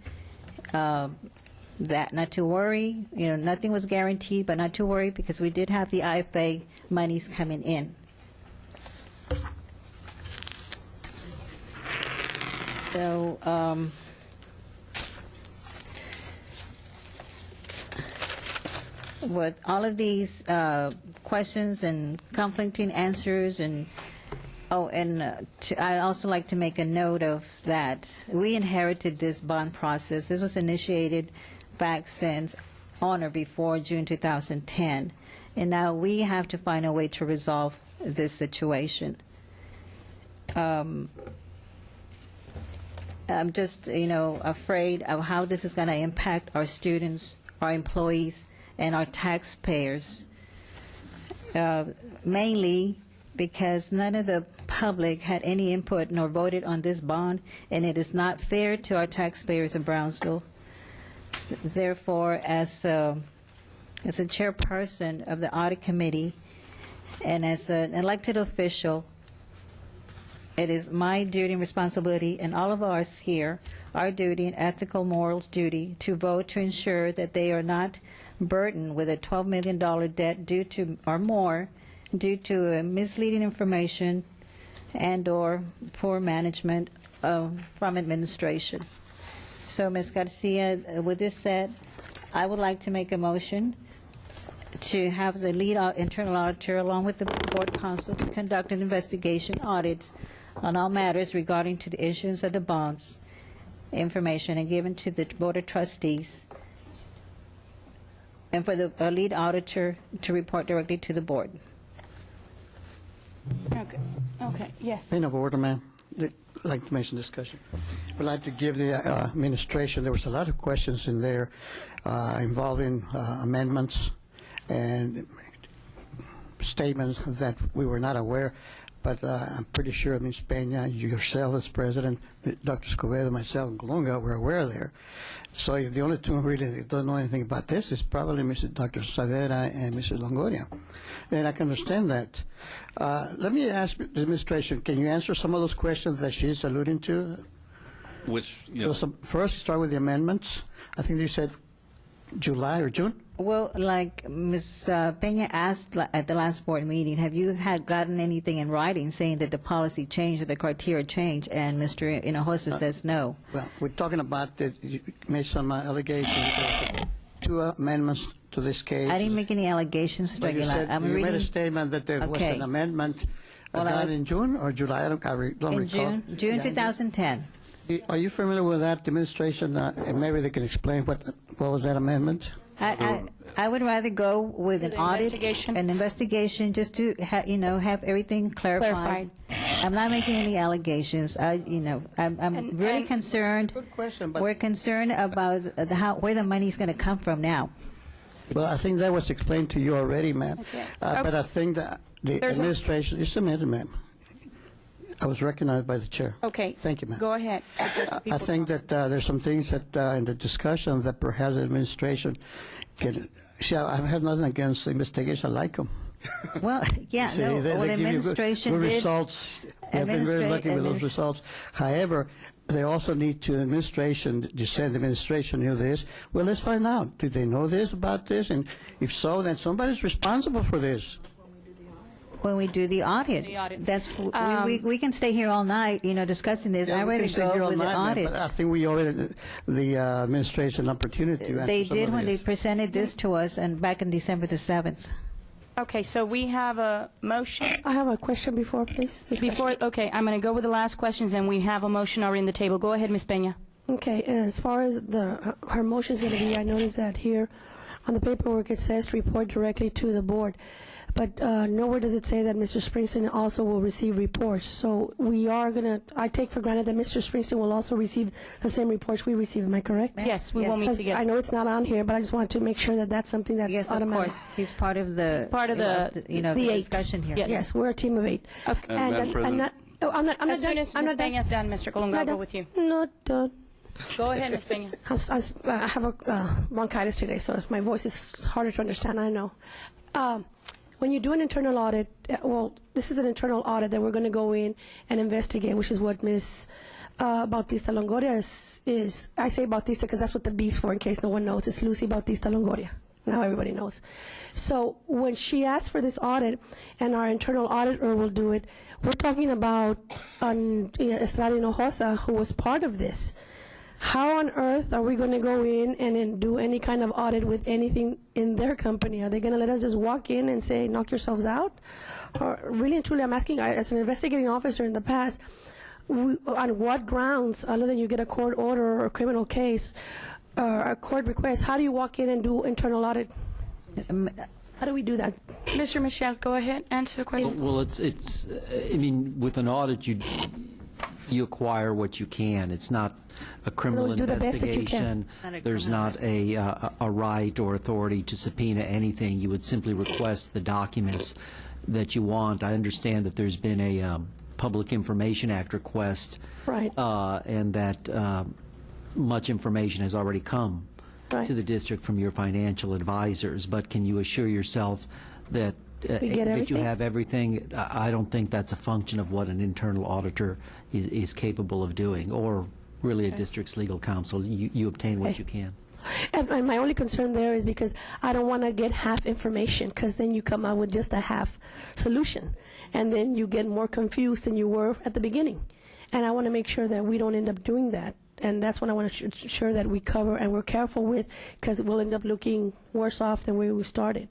Speaker 18: that not to worry, nothing was guaranteed, but not to worry because we did have the IFA monies coming in. So, with all of these questions and conflicting answers, and I'd also like to make a note of that we inherited this bond process. This was initiated back since on or before June 2010, and now we have to find a way to resolve this situation. I'm just, afraid of how this is going to impact our students, our employees, and our taxpayers, mainly because none of the public had any input nor voted on this bond, and it is not fair to our taxpayers in Brownsville. Therefore, as a chairperson of the audit committee and as an elected official, it is my duty and responsibility, and all of us here, our duty and ethical morals duty, to vote to ensure that they are not burdened with a $12 million debt due to, or more, due to misleading information and or poor management from administration. So, Ms. Garcia, with this said, I would like to make a motion to have the lead internal auditor along with the board counsel to conduct an investigation audit on all matters regarding to the issuance of the bonds information and given to the Board of Trustees, and for the lead auditor to report directly to the board.
Speaker 1: Okay, yes.
Speaker 6: Point of order, ma'am. I'd like to make some discussion. I'd like to give the administration, there was a lot of questions in there involving amendments and statements that we were not aware, but I'm pretty sure Ms. Peña, yourself as president, Dr. Escobedo, myself, and Colunga were aware there. So the only two really don't know anything about this is probably Dr. Savera and Mrs. Longoria. And I can understand that. Let me ask the administration, can you answer some of those questions that she's alluding to?
Speaker 2: Which,
Speaker 6: First, start with the amendments. I think you said July or June?
Speaker 18: Well, like Ms. Peña asked at the last board meeting, have you gotten anything in writing saying that the policy changed or the criteria changed? And Mr. Hinojosa says no.
Speaker 6: Well, we're talking about that you made some allegations, 2 amendments to this case.
Speaker 18: I didn't make any allegations, Mr. Aguilar.
Speaker 6: You made a statement that there was an amendment done in June or July. I don't recall.
Speaker 18: In June 2010.
Speaker 6: Are you familiar with that, administration? And maybe they can explain what was that amendment?
Speaker 18: I would rather go with an audit, an investigation, just to have everything clarified. I'm not making any allegations. I'm really concerned.
Speaker 6: Good question, but
Speaker 18: we're concerned about where the money is going to come from now.
Speaker 6: Well, I think that was explained to you already, ma'am.
Speaker 1: Okay.
Speaker 6: But I think that the administration, just a minute, ma'am. I was recognized by the chair.
Speaker 1: Okay.
Speaker 6: Thank you, ma'am.
Speaker 1: Go ahead.
Speaker 6: I think that there's some things that in the discussion that perhaps the administration See, I have nothing against investigation. I like them.
Speaker 18: Well, yeah,
Speaker 6: See,
Speaker 18: no,
Speaker 6: they
Speaker 18: well,
Speaker 6: give you
Speaker 18: administration
Speaker 6: good
Speaker 18: did.
Speaker 6: results. They've been very lucky with those results. However, they also need to administration, you said the administration knew this. Well, let's find out. Did they know this about this? And if so, then somebody's responsible for this.
Speaker 18: When we do the audit. That's we can stay here all night, discussing this.
Speaker 6: Yeah,
Speaker 18: I'd
Speaker 6: we
Speaker 18: rather
Speaker 6: can stay here
Speaker 18: go
Speaker 6: all
Speaker 18: with the
Speaker 6: night,
Speaker 18: audit.
Speaker 6: but I think we owe it the administration an opportunity to
Speaker 18: They
Speaker 6: answer some
Speaker 18: did
Speaker 6: of
Speaker 18: when they
Speaker 6: this.
Speaker 18: presented this to us, and back on December the 7th.
Speaker 1: Okay, so we have a motion.
Speaker 10: I have a question before, please.
Speaker 1: Okay, I'm going to go with the last questions, and we have a motion already on the table. Go ahead, Ms. Peña.
Speaker 10: Okay, as far as her motion is going to be, I noticed that here on the paperwork it says report directly to the board, but nowhere does it say that Mr. Springsteen also will receive reports. So we are going to, I take for granted that Mr. Springsteen will also receive the same reports we receive. Am I correct?
Speaker 1: Yes, we will meet together.
Speaker 10: I know it's not on here, but I just want to make sure that that's something that's
Speaker 18: Yes, of
Speaker 10: automatic.
Speaker 18: course. He's part of the
Speaker 10: the eight.
Speaker 18: discussion here.
Speaker 10: Yes, we're a team of 8.
Speaker 18: Okay.
Speaker 10: And I'm not. Oh, I'm not
Speaker 1: As soon
Speaker 10: done.
Speaker 1: as
Speaker 10: I'm
Speaker 1: Ms.
Speaker 10: not done.
Speaker 1: Peña's done, Mr. Colunga, I'll go with you.
Speaker 10: Not done.
Speaker 1: Go ahead, Ms. Peña.
Speaker 10: I have a bronchitis today, so my voice is harder to understand, I know. When you do an internal audit, well, this is an internal audit that we're going to go in and investigate, which is what Ms. Bautista Longoria is. I say Bautista because that's what the B is for, in case no one knows. It's Lucy Bautista Longoria. Now everybody knows. So when she asked for this audit, and our internal auditor will do it, we're talking about Estrada Hinojosa, who was part of this. How on earth are we going to go in and then do any kind of audit with anything in their company? Are they going to let us just walk in and say, knock yourselves out? Or really and truly, I'm asking, as an investigating officer in the past, on what grounds, other than you get a court order or a criminal case, or a court request, how do you walk in and do internal audit? How do we do that?
Speaker 1: Mr. Michel, go ahead, answer the question.
Speaker 19: Well, it's. I mean, with an audit, you acquire what you can. It's not a criminal
Speaker 10: Do the best that you
Speaker 19: investigation.
Speaker 10: can.
Speaker 19: There's not a right or authority to subpoena anything. You would simply request the documents that you want. I understand that there's been a Public Information Act request,
Speaker 10: right,
Speaker 19: and that much information has already come to the district from your financial advisors. But can you assure yourself that that you have everything? I don't think that's a function of what an internal auditor is capable of doing, or really a district's legal counsel. You obtain what you can.
Speaker 10: And my only concern there is because I don't want to get half information, because then you come out with just a half solution, and then you get more confused than you were at the beginning. And I want to make sure that we don't end up doing that. And that's what I want to ensure that we cover and we're careful with, because we'll end up looking worse off than where we started.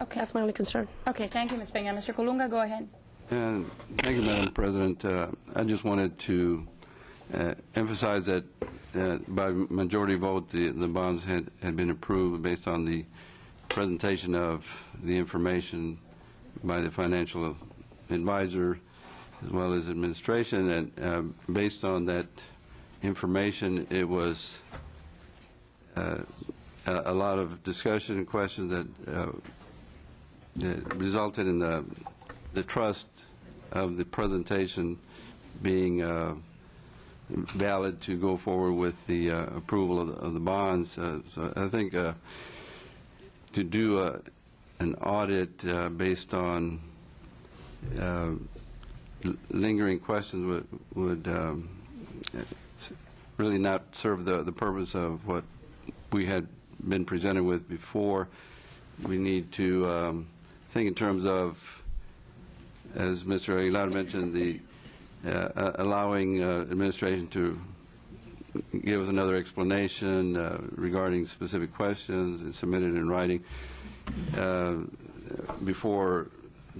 Speaker 1: Okay.
Speaker 10: That's my only concern.
Speaker 1: Okay, thank you, Ms. Peña. Mr. Colunga, go ahead.
Speaker 5: Thank you, Madam President. I just wanted to emphasize that by majority vote, the bonds had been approved based on the presentation of the information by the financial advisor as well as administration, and based on that information, it was a lot of discussion and questions that resulted in the trust of the presentation being valid to go forward with the approval of the bonds. So I think to do an audit based on lingering questions would really not serve the purpose of what we had been presented with before. We need to think in terms of, as Mr. Aguilar mentioned, the allowing administration to give us another explanation regarding specific questions and submit it in writing before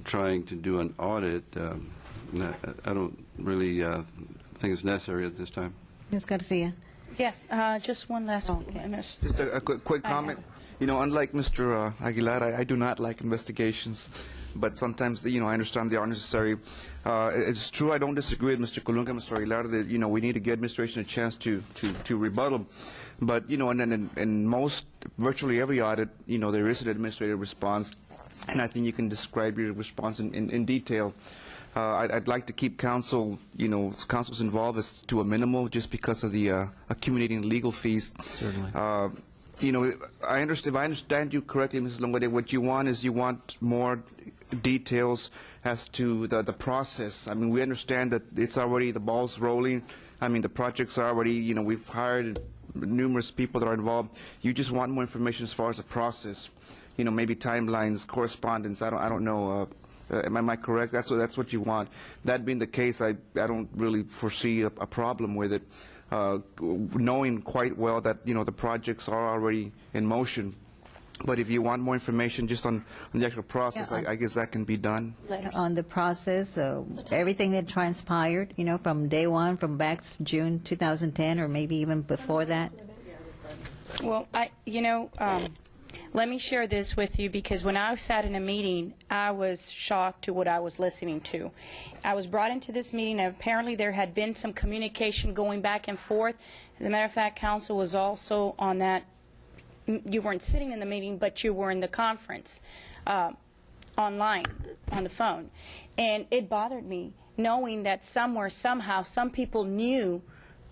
Speaker 5: trying to do an audit. I don't really think it's necessary at this time.
Speaker 18: Ms. Garcia.
Speaker 1: Yes, just one last one.
Speaker 3: Just a quick comment. You know, unlike Mr. Aguilar, I do not like investigations, but sometimes, I understand they are necessary. It's true, I don't disagree with Mr. Colunga, Mr. Aguilar, that, we need to give administration a chance to rebuttal. But, and in most, virtually every audit, there is an administrative response, and I think you can describe your response in detail. I'd like to keep council's involved to a minimal, just because of the accumulating legal fees.
Speaker 19: Certainly.
Speaker 3: you know, I understand, if I understand you correctly, Mrs. Longoria, what you want is you want more details as to the process. I mean, we understand that it's already, the ball's rolling. I mean, the projects are already, you know, we've hired numerous people that are involved. You just want more information as far as the process, you know, maybe timelines, correspondence. I don't know. Am I correct? That's what you want. That being the case, I don't really foresee a problem with it, knowing quite well that, you know, the projects are already in motion. But if you want more information just on the actual process, I guess that can be done.
Speaker 18: On the process, everything that transpired, you know, from day one, from back June 2010, or maybe even before that?
Speaker 1: Well, let me share this with you, because when I sat in a meeting, I was shocked to what I was listening to. I was brought into this meeting, and apparently there had been some communication going back and forth. As a matter of fact, council was also on that. You weren't sitting in the meeting, but you were in the conference online, on the phone. And it bothered me, knowing that somewhere, somehow, some people knew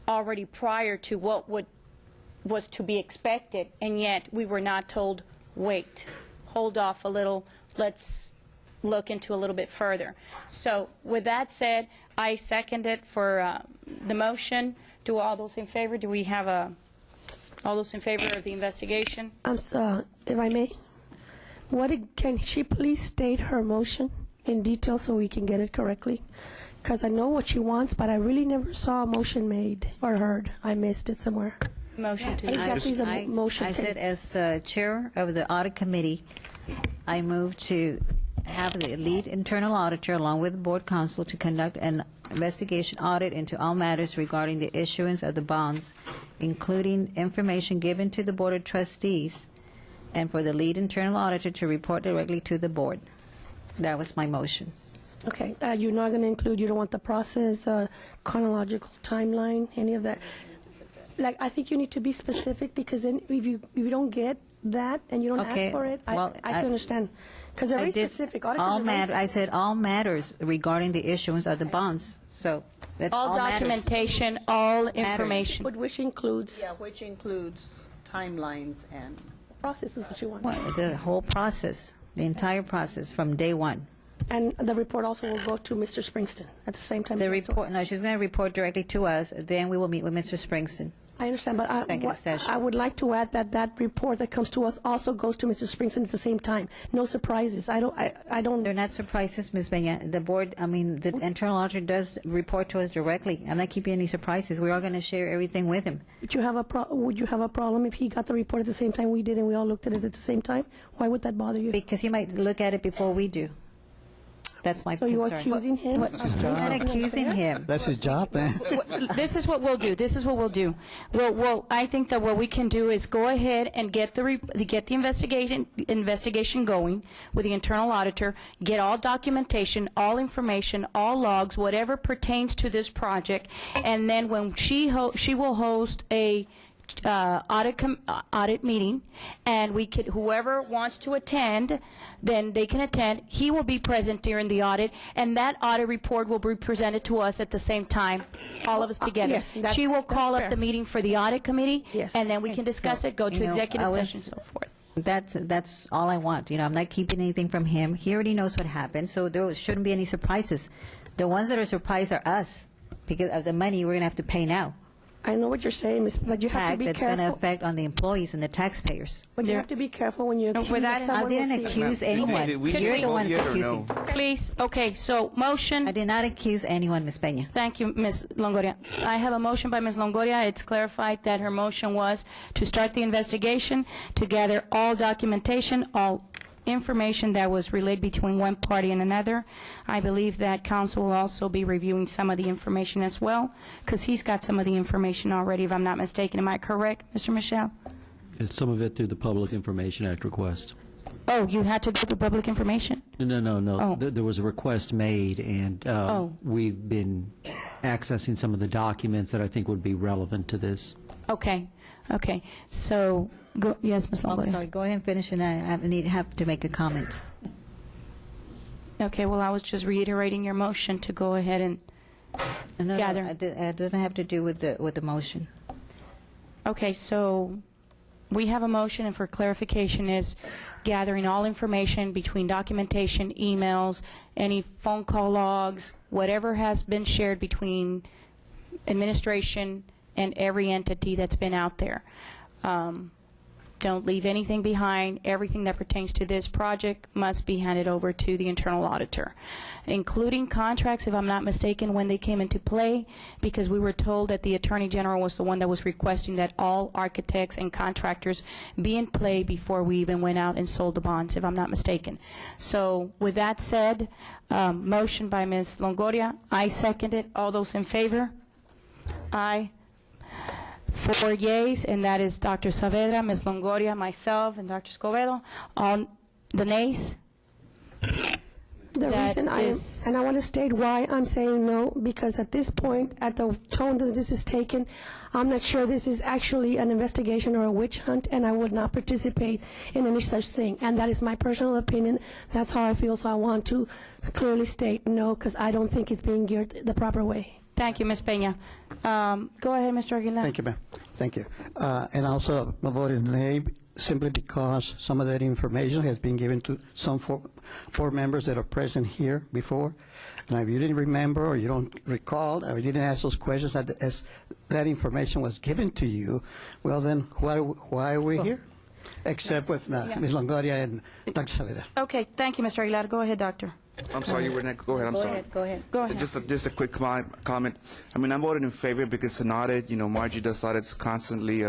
Speaker 1: already prior to what was to be expected, and yet we were not told, wait, hold off a little, let's look into a little bit further. So with that said, I second it for the motion. Do all those in favor? Do we have all those in favor of the investigation?
Speaker 10: If I may, can she please state her motion in detail so we can get it correctly? Because I know what she wants, but I really never saw a motion made or heard. I missed it somewhere.
Speaker 1: Motion to
Speaker 18: I said, as chair of the audit committee, I move to have the lead internal auditor, along with the board counsel, to conduct an investigation audit into all matters regarding the issuance of the bonds, including information given to the board of trustees, and for the lead internal auditor to report directly to the board. That was my motion.
Speaker 10: Okay. You're not going to include, you don't want the process, chronological timeline, any of that? Like, I think you need to be specific, because then if you don't get that and you don't ask for it, I can understand. Because they're very specific.
Speaker 18: I said all matters regarding the issuance of the bonds. So that's all
Speaker 1: documentation,
Speaker 18: matters.
Speaker 1: all information.
Speaker 10: Which includes?
Speaker 4: Yeah, which includes timelines and...
Speaker 10: Process is what you want.
Speaker 18: Well, the whole process, the entire process from day one.
Speaker 10: And the report also will go to Mr. Springston at the same time.
Speaker 18: The report, no, she's going to report directly to us. Then we will meet with Mr. Springston.
Speaker 10: I understand, but I would like to add that report that comes to us also goes to Mr. Springston at the same time. No surprises. I don't.
Speaker 18: They're not surprises, Ms. Peña. The board, the internal auditor does report to us directly. I'm not keeping any surprises. We are going to share everything with him.
Speaker 10: Would you have a problem if he got the report at the same time we did and we all looked at it at the same time? Why would that bother you?
Speaker 18: Because he might look at it before we do. That's my concern.
Speaker 10: So you're accusing him?
Speaker 18: I'm not accusing him.
Speaker 11: That's his job, man.
Speaker 1: This is what we'll do. Well, I think that what we can do is go ahead and get the investigation going with the internal auditor, get all documentation, all information, all logs, whatever pertains to this project, and then when she will host a audit meeting, and whoever wants to attend, then they can attend. He will be present during the audit, and that audit report will be presented to us at the same time, all of us together.
Speaker 10: Yes,
Speaker 1: she will call up the meeting for the audit committee,
Speaker 10: yes,
Speaker 1: and then we can discuss it, go to executive session, and so forth.
Speaker 18: That's all I want. I'm not keeping anything from him. He already knows what happened, so there shouldn't be any surprises. The ones that are surprised are us, because of the money we're going to have to pay now.
Speaker 10: I know what you're saying, but you have to be
Speaker 18: that's going to
Speaker 10: careful.
Speaker 18: affect on the employees and the taxpayers.
Speaker 10: But you have to be careful when you accuse someone.
Speaker 18: I didn't accuse anyone. You're the one accusing.
Speaker 1: Please, okay, so motion.
Speaker 18: I did not accuse anyone, Ms. Peña.
Speaker 1: Thank you, Ms. Longoria. I have a motion by Ms. Longoria. It's clarified that her motion was to start the investigation, to gather all documentation, all information that was relayed between one party and another. I believe that council will also be reviewing some of the information as well, because he's got some of the information already, if I'm not mistaken. Am I correct, Mr. Michel?
Speaker 19: Some of it through the Public Information Act request.
Speaker 1: Oh, you had to go to public information?
Speaker 19: No.
Speaker 1: Oh.
Speaker 19: There was a request made, and we've been accessing some of the documents that I think would be relevant to this.
Speaker 1: Okay. So, yes, Ms. Longoria.
Speaker 18: I'm sorry, go ahead and finish, and I have to make a comment.
Speaker 1: Okay, well, I was just reiterating your motion to go ahead and gather.
Speaker 18: No, it doesn't have to do with the motion.
Speaker 1: Okay, so we have a motion, and for clarification is gathering all information between documentation, emails, any phone call logs, whatever has been shared between administration and every entity that's been out there. Don't leave anything behind. Everything that pertains to this project must be handed over to the internal auditor, including contracts, if I'm not mistaken, when they came into play, because we were told that the Attorney General was the one that was requesting that all architects and contractors be in play before we even went out and sold the bonds, if I'm not mistaken. So with that said, motion by Ms. Longoria. I second it. All those in favor? Aye. 4 yeas, and that is Dr. Saavedra, Ms. Longoria, myself, and Dr. Escobedo. All the nays?
Speaker 10: The reason and I want to state why I'm saying no, because at this point, at the tone that this is taken, I'm not sure this is actually an investigation or a witch hunt, and I would not participate in any such thing. And that is my personal opinion. That's how I feel, so I want to clearly state no, because I don't think it's being geared the proper way.
Speaker 1: Thank you, Ms. Peña. Go ahead, Mr. Aguilar.
Speaker 6: Thank you, ma'am. Thank you. And also, I voted nay simply because some of that information has been given to some board members that are present here before. Now, if you didn't remember or you don't recall or you didn't ask those questions as that information was given to you, well, then why are we here? Except with Ms. Longoria and Dr. Saavedra.
Speaker 1: Okay, thank you, Mr. Aguilar. Go ahead, doctor.
Speaker 3: I'm sorry, you were next. Go ahead, I'm sorry.
Speaker 18: Go ahead.
Speaker 1: Go ahead.
Speaker 3: Just a quick comment. I mean, I voted in favor because it's an audit. You know, Margie does audits constantly.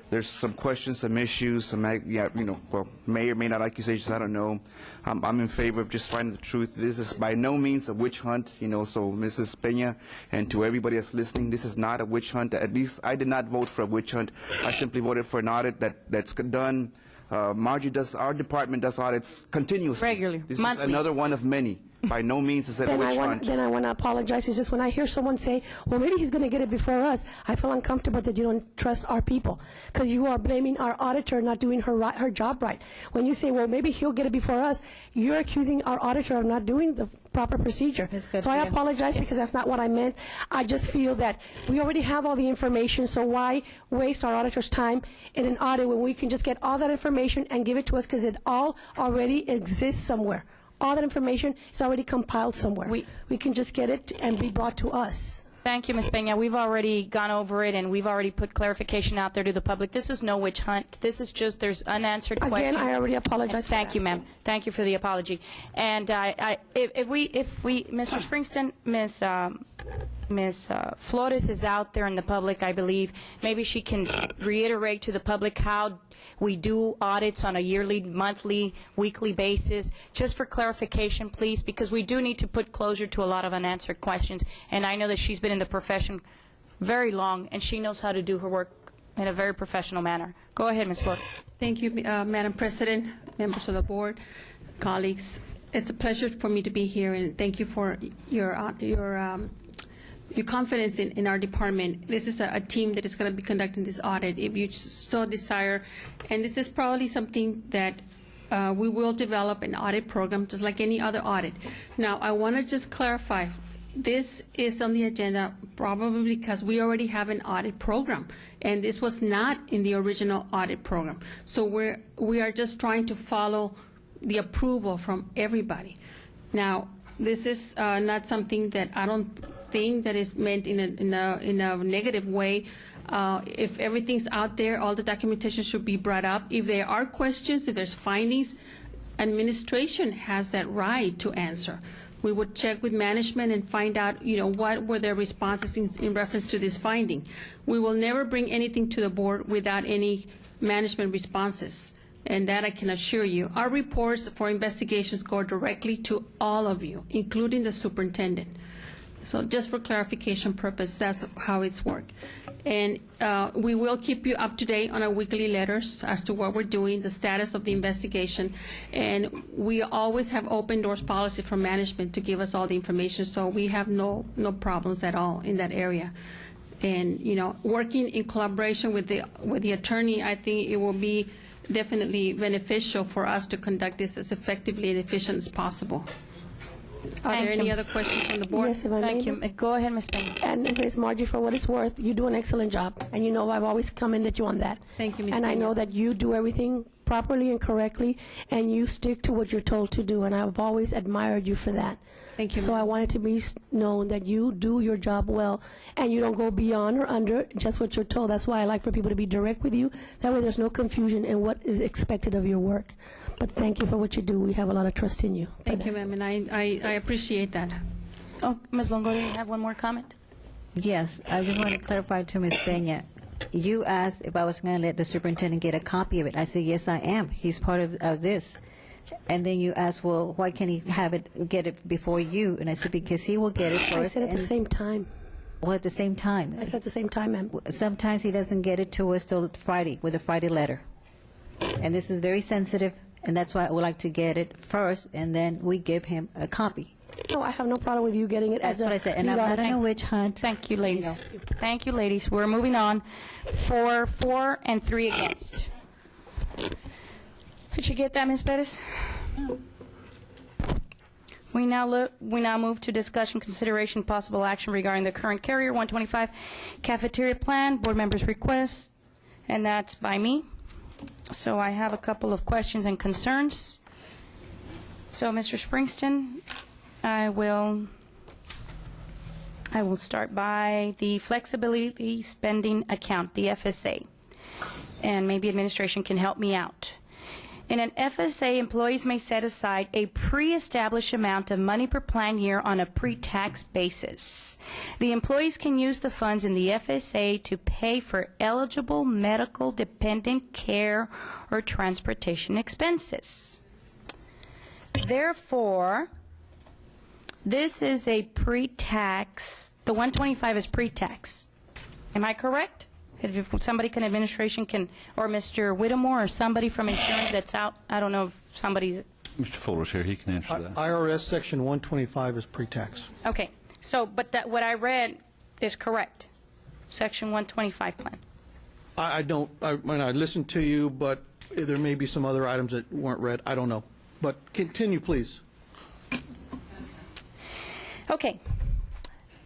Speaker 3: There's some questions, some issues, some, well, may or may not accusations, I don't know. I'm in favor of just finding the truth. This is by no means a witch hunt, so Mrs. Peña, and to everybody that's listening, this is not a witch hunt. At least I did not vote for a witch hunt. I simply voted for an audit that's done. Margie our department does audits continuously.
Speaker 1: Regularly,
Speaker 3: This
Speaker 1: monthly.
Speaker 3: is another one of many. By no means is it a witch hunt.
Speaker 10: Then I want to apologize. It's just when I hear someone say, well, maybe he's going to get it before us, I feel uncomfortable that you don't trust our people, because you are blaming our auditor not doing her job right. When you say, well, maybe he'll get it before us, you're accusing our auditor of not doing the proper procedure. So I apologize because that's not what I meant. I just feel that we already have all the information, so why waste our auditor's time in an audit when we can just get all that information and give it to us, because it all already exists somewhere. All that information is already compiled somewhere. We can just get it and be brought to us.
Speaker 1: Thank you, Ms. Peña. We've already gone over it, and we've already put clarification out there to the public. This is no witch hunt. This is just there's unanswered questions.
Speaker 10: Again, I already apologize.
Speaker 1: Thank you, ma'am. Thank you for the apology. And if we, Mr. Springston, Ms. Flores is out there in the public, I believe. Maybe she can reiterate to the public how we do audits on a yearly, monthly, weekly basis, just for clarification, please, because we do need to put closure to a lot of unanswered questions. And I know that she's been in the profession very long, and she knows how to do her work in a very professional manner. Go ahead, Ms. Flores.
Speaker 14: Thank you, Madam President, members of the board, colleagues. It's a pleasure for me to be here, and thank you for your confidence in our department. This is a team that is going to be conducting this audit. If you so desire, and this is probably something that we will develop an audit program just like any other audit. Now, I want to just clarify, this is on the agenda probably because we already have an audit program, and this was not in the original audit program. So we are just trying to follow the approval from everybody. Now, this is not something that I don't think that is meant in a negative way. If everything's out there, all the documentation should be brought up. If there are questions, if there's findings, administration has that right to answer. We would check with management and find out, what were their responses in reference to this finding. We will never bring anything to the board without any management responses, and that I can assure you. Our reports for investigations go directly to all of you, including the superintendent. So just for clarification purpose, that's how it's worked. And we will keep you up to date on our weekly letters as to what we're doing, the status of the investigation. And we always have open doors policy from management to give us all the information, so we have no problems at all in that area. And, working in collaboration with the attorney, I think it will be definitely beneficial for us to conduct this as effectively and efficient as possible. Are
Speaker 1: Thank
Speaker 14: there any
Speaker 1: you.
Speaker 14: other questions from the board?
Speaker 10: Yes, if I may.
Speaker 1: Thank you. Go ahead, Ms. Peña.
Speaker 10: And Ms. Margie, for what it's worth, you do an excellent job. And you know I've always commended you on that.
Speaker 14: Thank you, Ms.
Speaker 10: And I
Speaker 14: Peña.
Speaker 10: know that you do everything properly and correctly, and you stick to what you're told to do, and I've always admired you for that.
Speaker 14: Thank you,
Speaker 10: So
Speaker 14: ma'am.
Speaker 10: I wanted to be known that you do your job well, and you don't go beyond or under just what you're told. That's why I like for people to be direct with you. That way there's no confusion in what is expected of your work. But thank you for what you do. We have a lot of trust in you. for
Speaker 14: Thank you,
Speaker 10: that.
Speaker 14: ma'am, and I appreciate that.
Speaker 1: Oh, Ms. Longoria, you have one more comment?
Speaker 18: Yes, I just want to clarify to Ms. Peña. You asked if I was going to let the superintendent get a copy of it. I said, yes, I am. He's part of this. And then you asked, well, why can't he get it before you? And I said, because he will get it first.
Speaker 10: I said at the same time.
Speaker 18: Well, at the same time.
Speaker 10: I said at the same time, ma'am.
Speaker 18: Sometimes he doesn't get it to us till Friday with a Friday letter. And this is very sensitive, and that's why I would like to get it first, and then we give him a copy.
Speaker 10: No, I have no problem with you getting it.
Speaker 18: That's
Speaker 10: as
Speaker 18: what I said, and I'm not on a witch hunt.
Speaker 1: Thank you, ladies. Thank you, ladies. We're moving on. 4 and 3 against. Did you get that, Ms. Pettis? We now move to discussion, consideration, possible action regarding the current Carrier 125 cafeteria plan, board members' request, and that's by me. So I have a couple of questions and concerns. So, Mr. Springston, I will start by the flexibility spending account, the FSA, and maybe administration can help me out. In an FSA, employees may set aside a pre-established amount of money per plan year on a pre-tax basis. The employees can use the funds in the FSA to pay for eligible medical dependent care or transportation expenses. Therefore, this is a pre-tax, the 125 is pre-tax. Am I correct? If somebody can, administration can, or Mr. Whittemore, or somebody from insurance that's out, I don't know if somebody's,
Speaker 2: Mr. Fuller's here, he can answer that.
Speaker 8: IRS Section 125 is pre-tax.
Speaker 1: okay. So, but that, what I read is correct, Section 125 plan.
Speaker 8: I listened to you, but there may be some other items that weren't read. I don't know. But continue, please.
Speaker 1: Okay.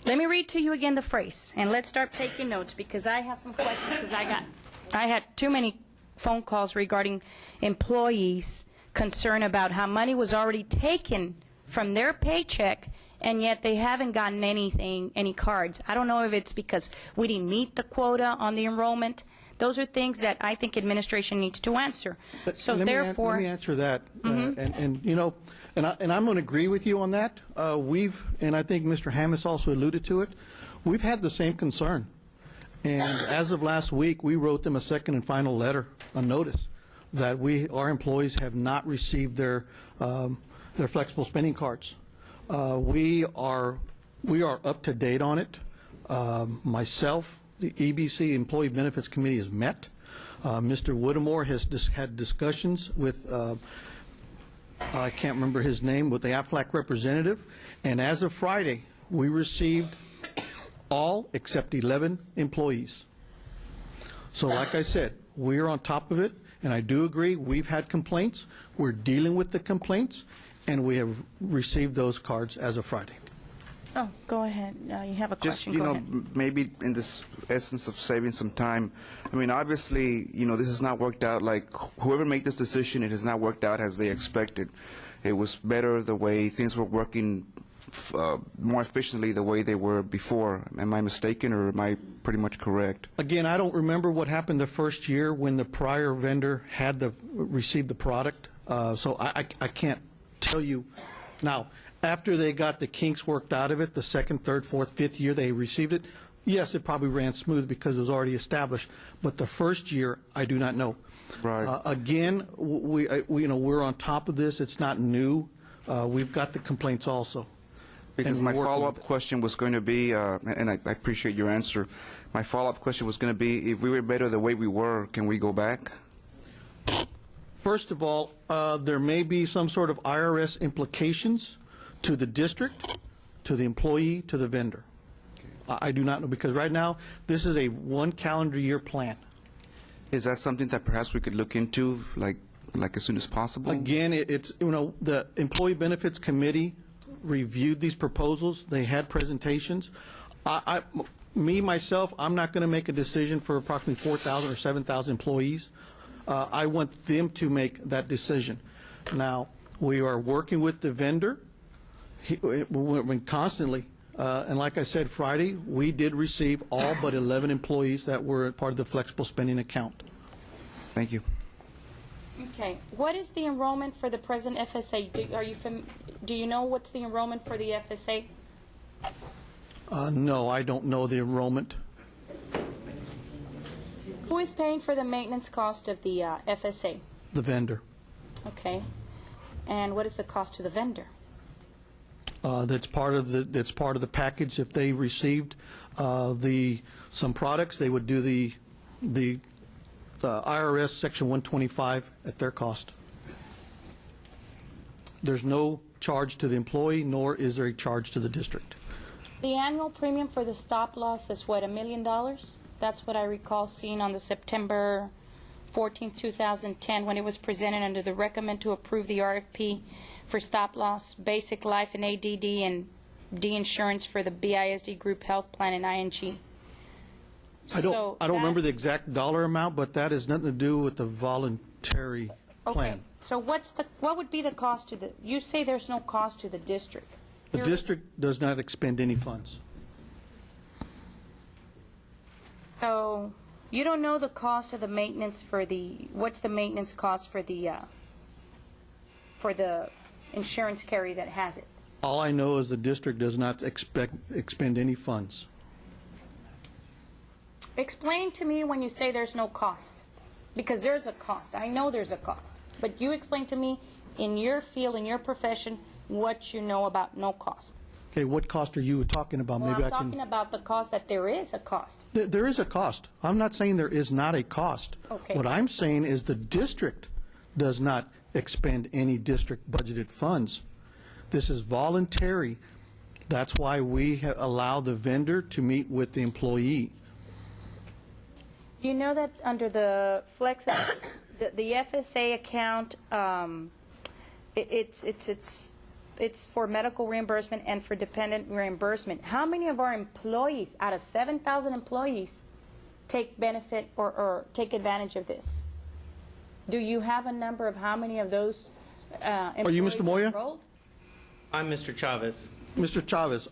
Speaker 1: Let me read to you again the phrase, and let's start taking notes, because I have some questions, because I had too many phone calls regarding employees concerned about how money was already taken from their paycheck, and yet they haven't gotten anything, any cards. I don't know if it's because we didn't meet the quota on the enrollment. Those are things that I think administration needs to answer. So therefore,
Speaker 8: let me answer that. And you know, and I'm going to agree with you on that. And I think Mr. Hammis also alluded to it. We've had the same concern, and as of last week, we wrote them a second and final letter, a notice that our employees have not received their flexible spending cards. We are up to date on it. Myself, the EBC Employee Benefits Committee has met. Mr. Whittemore has had discussions with, I can't remember his name, with the AFLAC representative. And as of Friday, we received all except 11 employees. So like I said, we're on top of it. And I do agree, we've had complaints. We're dealing with the complaints. And we have received those cards as of Friday.
Speaker 1: oh, go ahead. You have a
Speaker 3: Just,
Speaker 1: question.
Speaker 3: you
Speaker 1: Go
Speaker 3: know,
Speaker 1: ahead.
Speaker 3: maybe in this essence of saving some time, I mean, obviously, you know, this has not worked out, like, whoever made this decision, it has not worked out as they expected. It was better the way things were working more efficiently the way they were before. Am I mistaken, or am I pretty much correct?
Speaker 8: Again, I don't remember what happened the first year when the prior vendor had received the product, so I can't tell you. Now, after they got the kinks worked out of it, the second, third, fourth, fifth year they received it, yes, it probably ran smooth because it was already established. But the first year, I do not know.
Speaker 3: Right.
Speaker 8: Again, we're on top of this. It's not new. We've got the complaints also.
Speaker 3: Because
Speaker 8: And
Speaker 3: my
Speaker 8: we're working
Speaker 3: follow-up
Speaker 8: with it.
Speaker 3: question was going to be, and I appreciate your answer, my follow-up question was going to be, if we were better the way we were, can we go back?
Speaker 8: First of all, there may be some sort of IRS implications to the district, to the employee, to the vendor. I do not know, because right now, this is a one calendar year plan.
Speaker 3: Is that something that perhaps we could look into, like as soon as possible?
Speaker 8: Again, it's, the Employee Benefits Committee reviewed these proposals. They had presentations. Myself, I'm not going to make a decision for approximately 4,000 or 7,000 employees. I want them to make that decision. Now, we are working with the vendor constantly. And like I said, Friday, we did receive all but 11 employees that were part of the flexible spending account.
Speaker 3: Thank you.
Speaker 1: Okay. What is the enrollment for the present FSA? Do you know what's the enrollment for the FSA?
Speaker 8: No, I don't know the enrollment.
Speaker 1: Who is paying for the maintenance cost of the FSA?
Speaker 8: The vendor.
Speaker 1: Okay. And what is the cost to the vendor?
Speaker 8: That's part of the package. If they received some products, they would do the IRS Section 125 at their cost. There's no charge to the employee, nor is there a charge to the district.
Speaker 1: The annual premium for the stop loss is what, $1 million? That's what I recall seeing on the September 14, 2010, when it was presented under the recommend to approve the RFP for stop loss, basic life and ADD, and D insurance for the BISD group health plan and ING.
Speaker 8: I don't remember the exact dollar amount, but that has nothing to do with the voluntary plan.
Speaker 1: Okay. So what would be the cost to the? You say there's no cost to the district.
Speaker 8: The district does not expend any funds.
Speaker 1: So you don't know the cost of the maintenance for the, what's the maintenance cost for the insurance carrier that has it?
Speaker 8: All I know is the district does not expend any funds.
Speaker 1: Explain to me when you say there's no cost, because there's a cost. I know there's a cost, but you explain to me in your field, in your profession, what you know about no cost.
Speaker 8: Okay, what cost are you talking about?
Speaker 1: Well, I'm talking about the cost, that there is a cost.
Speaker 8: There is a cost. I'm not saying there is not a cost.
Speaker 1: Okay.
Speaker 8: What I'm saying is the district does not expend any district budgeted funds. This is voluntary. That's why we allow the vendor to meet with the employee.
Speaker 1: You know that under the flex, the FSA account, it's for medical reimbursement and for dependent reimbursement. How many of our employees, out of 7,000 employees, take benefit or take advantage of this? Do you have a number of how many of those employees
Speaker 8: Are you Mr. Moya?
Speaker 1: enrolled?
Speaker 12: I'm Mr. Chavez.
Speaker 8: Mr. Chavez,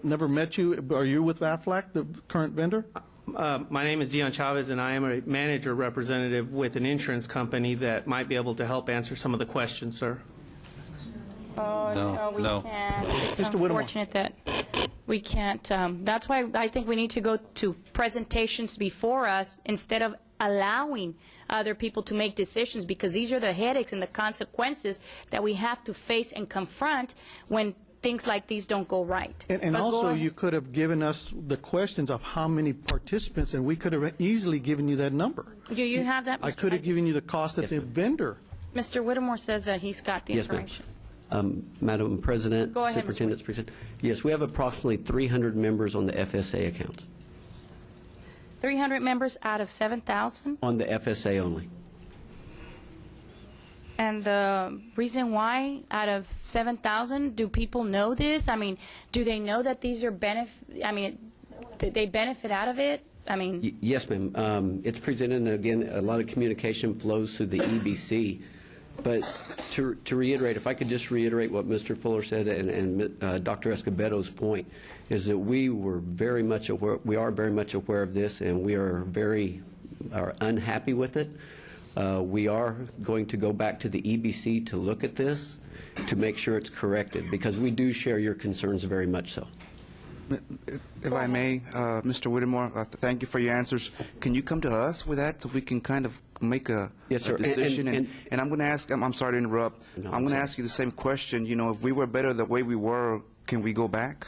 Speaker 8: never met you. Are you with AFLAC, the current vendor?
Speaker 12: My name is Dion Chavez, and I am a manager representative with an insurance company that might be able to help answer some of the questions, sir.
Speaker 1: Oh, no, we can't. It's
Speaker 8: Mr. Whittemore.
Speaker 1: unfortunate that we can't. That's why I think we need to go to presentations before us instead of allowing other people to make decisions, because these are the headaches and the consequences that we have to face and confront when things like these don't go right.
Speaker 8: And also, you could have given us the questions of how many participants, and we could have easily given you that number.
Speaker 1: Do you have that, Mr.
Speaker 8: I could have given you the cost of the vendor.
Speaker 1: Mr. Whittemore says that he's got the
Speaker 17: Yes, ma'am.
Speaker 1: information.
Speaker 17: Madam President,
Speaker 1: Go ahead,
Speaker 17: Superintendent's President. Yes, we have approximately 300 members on the FSA account.
Speaker 1: 300 members out of 7,000?
Speaker 17: On the FSA only.
Speaker 1: And the reason why, out of 7,000, do people know this? I mean, do they know that these are they benefit out of it? I mean,
Speaker 17: Yes, ma'am. It's presented, and again, a lot of communication flows through the EBC. But to reiterate, if I could just reiterate what Mr. Fuller said and Dr. Escobedo's point, is that we are very much aware of this, and we are unhappy with it. We are going to go back to the EBC to look at this, to make sure it's corrected, because we do share your concerns very much so.
Speaker 3: If I may, Mr. Whittemore, thank you for your answers. Can you come to us with that so we can kind of make a decision? And I'm going to ask, I'm sorry to interrupt, I'm going to ask you the same question. You know, if we were better the way we were, can we go back?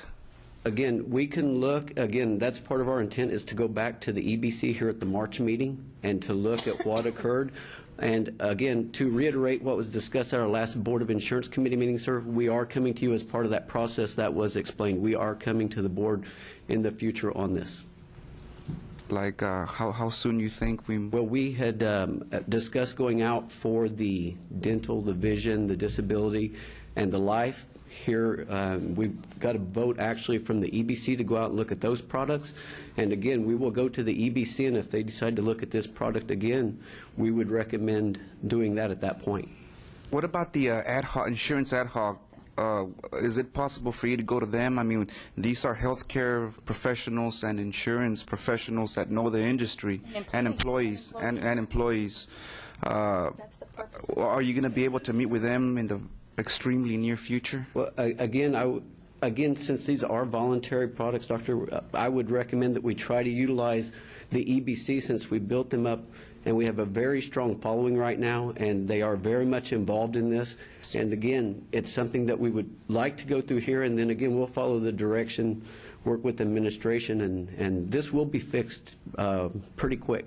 Speaker 17: Again, we can look, again, that's part of our intent, is to go back to the EBC here at the March meeting and to look at what occurred. And again, to reiterate what was discussed at our last Board of Insurance Committee meeting, sir, we are coming to you as part of that process that was explained. We are coming to the board in the future on this.
Speaker 3: Like how soon you think we...
Speaker 17: Well, we had discussed going out for the dental, the vision, the disability, and the life. Here, we've got a vote actually from the EBC to go out and look at those products. And again, we will go to the EBC, and if they decide to look at this product again, we would recommend doing that at that point.
Speaker 3: What about the ad hoc, insurance ad hoc? Is it possible for you to go to them? I mean, these are healthcare professionals and insurance professionals that know the industry, and employees. Are you going to be able to meet with them in the extremely near future?
Speaker 17: Well, again, since these are voluntary products, Doctor, I would recommend that we try to utilize the EBC since we built them up, and we have a very strong following right now, and they are very much involved in this. And again, it's something that we would like to go through here, and then again, we'll follow the direction, work with administration, and this will be fixed pretty quick.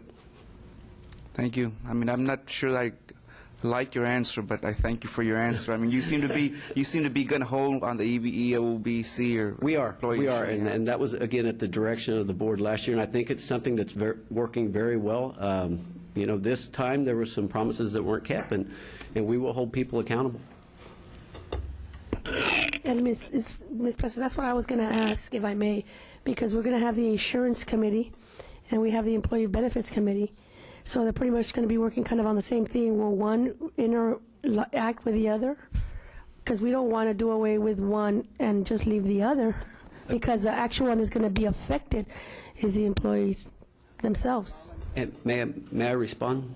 Speaker 3: Thank you. I mean, I'm not sure that I like your answer, but I thank you for your answer. I mean, you seem to be gun-ho on the EBC or
Speaker 17: we are, and that was again at the direction of the board last year, and I think it's something that's working very well. You know, this time there were some promises that weren't kept, and we will hold people accountable.
Speaker 10: And Ms. President, that's what I was going to ask, if I may, because we're going to have the insurance committee, and we have the employee benefits committee. So they're pretty much going to be working kind of on the same thing. Will one interact with the other? Because we don't want to do away with one and just leave the other, because the actual one is going to be affected is the employees themselves.
Speaker 17: And may I respond,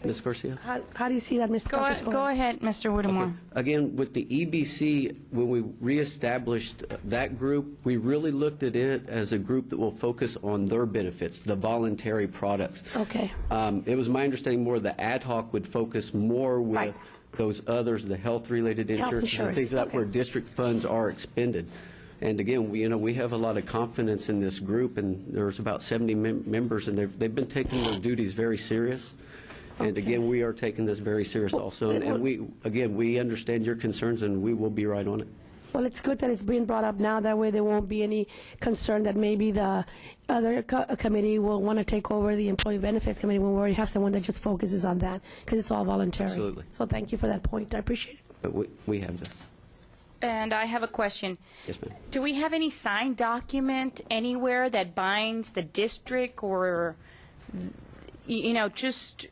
Speaker 17: Ms. Garcia?
Speaker 10: How do you see that, Ms. Carpus?
Speaker 1: Go ahead, Mr. Whittemore.
Speaker 17: Okay. Again, with the EBC, when we reestablished that group, we really looked at it as a group that will focus on their benefits, the voluntary products.
Speaker 10: Okay.
Speaker 17: It was my understanding more the ad hoc would focus more with those others, the health-related insurance, and things like that where district funds are expended. And again, we have a lot of confidence in this group, and there's about 70 members, and they've been taking their duties very serious. And again, we are taking this very serious also. And we understand your concerns, and we will be right on it.
Speaker 10: Well, it's good that it's being brought up now. That way there won't be any concern that maybe the other committee will want to take over the employee benefits committee when we already have someone that just focuses on that, because it's all voluntary.
Speaker 17: Absolutely.
Speaker 10: So thank you for that point. I appreciate it.
Speaker 17: But we have this.
Speaker 1: And I have a question.
Speaker 17: Yes, ma'am.
Speaker 1: Do we have any signed document anywhere that binds the district or, just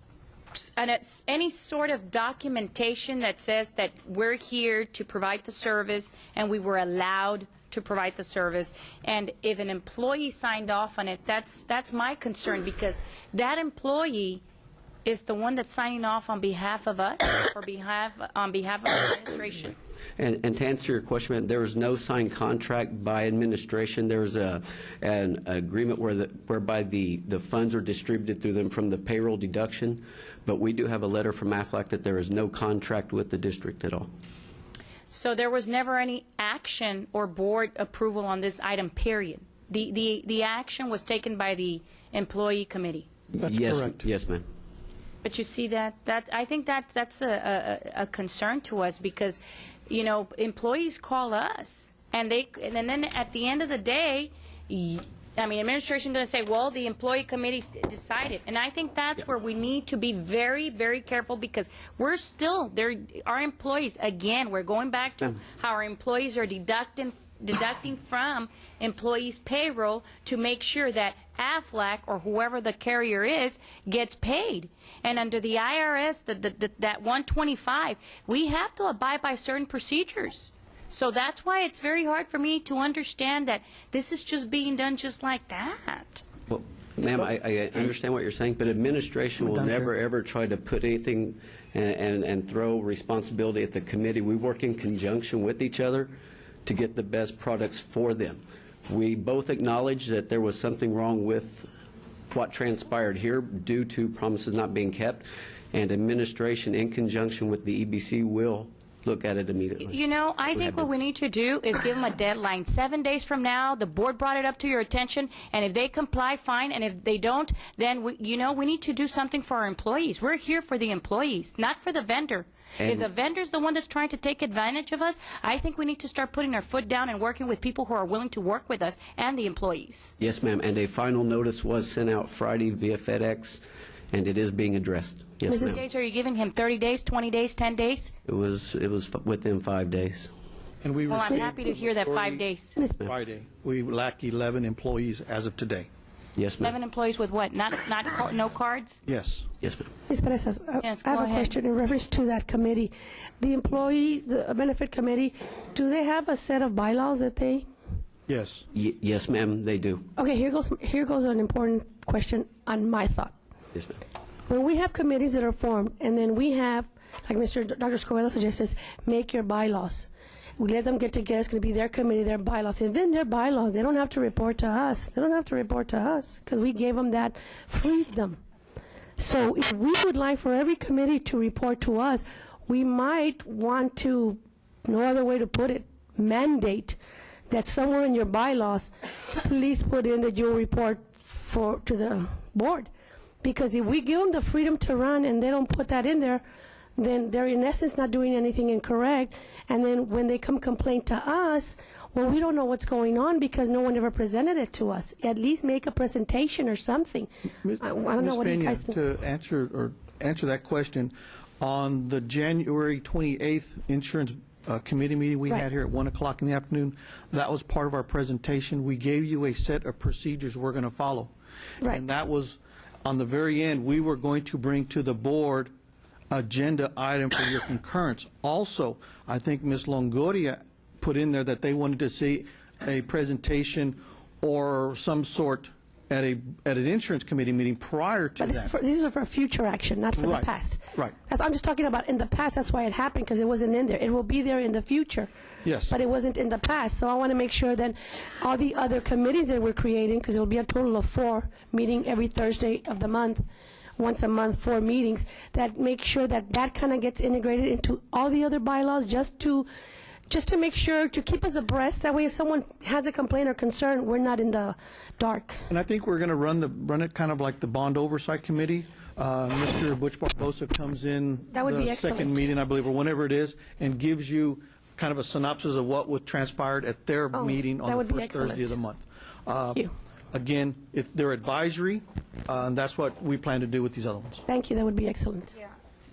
Speaker 1: any sort of documentation that says that we're here to provide the service and we were allowed to provide the service? And if an employee signed off on it, that's my concern, because that employee is the one that's signing off on behalf of us or on behalf of the administration.
Speaker 17: And to answer your question, there is no signed contract by administration. There is an agreement whereby the funds are distributed through them from the payroll deduction. But we do have a letter from AFLAC that there is no contract with the district at all.
Speaker 1: So there was never any action or board approval on this item, period. The action was taken by the employee committee.
Speaker 8: That's correct.
Speaker 17: Yes, ma'am.
Speaker 1: But you see that I think that's a concern to us, because employees call us, and then at the end of the day, administration going to say, well, the employee committee decided. And I think that's where we need to be very, very careful, because we're still there. Our employees, again, we're going back to how our employees are deducting from employees' payroll to make sure that AFLAC or whoever the carrier is gets paid. And under the IRS, that 125, we have to abide by certain procedures. So that's why it's very hard for me to understand that this is just being done just like that.
Speaker 17: Well, ma'am, I understand what you're saying, but administration will never, ever try to put anything and throw responsibility at the committee. We work in conjunction with each other to get the best products for them. We both acknowledge that there was something wrong with what transpired here due to promises not being kept, and administration in conjunction with the EBC will look at it immediately.
Speaker 1: I think what we need to do is give them a deadline. 7 days from now, the board brought it up to your attention, and if they comply, fine, and if they don't, then we need to do something for our employees. We're here for the employees, not for the vendor. If the vendor's the one that's trying to take advantage of us, I think we need to start putting our foot down and working with people who are willing to work with us and the employees.
Speaker 17: Yes, ma'am, and a final notice was sent out Friday via FedEx, and it is being addressed. Yes,
Speaker 1: Mrs.
Speaker 17: ma'am.
Speaker 1: Gates, are you giving him 30 days, 20 days, 10 days?
Speaker 17: It was within 5 days.
Speaker 8: And we
Speaker 1: Well, I'm
Speaker 8: received
Speaker 1: happy to hear that 5 days.
Speaker 8: Friday. We lack 11 employees as of today.
Speaker 17: Yes, ma'am.
Speaker 1: 11 employees with what? No cards?
Speaker 8: Yes.
Speaker 17: Yes, ma'am.
Speaker 10: Ms. Perez,
Speaker 1: Yes,
Speaker 10: I have
Speaker 1: go
Speaker 10: a
Speaker 1: ahead.
Speaker 10: question in reference to that committee. The benefit committee, do they have a set of bylaws that they?
Speaker 8: Yes.
Speaker 17: Yes, ma'am, they do.
Speaker 10: Okay, here goes an important question on my thought.
Speaker 17: Yes, ma'am.
Speaker 10: When we have committees that are formed, and then we have, like Dr. Escobedo suggests, make your bylaws. We let them get together. It's going to be their committee, their bylaws. And then their bylaws, they don't have to report to us. They don't have to report to us because we gave them that freedom. So if we would like for every committee to report to us, we might want to, no other way to put it, mandate that somewhere in your bylaws, please put in that you'll report to the board. Because if we give them the freedom to run and they don't put that in there, then they're in essence not doing anything incorrect. And then when they come complain to us, well, we don't know what's going on because no one ever presented it to us. At least make a presentation or something. I don't know what you guys think.
Speaker 8: To answer that question, on the January 28th insurance committee meeting we had here at 1 o'clock in the afternoon, that was part of our presentation. We gave you a set of procedures we're going to follow.
Speaker 10: Right.
Speaker 8: And that was, on the very end, we were going to bring to the board agenda item for your concurrence. Also, I think Ms. Longoria put in there that they wanted to see a presentation or some sort at an insurance committee meeting prior to
Speaker 10: But
Speaker 8: that.
Speaker 10: these are for future action, not for the
Speaker 8: Right.
Speaker 10: past.
Speaker 8: Right.
Speaker 10: I'm just talking about in the past. That's why it happened, because it wasn't in there. It will be there in the future.
Speaker 8: Yes.
Speaker 10: But it wasn't in the past. So I want to make sure that all the other committees that we're creating, because it will be a total of 4 meeting every Thursday of the month, once a month, 4 meetings, that make sure that that kind of gets integrated into all the other bylaws, just to make sure, to keep us abreast. That way, if someone has a complaint or concern, we're not in the dark.
Speaker 8: And I think we're going to run it kind of like the Bond Oversight Committee. Mr. Butch Barbosa comes in
Speaker 10: That would be
Speaker 8: the second
Speaker 10: excellent.
Speaker 8: meeting, I believe, or whenever it is, and gives you kind of a synopsis of what was transpired at their meeting
Speaker 10: that
Speaker 8: on the
Speaker 10: would be
Speaker 8: first Thursday of the
Speaker 10: excellent.
Speaker 8: month.
Speaker 10: Thank you.
Speaker 8: Again, if they're advisory, and that's what we plan to do with these other ones.
Speaker 10: Thank you. That would be excellent.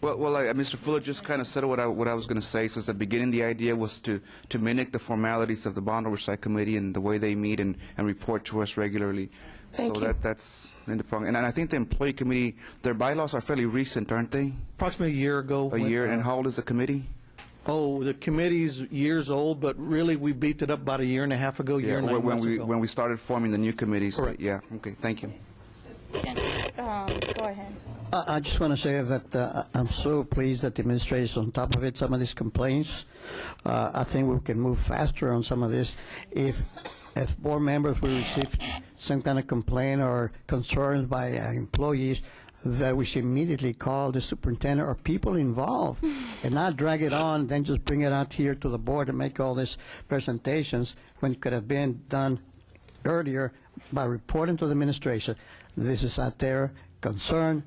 Speaker 3: Well, Mr. Fuller just kind of said what I was going to say. Since the beginning, the idea was to mimic the formalities of the Bond Oversight Committee and the way they meet and report to us regularly.
Speaker 10: Thank
Speaker 3: so
Speaker 10: you.
Speaker 3: that's in the program. And I think the Employee Committee, their bylaws are fairly recent, aren't they?
Speaker 8: Approximately a year ago.
Speaker 3: A year. And how old is the committee?
Speaker 8: Oh, the committee's years old, but really, we beefed it up about a year and a half ago, year and 9 months ago.
Speaker 3: When we started forming the new committees.
Speaker 8: Correct.
Speaker 3: Yeah. Okay. Thank you.
Speaker 1: Go ahead.
Speaker 6: I just want to say that I'm so pleased that the administration is on top of it, some of these complaints. I think we can move faster on some of this. If board members will receive some kind of complaint or concerns by employees, that we should immediately call the superintendent or people involved and not drag it on, then just bring it out here to the board and make all these presentations when it could have been done earlier by reporting to the administration. This is out there, concern,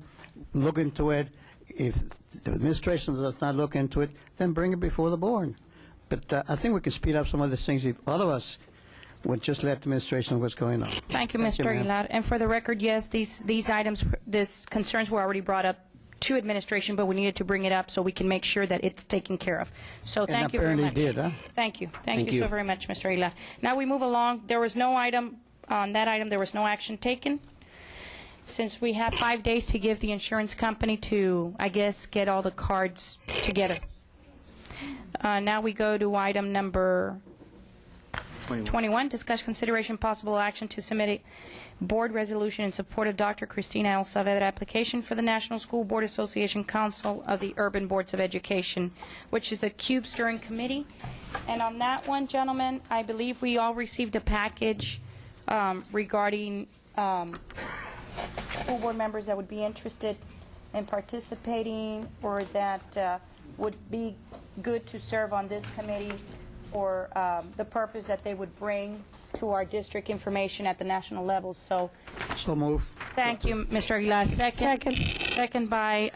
Speaker 6: look into it. If the administration does not look into it, then bring it before the board. But I think we can speed up some of these things if all of us would just let the administration know what's going on.
Speaker 1: Thank you, Mr.
Speaker 6: ma'am.
Speaker 1: Aguilar. And for the record, yes, these items, these concerns were already brought up to administration, but we needed to bring it up so we can make sure that it's taken care of. So thank you very much.
Speaker 6: And apparently did, huh?
Speaker 1: Thank you. Thank
Speaker 6: Thank
Speaker 1: you so
Speaker 6: you.
Speaker 1: very much, Mr. Aguilar. Now we move along. There was no item, on that item, there was no action taken. Since we have 5 days to give the insurance company to, I guess, get all the cards together. Now we go to item number 21, discuss consideration possible action to submit a board resolution in support of Dr. Cristina L. Saavedra application for the National School Board Association Council of the Urban Boards of Education, which is the CUBE Steering Committee. And on that one, gentlemen, I believe we all received a package regarding school board members that would be interested in participating or that would be good to serve on this committee for the purpose that they would bring to our district information at the national level. So
Speaker 6: move.
Speaker 1: thank you, Mr. Aguilar. Second by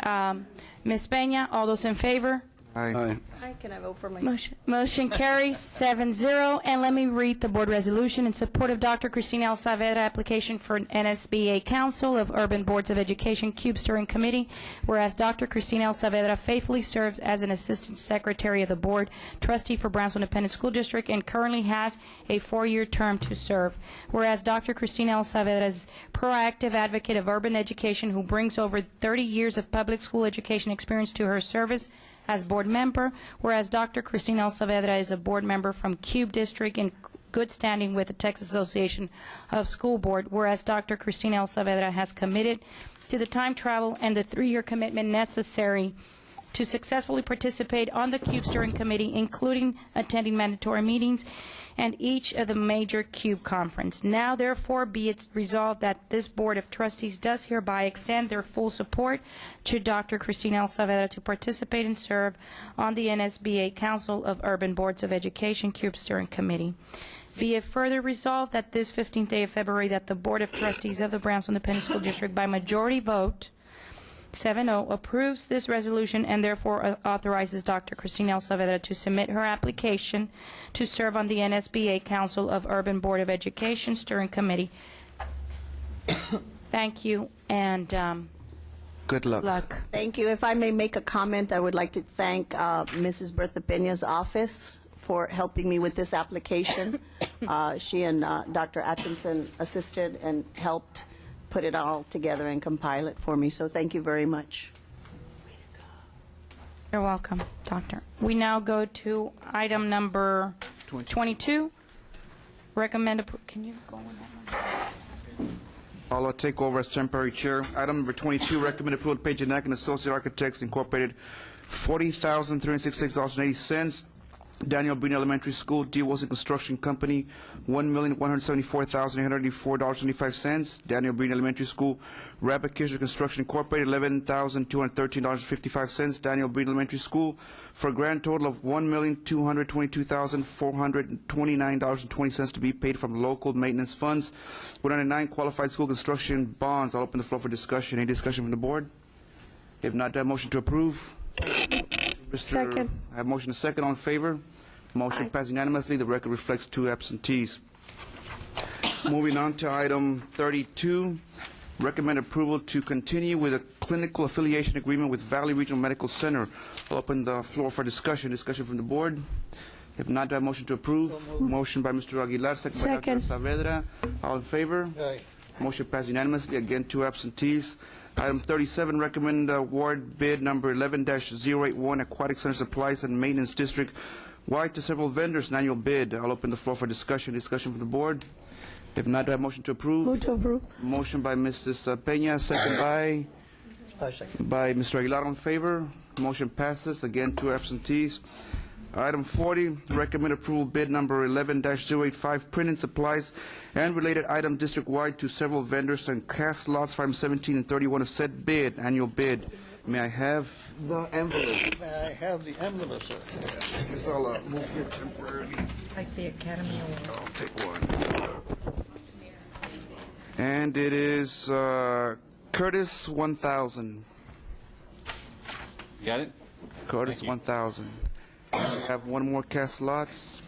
Speaker 1: Ms. Peña. All those in favor?
Speaker 3: Aye.
Speaker 4: Can I vote for my?
Speaker 1: Motion carries 7-0. And let me read the board resolution in support of Dr. Cristina El Saavedra application for NSBA Council of Urban Boards of Education Cube Steering Committee, whereas Dr. Cristina El Saavedra faithfully served as an assistant secretary of the board, trustee for Brownsville Independent School District, and currently has a 4-year term to serve. Whereas Dr. Cristina El Saavedra is proactive advocate of urban education who brings over 30 years of public school education experience to her service as board member, whereas Dr. Cristina El Saavedra is a board member from Cube District in good standing with the Texas Association of School Board, whereas Dr. Cristina El Saavedra has committed to the time travel and the 3-year commitment necessary to successfully participate on the Cube Steering Committee, including attending mandatory meetings and each of the major Cube conference. Now, therefore, be it resolved that this Board of Trustees does hereby extend their full support to Dr. Cristina El Saavedra to participate and serve on the NSBA Council of Urban Boards of Education Cube Steering Committee. Be it further resolved that this 15th day of February that the Board of Trustees of the Brownsville Independent School District by majority vote 7-0 approves this resolution and therefore authorizes Dr. Cristina El Saavedra to submit her application to serve on the NSBA Council of Urban Board of Education Steering Committee. Thank you, and
Speaker 3: good luck.
Speaker 4: Thank you. If I may make a comment, I would like to thank Mrs. Bertha Pena's office for helping me with this application. She and Dr. Atkinson assisted and helped put it all together and compile it for me, so thank you very much.
Speaker 1: You're welcome, Doctor. We now go to item number 22. Recommend can you go on that one?
Speaker 3: I'll take over as temporary chair. Item number 22, recommend approval to pay Janak and Associate Architects Incorporated $40,366.80. Daniel Breen Elementary School, D. Wilson Construction Company, $1,174,884.25. Daniel Breen Elementary School, Rapid Kisser Construction Incorporated, $11,213.55. Daniel Breen Elementary School, for a grand total of $1,222,429.20 to be paid from local maintenance funds. 109 qualified school construction bonds. I'll open the floor for discussion. Any discussion from the board? If not, do I have a motion to approve?
Speaker 10: Second.
Speaker 3: I have motion to second. All in favor? Motion passed unanimously. The record reflects 2 absentees. Moving on to item 32, recommend approval to continue with a clinical affiliation agreement with Valley Regional Medical Center. I'll open the floor for discussion. Discussion from the board. If not, do I have a motion to approve? Motion by Mr. Aguilar, second by Dr. Saavedra. All in favor?
Speaker 6: Aye.
Speaker 3: Motion passed unanimously. Again, 2 absentees. Item 37, recommend award bid number 11-081, Aquatic Center Supplies and Maintenance District wide to several vendors, an annual bid. I'll open the floor for discussion. Discussion from the board. If not, do I have a motion to approve?
Speaker 10: Move to approve.
Speaker 3: Motion by Mrs. Peña, second by Mr. Aguilar. In favor? Motion passes. Again, 2 absentees. Item 40, recommend approval bid number 11-085, printing supplies and related item district-wide to several vendors and cast lots for item 17 and 31 of said bid, annual bid. May I have the envelope?
Speaker 6: May I have the envelope, sir?
Speaker 3: I guess I'll move here temporarily.
Speaker 13: Like the Academy Award.
Speaker 3: I'll take one. And it is Curtis 1000.
Speaker 2: You got it?
Speaker 3: Curtis 1000. We have one more cast lots.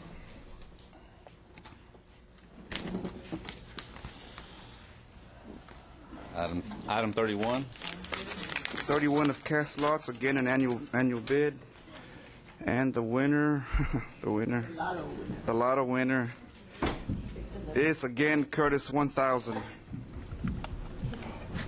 Speaker 2: Item 31.
Speaker 3: 31 of cast lots, again an annual bid. And the winner, the lotto winner is again Curtis 1000. Do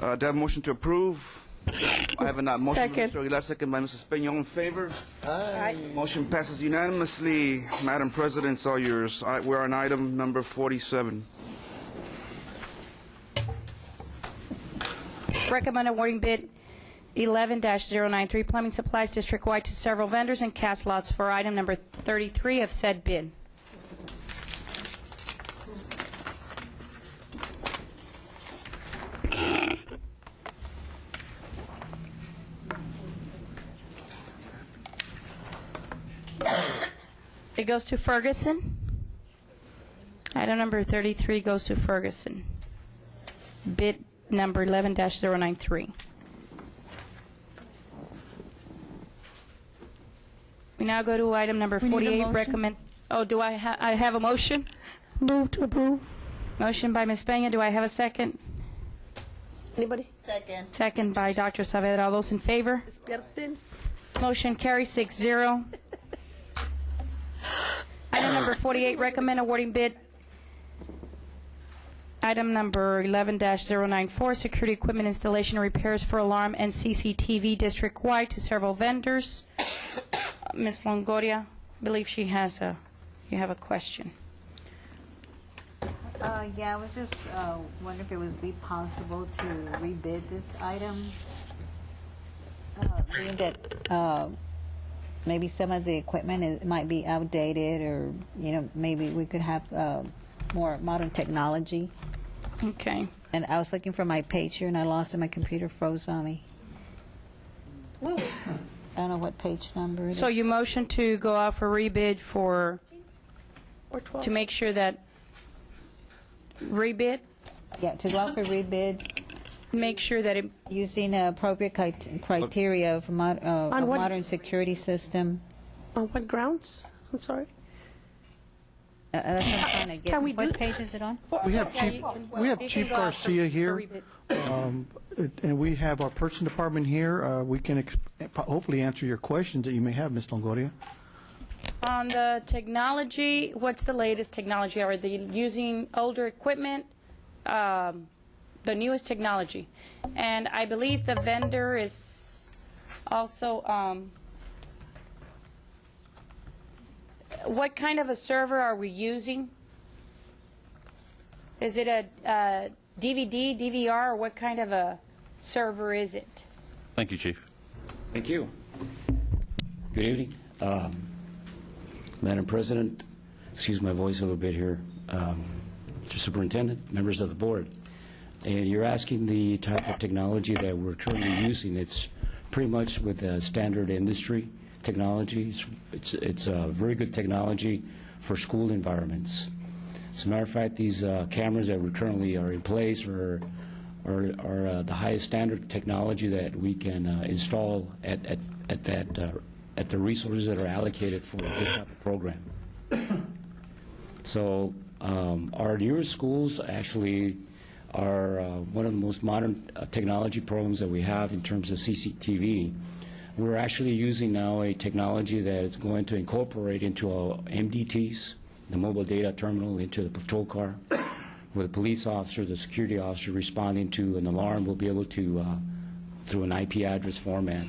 Speaker 3: I have a motion to approve? I have a motion by Mr. Aguilar, second by Mrs. Peña. All in favor?
Speaker 6: Aye.
Speaker 3: Motion passes unanimously. Madam President, it's all yours. We're on item number 47.
Speaker 1: Recommend awarding bid 11-093 plumbing supplies district-wide to several vendors and cast lots for item number 33 of said bid. It goes to Ferguson. Item number 33 goes to Ferguson. Bid number 11-093. We now go to item number
Speaker 13: We need a
Speaker 1: 48,
Speaker 13: motion?
Speaker 1: recommend, oh, do I have a motion?
Speaker 10: Move to approve.
Speaker 1: Motion by Ms. Peña, do I have a second?
Speaker 10: Anybody?
Speaker 4: Second.
Speaker 1: Second by Dr. Saavedra. All those in favor? Motion carries 6-0. Item number 48, recommend awarding bid. Item number 11-094, security equipment installation and repairs for alarm and CCTV district-wide to several vendors. Ms. Longoria, I believe you have a question.
Speaker 18: Yeah, I was just wondering if it would be possible to rebid this item, being that maybe some of the equipment might be outdated, or maybe we could have more modern technology.
Speaker 1: Okay.
Speaker 18: And I was looking for my page here, and I lost it. My computer froze on me. I don't know what page number it is.
Speaker 1: So you motion to go out for rebid to make sure that rebid?
Speaker 18: Yeah, to go out for rebids.
Speaker 1: Make sure that it...
Speaker 18: Using appropriate criteria of modern security system.
Speaker 10: On what grounds? I'm sorry.
Speaker 18: That's what I'm trying to get.
Speaker 10: Can we
Speaker 18: What
Speaker 10: do-
Speaker 18: page is it on?
Speaker 8: We have Chief Garcia here, and we have our person department here. We can hopefully answer your questions that you may have, Ms. Longoria.
Speaker 1: On the technology, what's the latest technology? Are they using older equipment? The newest technology. And I believe the vendor is also, what kind of a server are we using? Is it a DVD, DVR, or what kind of a server is it?
Speaker 2: Thank you, Chief.
Speaker 15: Thank you. Good evening. Madam President, excuse my voice a little bit here, Mr. Superintendent, members of the board. And you're asking the type of technology that we're currently using. It's pretty much with standard industry technologies. It's a very good technology for school environments. As a matter of fact, these cameras that we currently are in place are the highest standard technology that we can install at the resources that are allocated for this type of program. So our newer schools actually are one of the most modern technology programs that we have in terms of CCTV. We're actually using now a technology that is going to incorporate into our MDTs, the mobile data terminal, into the patrol car, where the police officer, the security officer responding to an alarm will be able to, through an IP address format,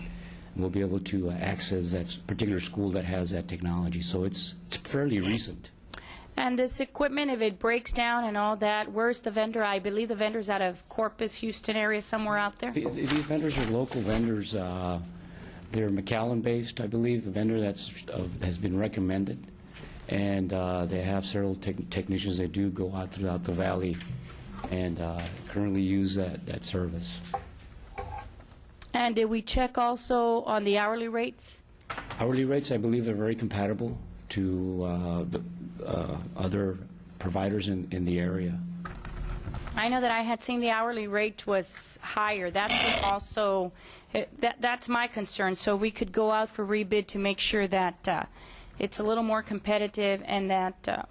Speaker 15: we'll be able to access that particular school that has that technology. So it's fairly recent.
Speaker 1: And this equipment, if it breaks down and all that, where's the vendor? I believe the vendor's out of Corpus, Houston area, somewhere out there.
Speaker 15: These vendors are local vendors. They're McAllen-based, I believe, the vendor has been recommended. And they have several technicians that do go out throughout the valley and currently use that service.
Speaker 1: And did we check also on the hourly rates?
Speaker 15: Hourly rates, I believe, are very compatible to the other providers in the area.
Speaker 1: I know that I had seen the hourly rate was higher. That's also, that's my concern. So we could go out for rebid to make sure that it's a little more competitive, and that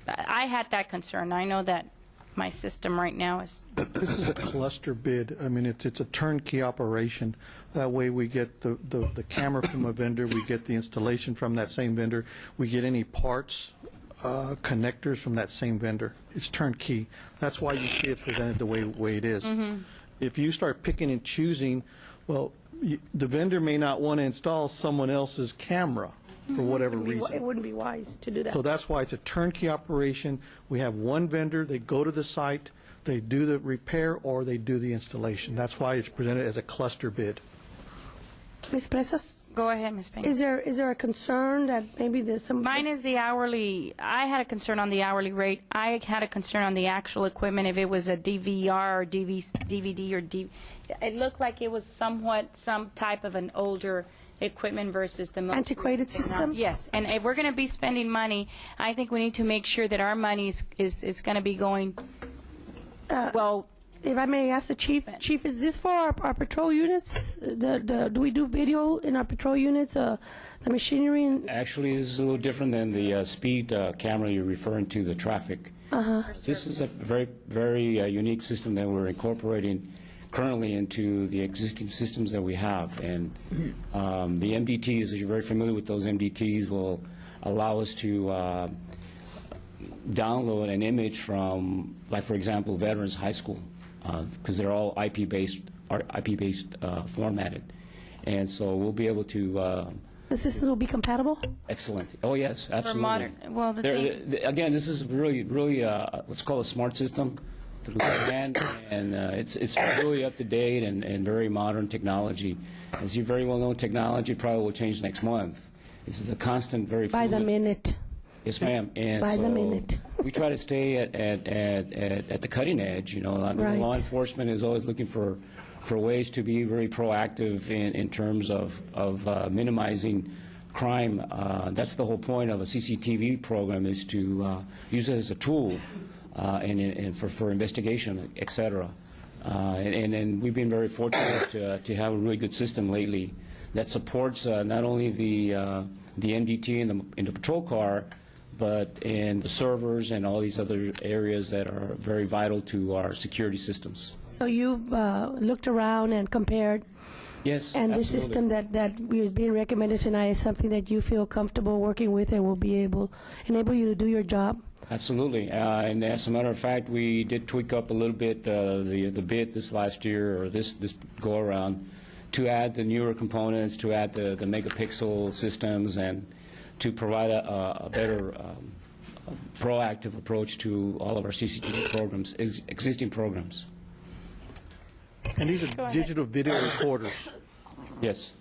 Speaker 1: I had that concern. I know that my system right now is.
Speaker 8: This is a cluster bid. I mean, it's a turnkey operation. That way we get the camera from a vendor, we get the installation from that same vendor, we get any parts, connectors from that same vendor. It's turnkey. That's why you see it presented the way it is.
Speaker 1: Mm-hmm.
Speaker 8: If you start picking and choosing, well, the vendor may not want to install someone else's camera for whatever reason.
Speaker 10: It wouldn't be wise to do that.
Speaker 8: So that's why it's a turnkey operation. We have one vendor, they go to the site, they do the repair, or they do the installation. That's why it's presented as a cluster bid.
Speaker 10: Ms. Presas?
Speaker 1: Go ahead, Ms. Peña.
Speaker 10: Is there a concern that maybe there's some...
Speaker 1: Mine is the hourly. I had a concern on the hourly rate. I had a concern on the actual equipment, if it was a DVR or DVD or it looked like it was somewhat some type of an older equipment versus the most
Speaker 10: antiquated system?
Speaker 1: Yes, and if we're going to be spending money, I think we need to make sure that our money is going to be going well.
Speaker 10: if I may ask the chief, is this for our patrol units? Do we do video in our patrol units, the machinery?
Speaker 15: Actually, this is a little different than the speed camera you're referring to, the traffic. This is a very, very unique system that we're incorporating currently into the existing systems that we have. And the MDTs, as you're very familiar with those MDTs, will allow us to download an image from, like, for example, Veterans High School, because they're all IP-based formatted. And so we'll be able to...
Speaker 10: the systems will be compatible?
Speaker 15: Excellent. Oh, yes, absolutely.
Speaker 1: For modern, well,
Speaker 15: again, this is really what's called a smart system. And it's really up to date and very modern technology. As you very well know, technology probably will change next month. This is a constant, very
Speaker 10: by
Speaker 15: fluid.
Speaker 10: the minute.
Speaker 15: Yes, ma'am. And
Speaker 10: by
Speaker 15: so
Speaker 10: the minute.
Speaker 15: we try to stay at the cutting edge. You know,
Speaker 10: Right.
Speaker 15: law enforcement is always looking for ways to be very proactive in terms of minimizing crime. That's the whole point of a CCTV program, is to use it as a tool. And for investigation, et cetera. And we've been very fortunate to have a really good system lately that supports not only the MDT in the patrol car, but in the servers and all these other areas that are very vital to our security systems.
Speaker 10: So you've looked around and compared?
Speaker 15: Yes,
Speaker 10: and
Speaker 15: absolutely.
Speaker 10: the system that is being recommended tonight is something that you feel comfortable working with and will be enable you to do your job?
Speaker 15: Absolutely, and as a matter of fact, we did tweak up a little bit the bid this last year, or this go around, to add the newer components, to add the megapixel systems, and to provide a better proactive approach to all of our CCTV programs, existing programs.
Speaker 8: And these are digital video recorders.
Speaker 15: Yes.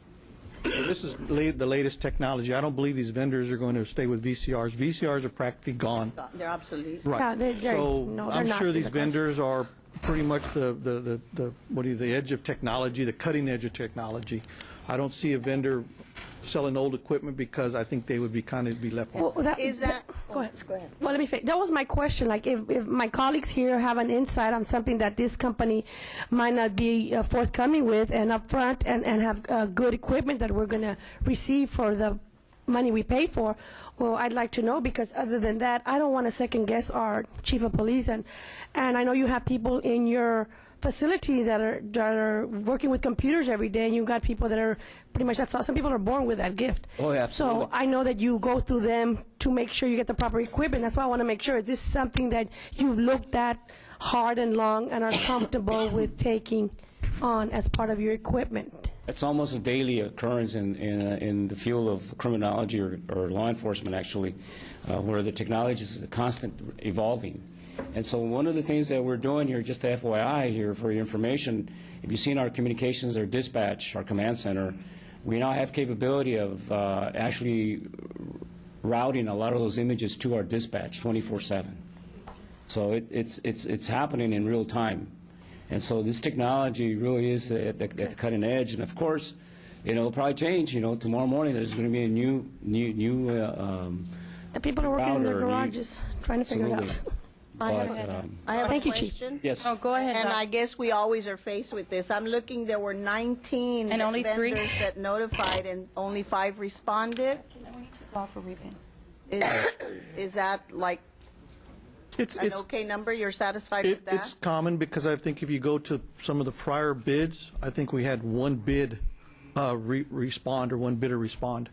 Speaker 8: So this is the latest technology. I don't believe these vendors are going to stay with VCRs. VCRs are practically gone.
Speaker 4: They're obsolete.
Speaker 8: Right.
Speaker 10: Yeah,
Speaker 8: so
Speaker 10: no,
Speaker 8: I'm
Speaker 10: not
Speaker 8: sure
Speaker 10: in
Speaker 8: these
Speaker 10: the
Speaker 8: vendors are pretty much the edge of technology, the cutting edge of technology. I don't see a vendor selling old equipment because I think they would be left
Speaker 10: Well,
Speaker 8: behind.
Speaker 10: go ahead. Well, let me finish. That was my question. Like, if my colleagues here have an insight on something that this company might not be forthcoming with and upfront and have good equipment that we're going to receive for the money we pay for, well, I'd like to know, because other than that, I don't want to second guess our chief of police. And I know you have people in your facility that are working with computers every day, and you've got people that are pretty much, that's all. Some people are born with that gift.
Speaker 15: Oh, yeah, absolutely.
Speaker 10: So I know that you go through them to make sure you get the proper equipment. That's why I want to make sure. Is this something that you've looked at hard and long and are comfortable with taking on as part of your equipment?
Speaker 15: It's almost a daily occurrence in the field of criminology or law enforcement, actually, where the technology is constant evolving. And so one of the things that we're doing here, just FYI here for your information, if you've seen our communications, our dispatch, our command center, we now have capability of actually routing a lot of those images to our dispatch 24/7. So it's happening in real time. And so this technology really is at the cutting edge. And of course, it'll probably change. Tomorrow morning there's going to be a new
Speaker 10: The people are working in their
Speaker 15: router,
Speaker 10: garages trying to figure it out.
Speaker 4: I have
Speaker 10: Thank
Speaker 4: a
Speaker 10: you, Chief.
Speaker 4: question.
Speaker 15: Yes.
Speaker 1: Oh, go ahead.
Speaker 4: And
Speaker 1: Doc.
Speaker 4: I guess we always are faced with this. I'm looking, there were 19
Speaker 1: And only
Speaker 4: vendors
Speaker 1: 3?
Speaker 4: that notified and only 5 responded.
Speaker 1: Call for rebid.
Speaker 4: Is that like an okay number? You're satisfied with that?
Speaker 8: It's common, because I think if you go to some of the prior bids, I think we had one bid respond, or one bidder respond.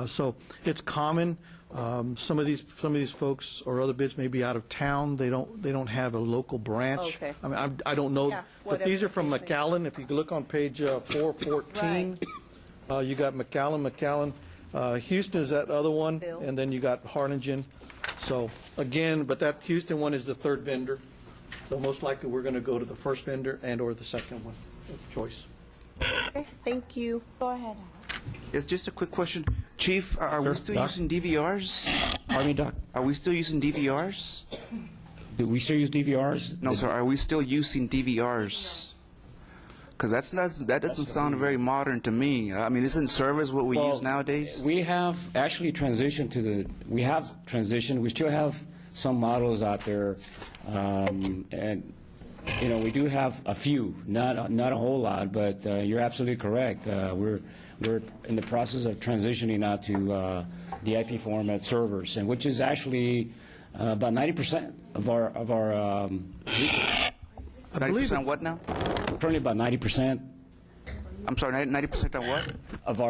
Speaker 8: So it's common. Some of these folks or other bids may be out of town. They don't have a local branch.
Speaker 4: Okay.
Speaker 8: I mean, I don't know,
Speaker 4: Yeah,
Speaker 8: but these
Speaker 4: whatever
Speaker 8: are from
Speaker 4: the case may
Speaker 8: McAllen. If you look on page 414, you got McAllen. Houston is that other one, and then you got Harlingen. So again, but that Houston one is the third vendor. So most likely we're going to go to the first vendor and or the second one of choice.
Speaker 4: Okay, thank you.
Speaker 1: Go ahead.
Speaker 3: It's just a quick question. Chief, are we still
Speaker 15: Doc?
Speaker 3: using DVRs?
Speaker 15: Pardon me, Doc?
Speaker 3: Are we still using DVRs?
Speaker 15: Do we still use DVRs?
Speaker 3: No, sir. Are we still using DVRs? Because that doesn't sound very modern to me. I mean, isn't service what we use nowadays?
Speaker 15: We have actually transitioned we still have some models out there, and we do have a few, not a whole lot, but you're absolutely correct. We're in the process of transitioning out to the IP format servers, and which is actually about 90% of our
Speaker 3: 90% what now?
Speaker 15: Currently about 90%.
Speaker 3: I'm sorry, 90% on what?
Speaker 15: Of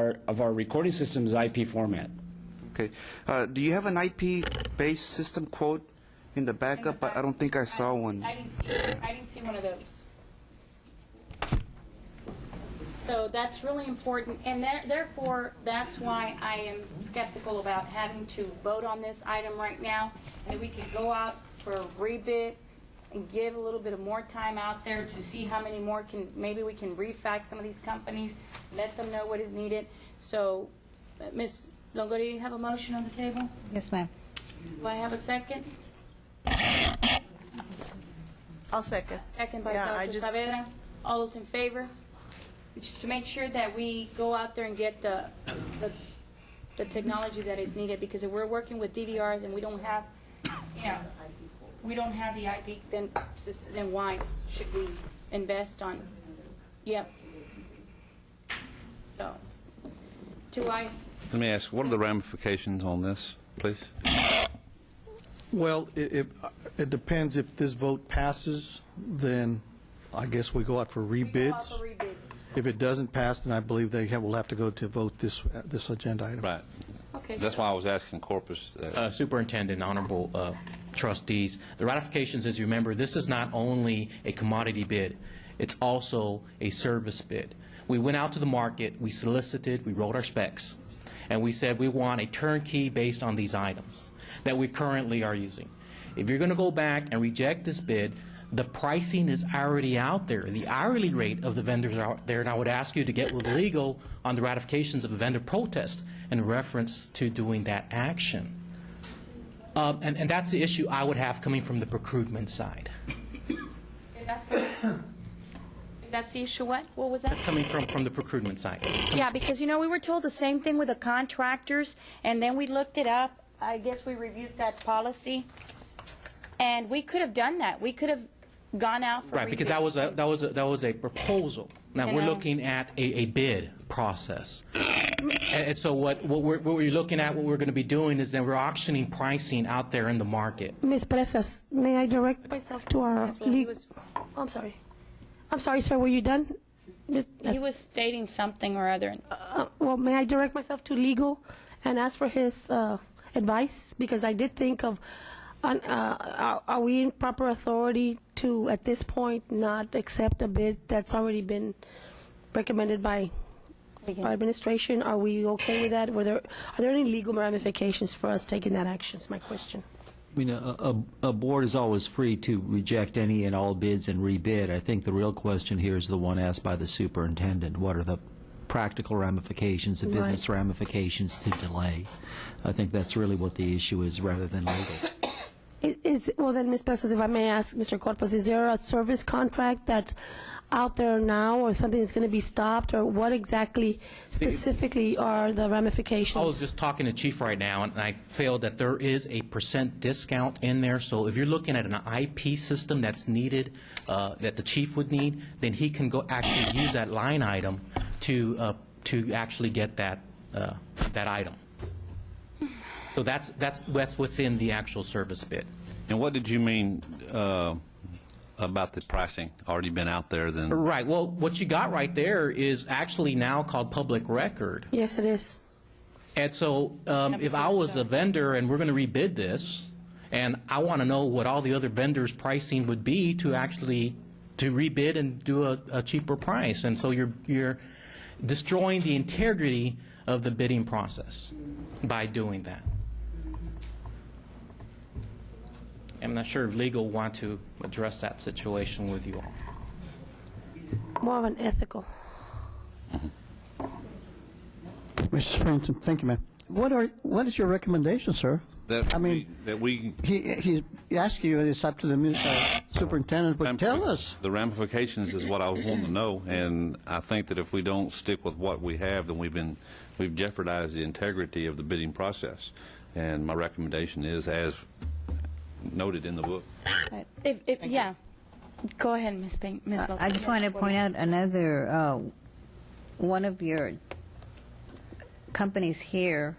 Speaker 15: our recording system's IP format.
Speaker 3: Okay. Do you have an IP-based system quote in the backup? I don't think I saw one.
Speaker 1: I didn't see one of those. So that's really important, and therefore, that's why I am skeptical about having to vote on this item right now, and we could go out for a rebid and give a little bit of more time out there to see how many more maybe we can refax some of these companies, let them know what is needed. So, Ms. Longoria, do you have a motion on the table?
Speaker 18: Yes, ma'am.
Speaker 1: Do I have a second?
Speaker 4: I'll second.
Speaker 1: Second by
Speaker 4: Yeah,
Speaker 1: Dr. Saavedra. All those in favor? Just to make sure that we go out there and get the technology that is needed, because if we're working with DVRs and we don't have, we don't have the IP, then why should we invest on? Yep. So,
Speaker 2: Let me ask, what are the ramifications on this, please?
Speaker 8: Well, it depends. If this vote passes, then I guess we go out for rebids. If it doesn't pass, then I believe will have to go to vote this agenda item.
Speaker 2: Right.
Speaker 1: Okay.
Speaker 2: That's why I was asking Corpus.
Speaker 16: Superintendent, honorable trustees, the ratifications, as you remember, this is not only a commodity bid, it's also a service bid. We went out to the market, we solicited, we wrote our specs, and we said we want a turnkey based on these items that we currently are using. If you're going to go back and reject this bid, the pricing is already out there. The hourly rate of the vendors are out there, and I would ask you to get with legal on the ratifications of the vendor protest in reference to doing that action. And that's the issue I would have coming from the procurement side.
Speaker 1: That's the issue. What was that?
Speaker 16: Coming from the procurement side.
Speaker 1: Yeah, because, we were told the same thing with the contractors, and then we looked it up. I guess we reviewed that policy, and we could have done that. We could have gone out for
Speaker 16: right, because that was a proposal. Now we're looking at a bid process, and so what we're looking at, what we're going to be doing is that we're auctioning pricing out there in the market.
Speaker 10: Ms. Presas, may I direct myself to our legal? I'm sorry, sir. Were you done?
Speaker 1: He was stating something or other.
Speaker 10: Well, may I direct myself to legal and ask for his advice? Because I did think of, are we in proper authority to, at this point, not accept a bid that's already been recommended by our administration? Are we okay with that? Are there any legal ramifications for us taking that action? Is my question.
Speaker 19: I mean, a board is always free to reject any and all bids and rebid. I think the real question here is the one asked by the superintendent. What are the practical ramifications, the business ramifications to delay? I think that's really what the issue is rather than legal.
Speaker 10: Well, then, Ms. Presas, if I may ask Mr. Corpus, is there a service contract that's out there now or something that's going to be stopped, or what exactly specifically are the ramifications?
Speaker 16: I was just talking to Chief right now, and I feel that there is a % discount in there. So if you're looking at an IP system that's needed, that the Chief would need, then he can go actually use that line item to actually get that item. So that's within the actual service bid.
Speaker 2: And what did you mean about the pricing already been out there then?
Speaker 16: Right. Well, what you got right there is actually now called public record.
Speaker 10: Yes, it is.
Speaker 16: And so if I was a vendor and we're going to rebid this, and I want to know what all the other vendors' pricing would be to actually to rebid and do a cheaper price. And so you're destroying the integrity of the bidding process by doing that. I'm not sure if legal want to address that situation with you all.
Speaker 10: More of an ethical.
Speaker 6: Mr. Springton, thank you, ma'am. What is your recommendation, sir? He's asking you, it's up to the superintendent, but tell us.
Speaker 2: The ramifications is what I was wanting to know, and I think that if we don't stick with what we have, then we've jeopardized the integrity of the bidding process. And my recommendation is, as noted in the book.
Speaker 1: Yeah. Go ahead, Ms. Lopez.
Speaker 18: I just want to point out another, one of your companies here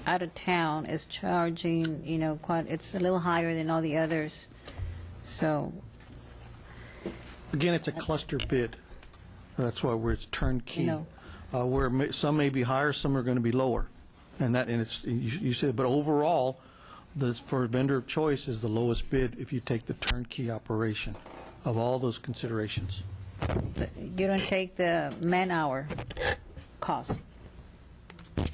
Speaker 18: out of town is charging, it's a little higher than all the others. So,
Speaker 8: Again, it's a cluster bid. That's why where it's turnkey. Where some may be higher, some are going to be lower. And it's, you said, but overall, for vendor of choice is the lowest bid if you take the turnkey operation of all those considerations.
Speaker 18: you don't take the man-hour cost.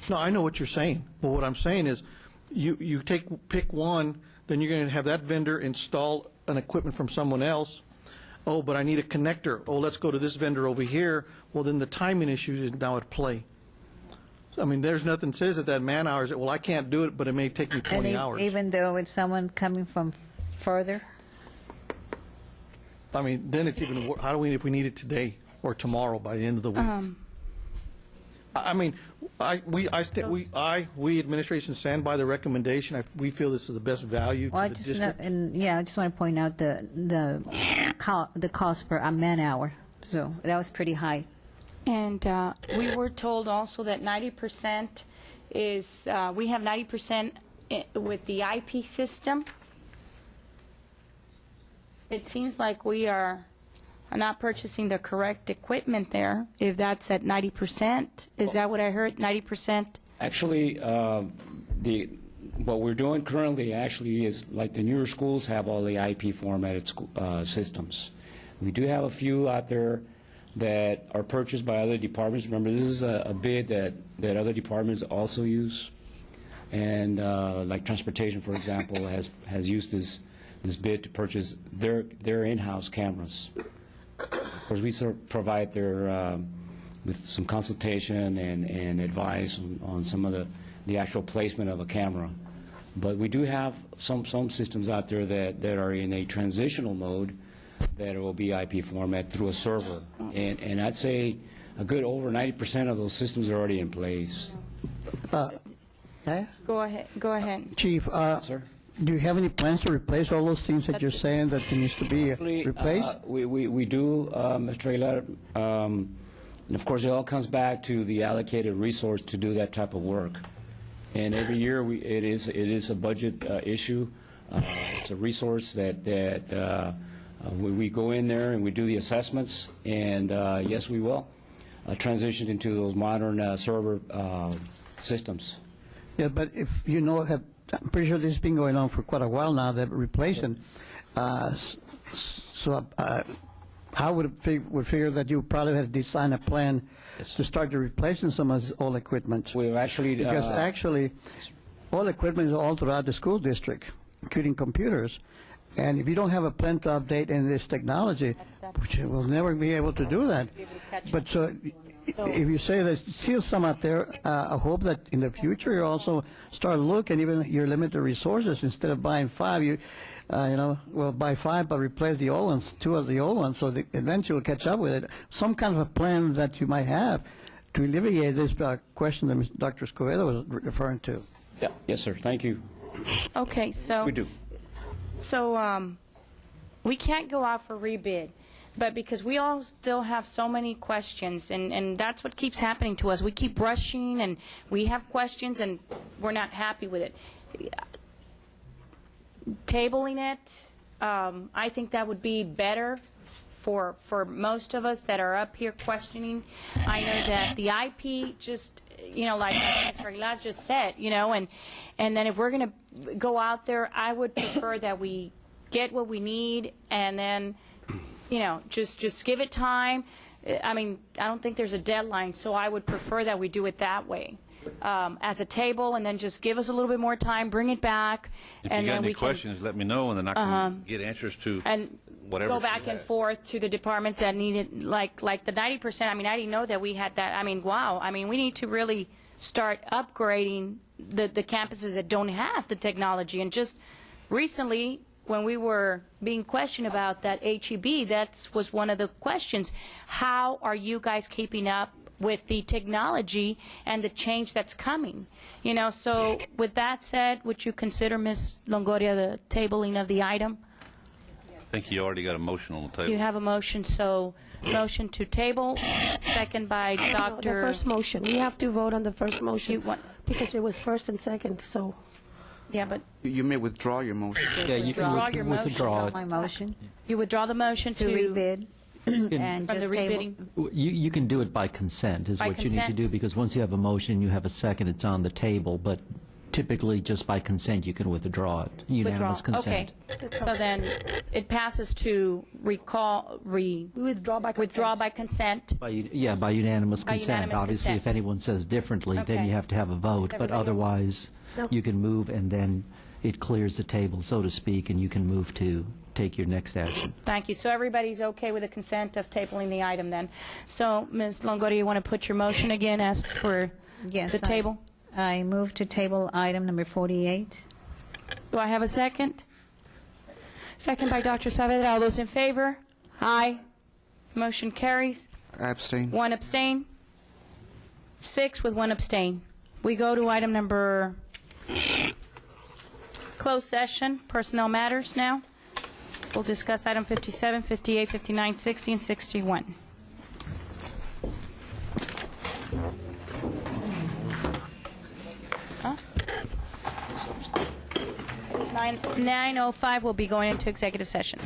Speaker 8: No, I know what you're saying, but what I'm saying is, you pick one, then you're going to have that vendor install an equipment from someone else. Oh, but I need a connector. Oh, let's go to this vendor over here. Well, then the timing issue is now at play. I mean, there's nothing says that man hours, well, I can't do it, but it may take me 20 hours.
Speaker 18: Even though it's someone coming from further?
Speaker 8: I mean, then it's even, how do we, if we need it today or tomorrow by the end of the week? I mean, we administration stand by the recommendation. We feel this is the best value to the district.
Speaker 18: I just want to point out the cost per man-hour. So that was pretty high.
Speaker 1: And we were told also that 90% is, we have 90% with the IP system. It seems like we are not purchasing the correct equipment there, if that's at 90%. Is that what I heard, 90%?
Speaker 15: Actually, what we're doing currently actually is like the newer schools have all the IP formatted systems. We do have a few out there that are purchased by other departments. Remember, this is a bid that other departments also use. And like transportation, for example, has used this bid to purchase their in-house cameras. Of course, we sort of provide their with some consultation and advice on some of the actual placement of a camera. But we do have some systems out there that are in a transitional mode that will be IP format through a server. And I'd say a good over 90% of those systems are already in place.
Speaker 1: Go ahead.
Speaker 6: Chief,
Speaker 15: Sir?
Speaker 6: do you have any plans to replace all those things that you're saying that needs to be replaced?
Speaker 15: We do, Mr. Aguilar. And of course, it all comes back to the allocated resource to do that type of work. And every year, it is a budget issue. It's a resource that we go in there and we do the assessments, and yes, we will transition into those modern server systems.
Speaker 6: Yeah, but if you know, I'm pretty sure this has been going on for quite a while now, that replacing. So I would figure that you probably have designed a plan to start replacing some of this old equipment.
Speaker 15: We've actually...
Speaker 6: Because actually, all equipment is all throughout the school district, including computers. And if you don't have a plan to update in this technology, which we'll never be able to do that. But so if you say there's still some out there, I hope that in the future you also start looking, even your limited resources, instead of buying 5, buy 5 but replace the old ones, 2 of the old ones, so eventually you'll catch up with it. Some kind of a plan that you might have to alleviate this question that Dr. Escobedo was referring to.
Speaker 15: Yeah. Yes, sir. Thank you.
Speaker 1: Okay, so...
Speaker 15: We do.
Speaker 1: So we can't go out for rebid, but because we all still have so many questions, and that's what keeps happening to us. We keep rushing, and we have questions, and we're not happy with it. Tabling it, I think that would be better for most of us that are up here questioning. I know that the IP just... like Mr. Aguilar just said, and then if we're going to go out there, I would prefer that we get what we need and then, just give it time. I mean, I don't think there's a deadline, so I would prefer that we do it that way, as a table, and then just give us a little bit more time, bring it back,
Speaker 2: If
Speaker 1: and
Speaker 2: you got
Speaker 1: then
Speaker 2: any
Speaker 1: we
Speaker 2: questions, let me know, and then I can get answers to whatever.
Speaker 1: Go back and forth to the departments that need it, like the 90%. I mean, I didn't know that we had that. I mean, wow. I mean, we need to really start upgrading the campuses that don't have the technology. And just recently, when we were being questioned about that HEB, that was one of the questions. How are you guys keeping up with the technology and the change that's coming? So with that said, would you consider, Ms. Longoria, the tabling of the item?
Speaker 2: think you already got a motion on the table.
Speaker 1: You have a motion, so motion to table, second by
Speaker 10: No, the
Speaker 1: Dr.
Speaker 10: first motion. We have to vote on the first motion
Speaker 1: You want-
Speaker 10: because it was first and second, so.
Speaker 1: Yeah, but
Speaker 3: You may withdraw your motion.
Speaker 15: Yeah, you
Speaker 1: Withdraw
Speaker 15: can
Speaker 1: your
Speaker 15: withdraw it.
Speaker 18: My motion
Speaker 1: you withdraw the motion
Speaker 18: to rebid and
Speaker 1: from the
Speaker 18: just table.
Speaker 1: rebidding.
Speaker 19: You can do it by consent, is
Speaker 1: By
Speaker 19: what you need to
Speaker 1: consent?
Speaker 19: do, because once you have a motion, you have a second, it's on the table, but typically, just by consent, you can withdraw it, unanimous consent.
Speaker 1: Okay, so then it passes to withdraw by consent.
Speaker 19: By unanimous
Speaker 1: By
Speaker 19: consent.
Speaker 1: unanimous
Speaker 19: Obviously, if
Speaker 1: consent.
Speaker 19: anyone says differently, then
Speaker 1: Okay.
Speaker 19: you have to have a vote, but
Speaker 1: Everybody-
Speaker 19: otherwise,
Speaker 10: No.
Speaker 19: you can move, and then it clears the table, so to speak, and you can move to take your next action.
Speaker 1: Thank you. So everybody's okay with the consent of tabling the item then. So, Ms. Longoria, you want to put your motion again, ask for
Speaker 18: Yes,
Speaker 1: the table?
Speaker 18: I move to table item number 48.
Speaker 1: Do I have a second? Second by Dr. Saavedra. All those in favor? Aye. Motion carries.
Speaker 3: I abstain.
Speaker 1: One abstain. 6 with one abstain. We go to item number closed session, personnel matters now. We'll discuss item 57, 58, 59, 60, and 61. Huh? It's 9:05. We'll be going into executive session.